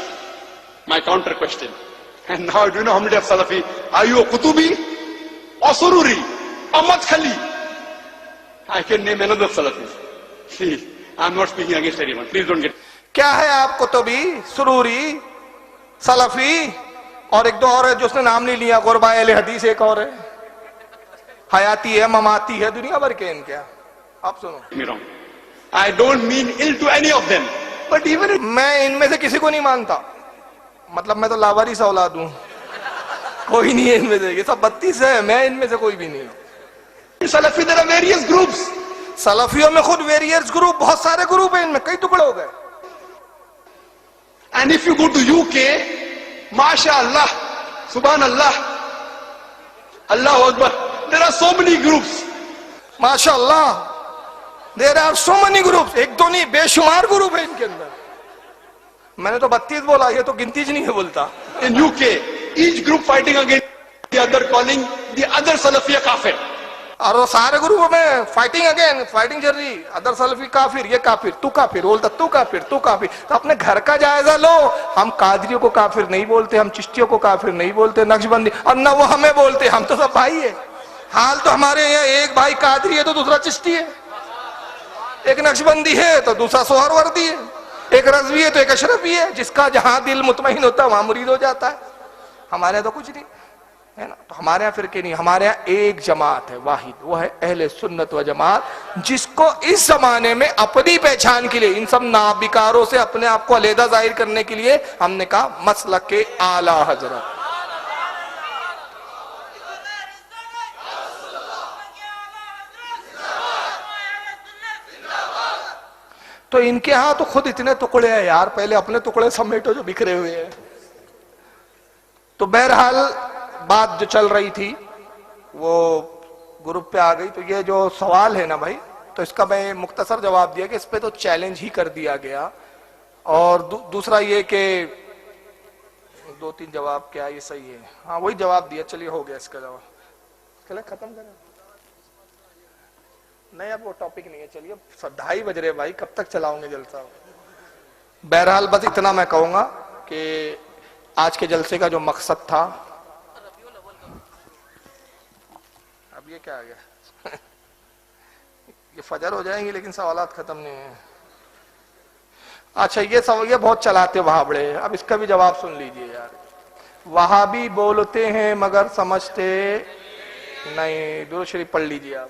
My counter question. And now do you know how many of Salafi? Are you a Qutubi or Sururi or Madkhali? I can name another Salafi. See, I'm not speaking against anyone. Please don't get. کیا ہے آپ قطبی، سروری، سلفی، اور ایک دو اور ہے جو اس نے نام نہیں لیا، غربا اہل حدیث ایک اور ہے، حیاتی ہے، مماتی ہے، دنیا بھر کے ان کے. آپ سنو، me wrong. I don't mean ill to any of them. But even if میں ان میں سے کسی کو نہیں مانتا. مطلب میں تو لاوارث اولاد ہوں، کوئی نہیں ہے ان میں سے. یہ سب 32 ہے، میں ان میں سے کوئی بھی نہیں ہوں. Salafi, there are various groups. سلفیوں میں خود ویریئرز گروپ، بہت سارے گروپ ہیں، ان میں کئی ٹکڑے ہو گئے. And if you go to UK, MashaAllah, Subhanallah, Allahu Akbar, there are so many groups. ماشاء اللہ، they are so many group. ایک دو نہیں، بے شمار گروپ ہیں ان کے اندر. میں نے تو 32 بولا، یہ تو گنتی نہیں ہے بولتا. In UK, each group fighting against the other, calling the other Salafi a kafir. اور وہ سارے گروپ میں فائٹنگ چل رہی. ادر سلفی کافر، یہ کافر، تو کافر بولتا، تو کافر، تو کافر. تو اپنے گھر کا جائزہ لو. ہم قادریوں کو کافر نہیں بولتے، ہم چشتیوں کو کافر نہیں بولتے، نقشبندی، اور نہ وہ ہمیں بولتے. ہم تو سب بھائی ہیں. حال تو ہمارے یہاں ایک بھائی قادری ہے تو دوسرا چشتی ہے، ایک نقشبندی ہے تو دوسرا سوہر وردی ہے، ایک رضوی ہے تو ایک اشرفی ہے. جس کا جہاں دل مطمئن ہوتا ہے وہاں مرید ہو جاتا ہے. ہمارے یہاں تو کچھ نہیں ہے نا. تو ہمارے یہاں فرقے نہیں، ہمارے یہاں ایک جماعت ہے واحد، وہ ہے اہل سنت و جماعت، جس کو اس زمانے میں اپنی پہچان کے لیے ان سب نابکاروں سے اپنے آپ کو علیحدہ ظاہر کرنے کے لیے ہم نے کہا مسلک کے اعلی حضرت. تو ان کے ہاں تو خود اتنے ٹکڑے ہیں یار، پہلے اپنے ٹکڑے سمیٹو جو بکھرے ہوئے ہیں. تو بہرحال بات جو چل رہی تھی وہ گروپ پہ آ گئی. تو یہ جو سوال ہے نا بھائی، تو اس کا میں مختصر جواب دیا کہ اس پہ تو چیلنج ہی کر دیا گیا. اور دوسرا یہ کہ 2-3 جواب کیا یہ صحیح ہے؟ ہاں وہی جواب دیا. چلیے ہو گیا اس کا جواب. چلے ختم کریں. نہیں اب وہ ٹاپک نہیں ہے. چلیے 2:30 بج رہے بھائی، کب تک چلاؤں گے جلسہ. بہرحال بس اتنا میں کہوں گا کہ آج کے جلسے کا جو مقصد تھا، اب یہ کیا آ گیا یہ فجر ہو جائیں گی لیکن سوالات ختم نہیں ہیں. اچھا یہ بہت چلاتے وہابڑے، اب اس کا بھی جواب سن لیجئے یار. وہابی بولتے ہیں مگر سمجھتے نہیں. درود شریف پڑھ لیجئے آپ.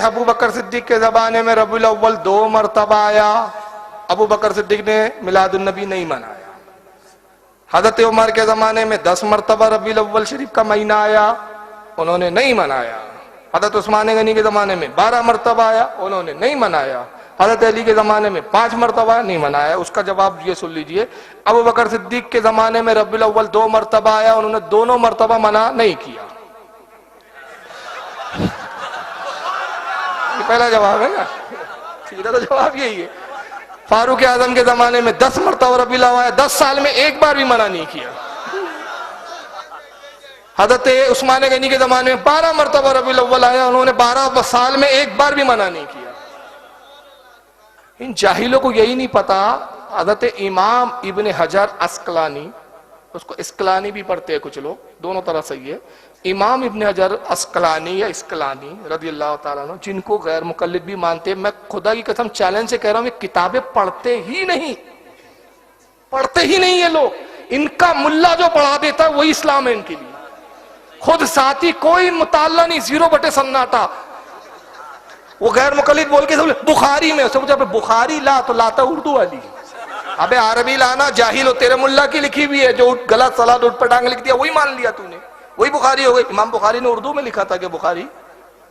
ابو بکر صدیق کے زمانے میں ربیع الاول 2 مرتبہ آیا. ابو بکر صدیق نے میلاد النبی نہیں منایا. حضرت عمر کے زمانے میں 10 مرتبہ ربیع الاول شریف کا مہینہ آیا، انہوں نے نہیں منایا. حضرت عثمان غنی کے زمانے میں 12 مرتبہ آیا، انہوں نے نہیں منایا. حضرت علی کے زمانے میں 5 مرتبہ نہیں منایا. اس کا جواب یہ سن لیجئے. ابو بکر صدیق کے زمانے میں ربیع الاول 2 مرتبہ آیا، انہوں نے دونوں مرتبہ منع نہیں کیا. یہ پہلا جواب ہے نا، سیدھا تو جواب یہی ہے. فاروق اعظم کے زمانے میں 10 مرتبہ ربیع الاول آیا، 10 سال میں ایک بار بھی منع نہیں کیا. حضرت عثمان غنی کے زمانے میں 12 مرتبہ ربیع الاول آیا، انہوں نے 12 سال میں ایک بار بھی منع نہیں کیا. ان جاہلوں کو یہی نہیں پتا. حضرت امام ابن حجر اسقلانی، اس کو اسقلانی بھی پڑھتے ہیں کچھ لوگ، دونوں طرح صحیح ہے. امام ابن حجر اسقلانی یا اسقلانی رضی اللہ تعالیٰ عنہ، جن کو غیر مقلد بھی مانتے ہیں، میں خدا کی قسم چیلنج سے کہہ رہا ہوں یہ کتابیں پڑھتے ہی نہیں یہ لوگ. ان کا ملا جو پڑھا دیتا ہے وہی اسلام ہے ان کے لیے. خود ساتھی کوئی مطالعہ نہیں، 0 سناٹا. وہ غیر مقلد بول کے بخاری میں اسے پوچھا بخاری لا تو لاتا اردو والی. ابے عربی لانا جاہل ہو، تیرے ملا کی لکھی بھی ہے جو غلط سلاد اٹھ پٹانگ لکھ دیا وہی مان لیا تو نے، وہی بخاری ہو گئی. امام بخاری نے اردو میں لکھا تھا کہ بخاری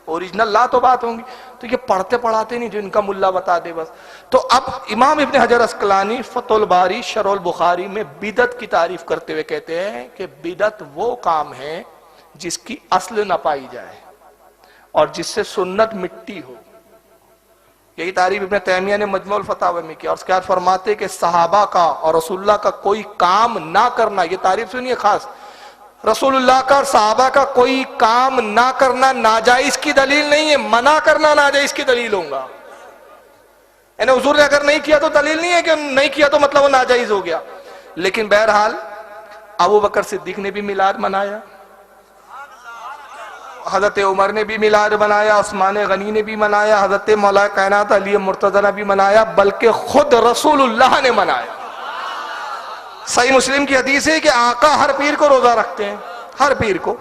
اوریجنل لا تو بات ہوں گی. تو یہ پڑھتے پڑھاتے نہیں جو ان کا ملا بتا دے بس. تو اب امام ابن حجر اسقلانی فتح الباری شرح البخاری میں بدعت کی تعریف کرتے ہوئے کہتے ہیں کہ بدعت وہ کام ہے جس کی اصل نہ پائی جائے اور جس سے سنت مٹی ہو. یہی تعریف ابن تیمیہ نے مجموع الفتاوی میں کیا. اور اس کے بعد فرماتے کہ صحابہ کا اور رسول اللہ کا کوئی کام نہ کرنا، یہ تعریف سنیے خاص، رسول اللہ کا اور صحابہ کا کوئی کام نہ کرنا ناجائز کی دلیل نہیں ہے، منع کرنا ناجائز کی دلیل ہوگا. یعنی حضور نے اگر نہیں کیا تو دلیل نہیں ہے کہ نہیں کیا تو مطلب وہ ناجائز ہو گیا. لیکن بہرحال ابو بکر صدیق نے بھی میلاد منایا، حضرت عمر نے بھی میلاد منایا، عثمان غنی نے بھی منایا، حضرت مولا کائنات علی مرتضی نے بھی منایا، بلکہ خود رسول اللہ نے منایا. صحیح مسلم کی حدیث ہے کہ آقا ہر پیر کو روزہ رکھتے ہیں، ہر پیر کو.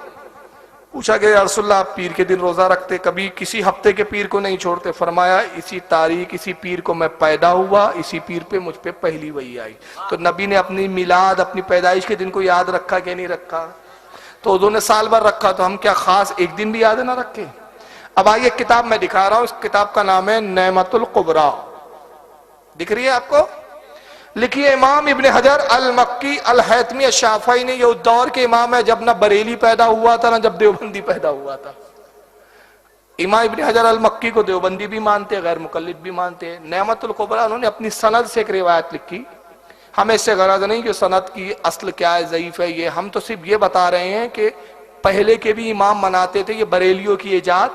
پوچھا کہ یا رسول اللہ آپ پیر کے دن روزہ رکھتے، کبھی کسی ہفتے کے پیر کو نہیں چھوڑتے؟ فرمایا اسی تاریخ اسی پیر کو میں پیدا ہوا، اسی پیر پہ مجھ پہ پہلی وحی آئی. تو نبی نے اپنی میلاد اپنی پیدائش کے دن کو یاد رکھا کہ نہیں رکھا؟ تو حضور نے سال بھر رکھا، تو ہم کیا خاص ایک دن بھی یاد نہ رکھے؟ اب آئیے کتاب میں دکھا رہا ہوں، اس کتاب کا نام ہے نعمت القبریٰ. دکھ رہی ہے آپ کو؟ لکھیے امام ابن حجر المکی الحیتمی الشافعی نے، یہ اس دور کے امام ہے جب نہ بریلی پیدا ہوا تھا نہ جب دیوبندی پیدا ہوا تھا. امام ابن حجر المکی کو دیوبندی بھی مانتے، غیر مقلد بھی مانتے. نعمت القبریٰ انہوں نے اپنی سند سے ایک روایت لکھی. ہمیں اس سے غرض نہیں کہ سند کی اصل کیا ہے، ضعیف ہے، یہ ہم تو صرف یہ بتا رہے ہیں کہ پہلے کے بھی امام مناتے تھے، یہ بریلیوں کی ایجاد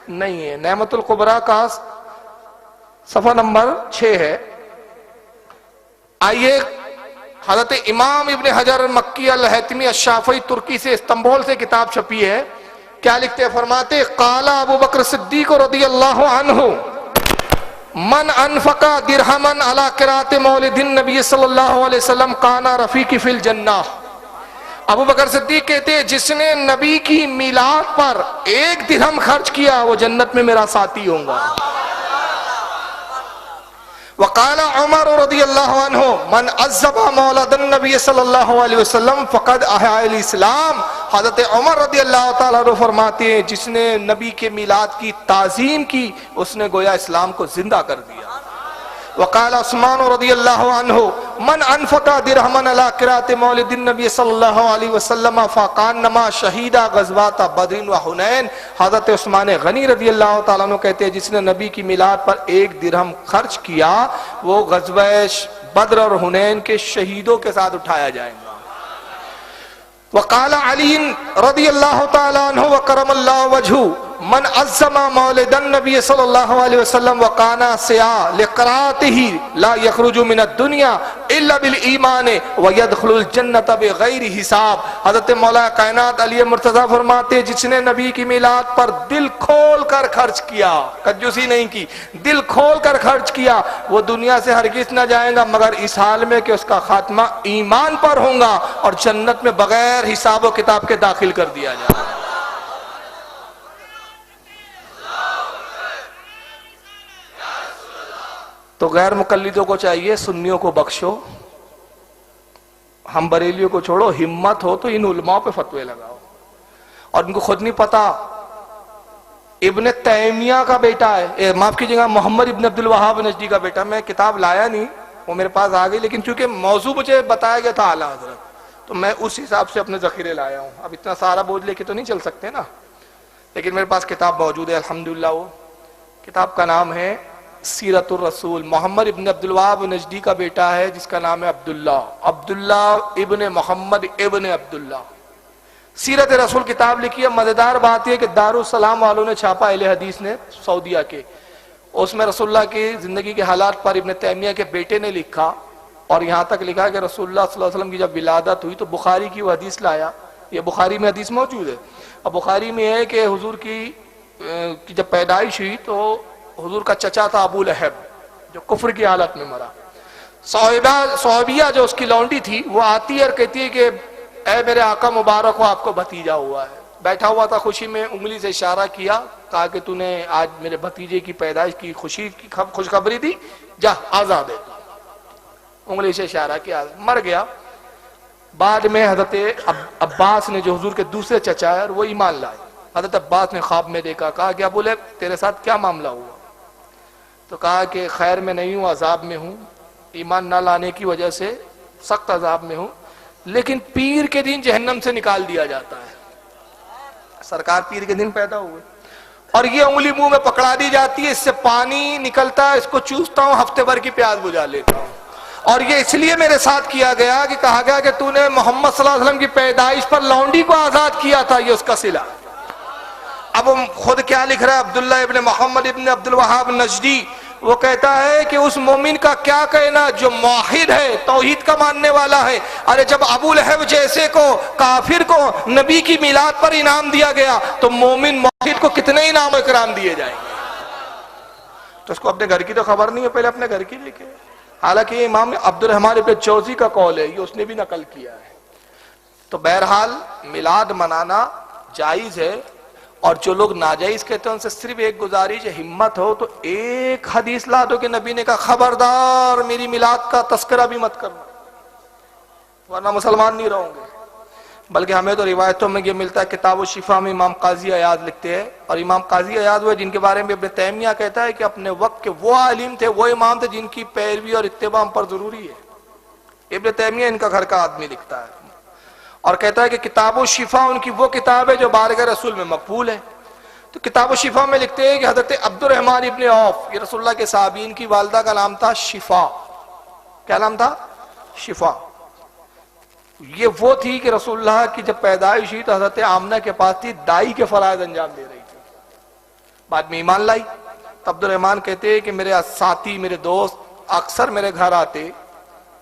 نہیں ہے. نعمت القبریٰ کا صفحہ نمبر 6 ہے. آئیے حضرت امام ابن حجر مکی الحیتمی الشافعی ترکی سے استنبول سے کتاب چھپی ہے. کیا لکھتے ہیں؟ فرماتے قال ابو بکر صدیق رضی اللہ عنہ من انفق درہما علی قراءۃ مولد النبی صلی اللہ علیہ وسلم کان رفیقی فی الجنہ. ابو بکر صدیق کہتے ہیں جس نے نبی کی میلاد پر 1 درہم خرچ کیا وہ جنت میں میرا ساتھی ہوگا. وقال عمر رضی اللہ عنہ من عذب مولد النبی صلی اللہ علیہ وسلم فقد احیا الاسلام. حضرت عمر رضی اللہ تعالیٰ عنہ فرماتے ہیں جس نے نبی کے میلاد کی تعظیم کی اس نے گویا اسلام کو زندہ کر دیا. وقال عثمان رضی اللہ عنہ من انفق درہما علی قراءۃ مولد النبی صلی اللہ علیہ وسلم فکانما شہید غزوات بدر و حنین. حضرت عثمان غنی رضی اللہ تعالیٰ عنہ کہتے ہیں جس نے نبی کی میلاد پر 1 درہم خرچ کیا وہ غزوہ بدر اور حنین کے شہیدوں کے ساتھ اٹھایا جائے گا. وقال علی رضی اللہ تعالیٰ عنہ وکرم اللہ وجہہ من عظم مولد النبی صلی اللہ علیہ وسلم وکانا سیاہ لقراءتہ لا یخرج من الدنیا الا بالایمان ویدخل الجنت بغیر حساب. حضرت مولا کائنات علی مرتضیٰ فرماتے جس نے نبی کی میلاد پر دل کھول کر خرچ کیا، کنجوسی نہیں کی، دل کھول کر خرچ کیا، وہ دنیا سے ہرگز نہ جائے گا مگر اس حال میں کہ اس کا خاتمہ ایمان پر ہوگا اور جنت میں بغیر حساب و کتاب کے داخل کر دیا جائے گا. تو غیر مقلدوں کو چاہیے سنیوں کو بخشو، ہم بریلیوں کو چھوڑو، ہمت ہو تو ان علماء پہ فتوے لگاؤ. اور ان کو خود نہیں پتا ابن تیمیہ کا بیٹا ہے، معاف کیجیے گا محمد ابن عبد الوہاب نجدی کا بیٹا. میں کتاب لایا نہیں، وہ میرے پاس آ گئی، لیکن چونکہ موضوع مجھے بتایا گیا تھا اعلیٰ حضرت تو میں اس حساب سے اپنے ذخیرے لایا ہوں. اب اتنا سارا بوجھ لے کے تو نہیں چل سکتے نا، لیکن میرے پاس کتاب موجود ہے الحمدللہ. وہ کتاب کا نام ہے سیرت الرسول. محمد ابن عبد الوہاب نجدی کا بیٹا ہے جس کا نام ہے عبداللہ ابن محمد ابن عبداللہ. سیرت رسول کتاب لکھی ہے. مزیدار بات یہ کہ دارالسلام والوں نے چھاپا، اہل حدیث نے سعودیہ کے، اس میں رسول اللہ کی زندگی کے حالات پر ابن تیمیہ کے بیٹے نے لکھا، اور یہاں تک لکھا کہ رسول اللہ صلی اللہ علیہ وسلم کی جب ولادت ہوئی تو بخاری کی وہ حدیث لایا. یہ بخاری میں حدیث موجود ہے. اور بخاری میں ہے کہ حضور کی جب پیدائش ہوئی تو حضور کا چچا تھا ابو لہب جو کفر کی حالت میں مرا. صحابیہ جو اس کی لونڈی تھی وہ آتی ہے اور کہتی ہے کہ اے میرے آقا مبارک ہو، آپ کو بھتیجا ہوا ہے. بیٹھا ہوا تھا خوشی میں، انگلی سے اشارہ کیا، کہا کہ تو نے آج میرے بھتیجے کی پیدائش کی خوشی کی خوشخبری دی، جا آزاد ہے. انگلی سے اشارہ کیا، مر گیا. بعد میں حضرت عباس نے جو حضور کے دوسرے چچا ہے وہ ایمان لائے. حضرت عباس نے خواب میں دیکھا، کہا کہ ابو لہب تیرے ساتھ کیا معاملہ ہوا؟ تو کہا کہ خیر میں نہیں ہوں، عذاب میں ہوں، ایمان نہ لانے کی وجہ سے سخت عذاب میں ہوں، لیکن پیر کے دن جہنم سے نکال دیا جاتا ہے. سرکار پیر کے دن پیدا ہوئے اور یہ انگلی منہ میں پکڑا دی جاتی ہے، اس سے پانی نکلتا ہے، اس کو چوستا ہوں، ہفتے بھر کی پیاس بجھا لیتا ہوں. اور یہ اس لیے میرے ساتھ کیا گیا کہ کہا گیا کہ تو نے محمد صلی اللہ علیہ وسلم کی پیدائش پر لونڈی کو آزاد کیا تھا، یہ اس کا صلہ. اب خود کیا لکھ رہا ہے عبداللہ ابن محمد ابن عبد الوہاب نجدی، وہ کہتا ہے کہ اس مومن کا کیا کہنا جو موحد ہے، توحید کا ماننے والا ہے. ارے جب ابو لہب جیسے کو کافر کو نبی کی میلاد پر انعام دیا گیا تو مومن موحد کو کتنے انعام و اکرام دیے جائیں گے. تو اس کو اپنے گھر کی تو خبر نہیں ہے، پہلے اپنے گھر کی دیکھے. حالانکہ یہ امام عبد الرحمن ابن جوزی کا قول ہے، یہ اس نے بھی نقل کیا ہے. تو بہرحال میلاد منانا جائز ہے، اور جو لوگ ناجائز کہتے ہیں ان سے صرف ایک گزارش ہے، ہمت ہو تو ایک حدیث لا دو کہ نبی نے کہا خبردار میری میلاد کا تذکرہ بھی مت کرنا، ورنہ مسلمان نہیں رہوں گے. بلکہ ہمیں تو روایتوں میں یہ ملتا ہے، کتاب الشفا میں امام قاضی عیاض لکھتے ہیں، اور امام قاضی عیاض وہ جن کے بارے میں ابن تیمیہ کہتا ہے کہ اپنے وقت کے وہ عالم تھے، وہ امام تھے جن کی پیروی اور اتباع ہم پر ضروری ہے. ابن تیمیہ ان کا گھر کا آدمی لکھتا ہے اور کہتا ہے کہ کتاب الشفا ان کی وہ کتاب ہے جو بارگاہ رسول میں مقبول ہے. تو کتاب الشفا میں لکھتے ہیں کہ حضرت عبد الرحمن ابن عوف، یہ رسول اللہ کے صحابین کی والدہ کا نام تھا شفا. کیا نام تھا؟ شفا. یہ وہ تھی کہ رسول اللہ کی جب پیدائش ہوئی تو حضرت آمنہ کے پاس تھی، دائی کے فرائض انجام دے رہی تھی. بعد میں ایمان لائی. تو عبد الرحمن کہتے ہیں کہ میرے ساتھی، میرے دوست اکثر میرے گھر آتے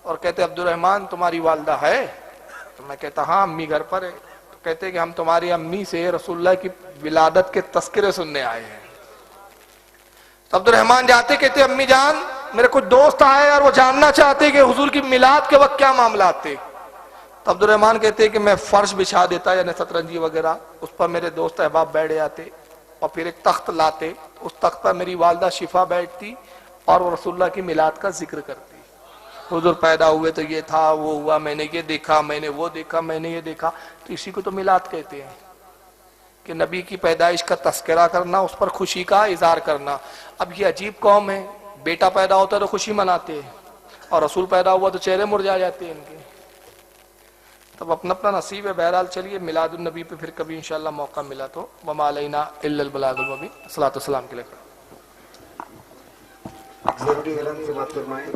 اور کہتے عبد الرحمن تمہاری والدہ ہے؟ تو میں کہتا ہاں امی گھر پر ہے. تو کہتے کہ ہم تمہاری امی سے رسول اللہ کی ولادت کے تذکرے سننے آئے ہیں. تو عبد الرحمن جاتے، کہتے امی جان میرے کچھ دوست آئے اور وہ جاننا چاہتے کہ حضور کی میلاد کے وقت کیا معاملات تھے. تو عبد الرحمن کہتے کہ میں فرش بچھا دیتا یعنی سترنجی وغیرہ، اس پر میرے دوست احباب بیٹھ جاتے اور پھر ایک تخت لاتے، اس تخت پر میری والدہ شفا بیٹھتی اور وہ رسول اللہ کی میلاد کا ذکر کرتی. حضور پیدا ہوئے تو یہ تھا، وہ ہوا، میں نے یہ دیکھا، میں نے وہ دیکھا، میں نے یہ دیکھا. تو اسی کو تو میلاد کہتے ہیں کہ نبی کی پیدائش کا تذکرہ کرنا، اس پر خوشی کا اظہار کرنا. اب یہ عجیب قوم ہے، بیٹا پیدا ہوتا ہے تو خوشی مناتے ہیں، اور رسول پیدا ہوا تو چہرے مرجھا جاتے ہیں ان کے. تب اپنا اپنا نصیب ہے. بہرحال چلیے میلاد النبی پہ پھر کبھی انشاءاللہ موقع ملا تو وما علینا الا البلاغ المبین. صلاۃ والسلام کے لیے ضروری اعلان سے بات فرمائیں.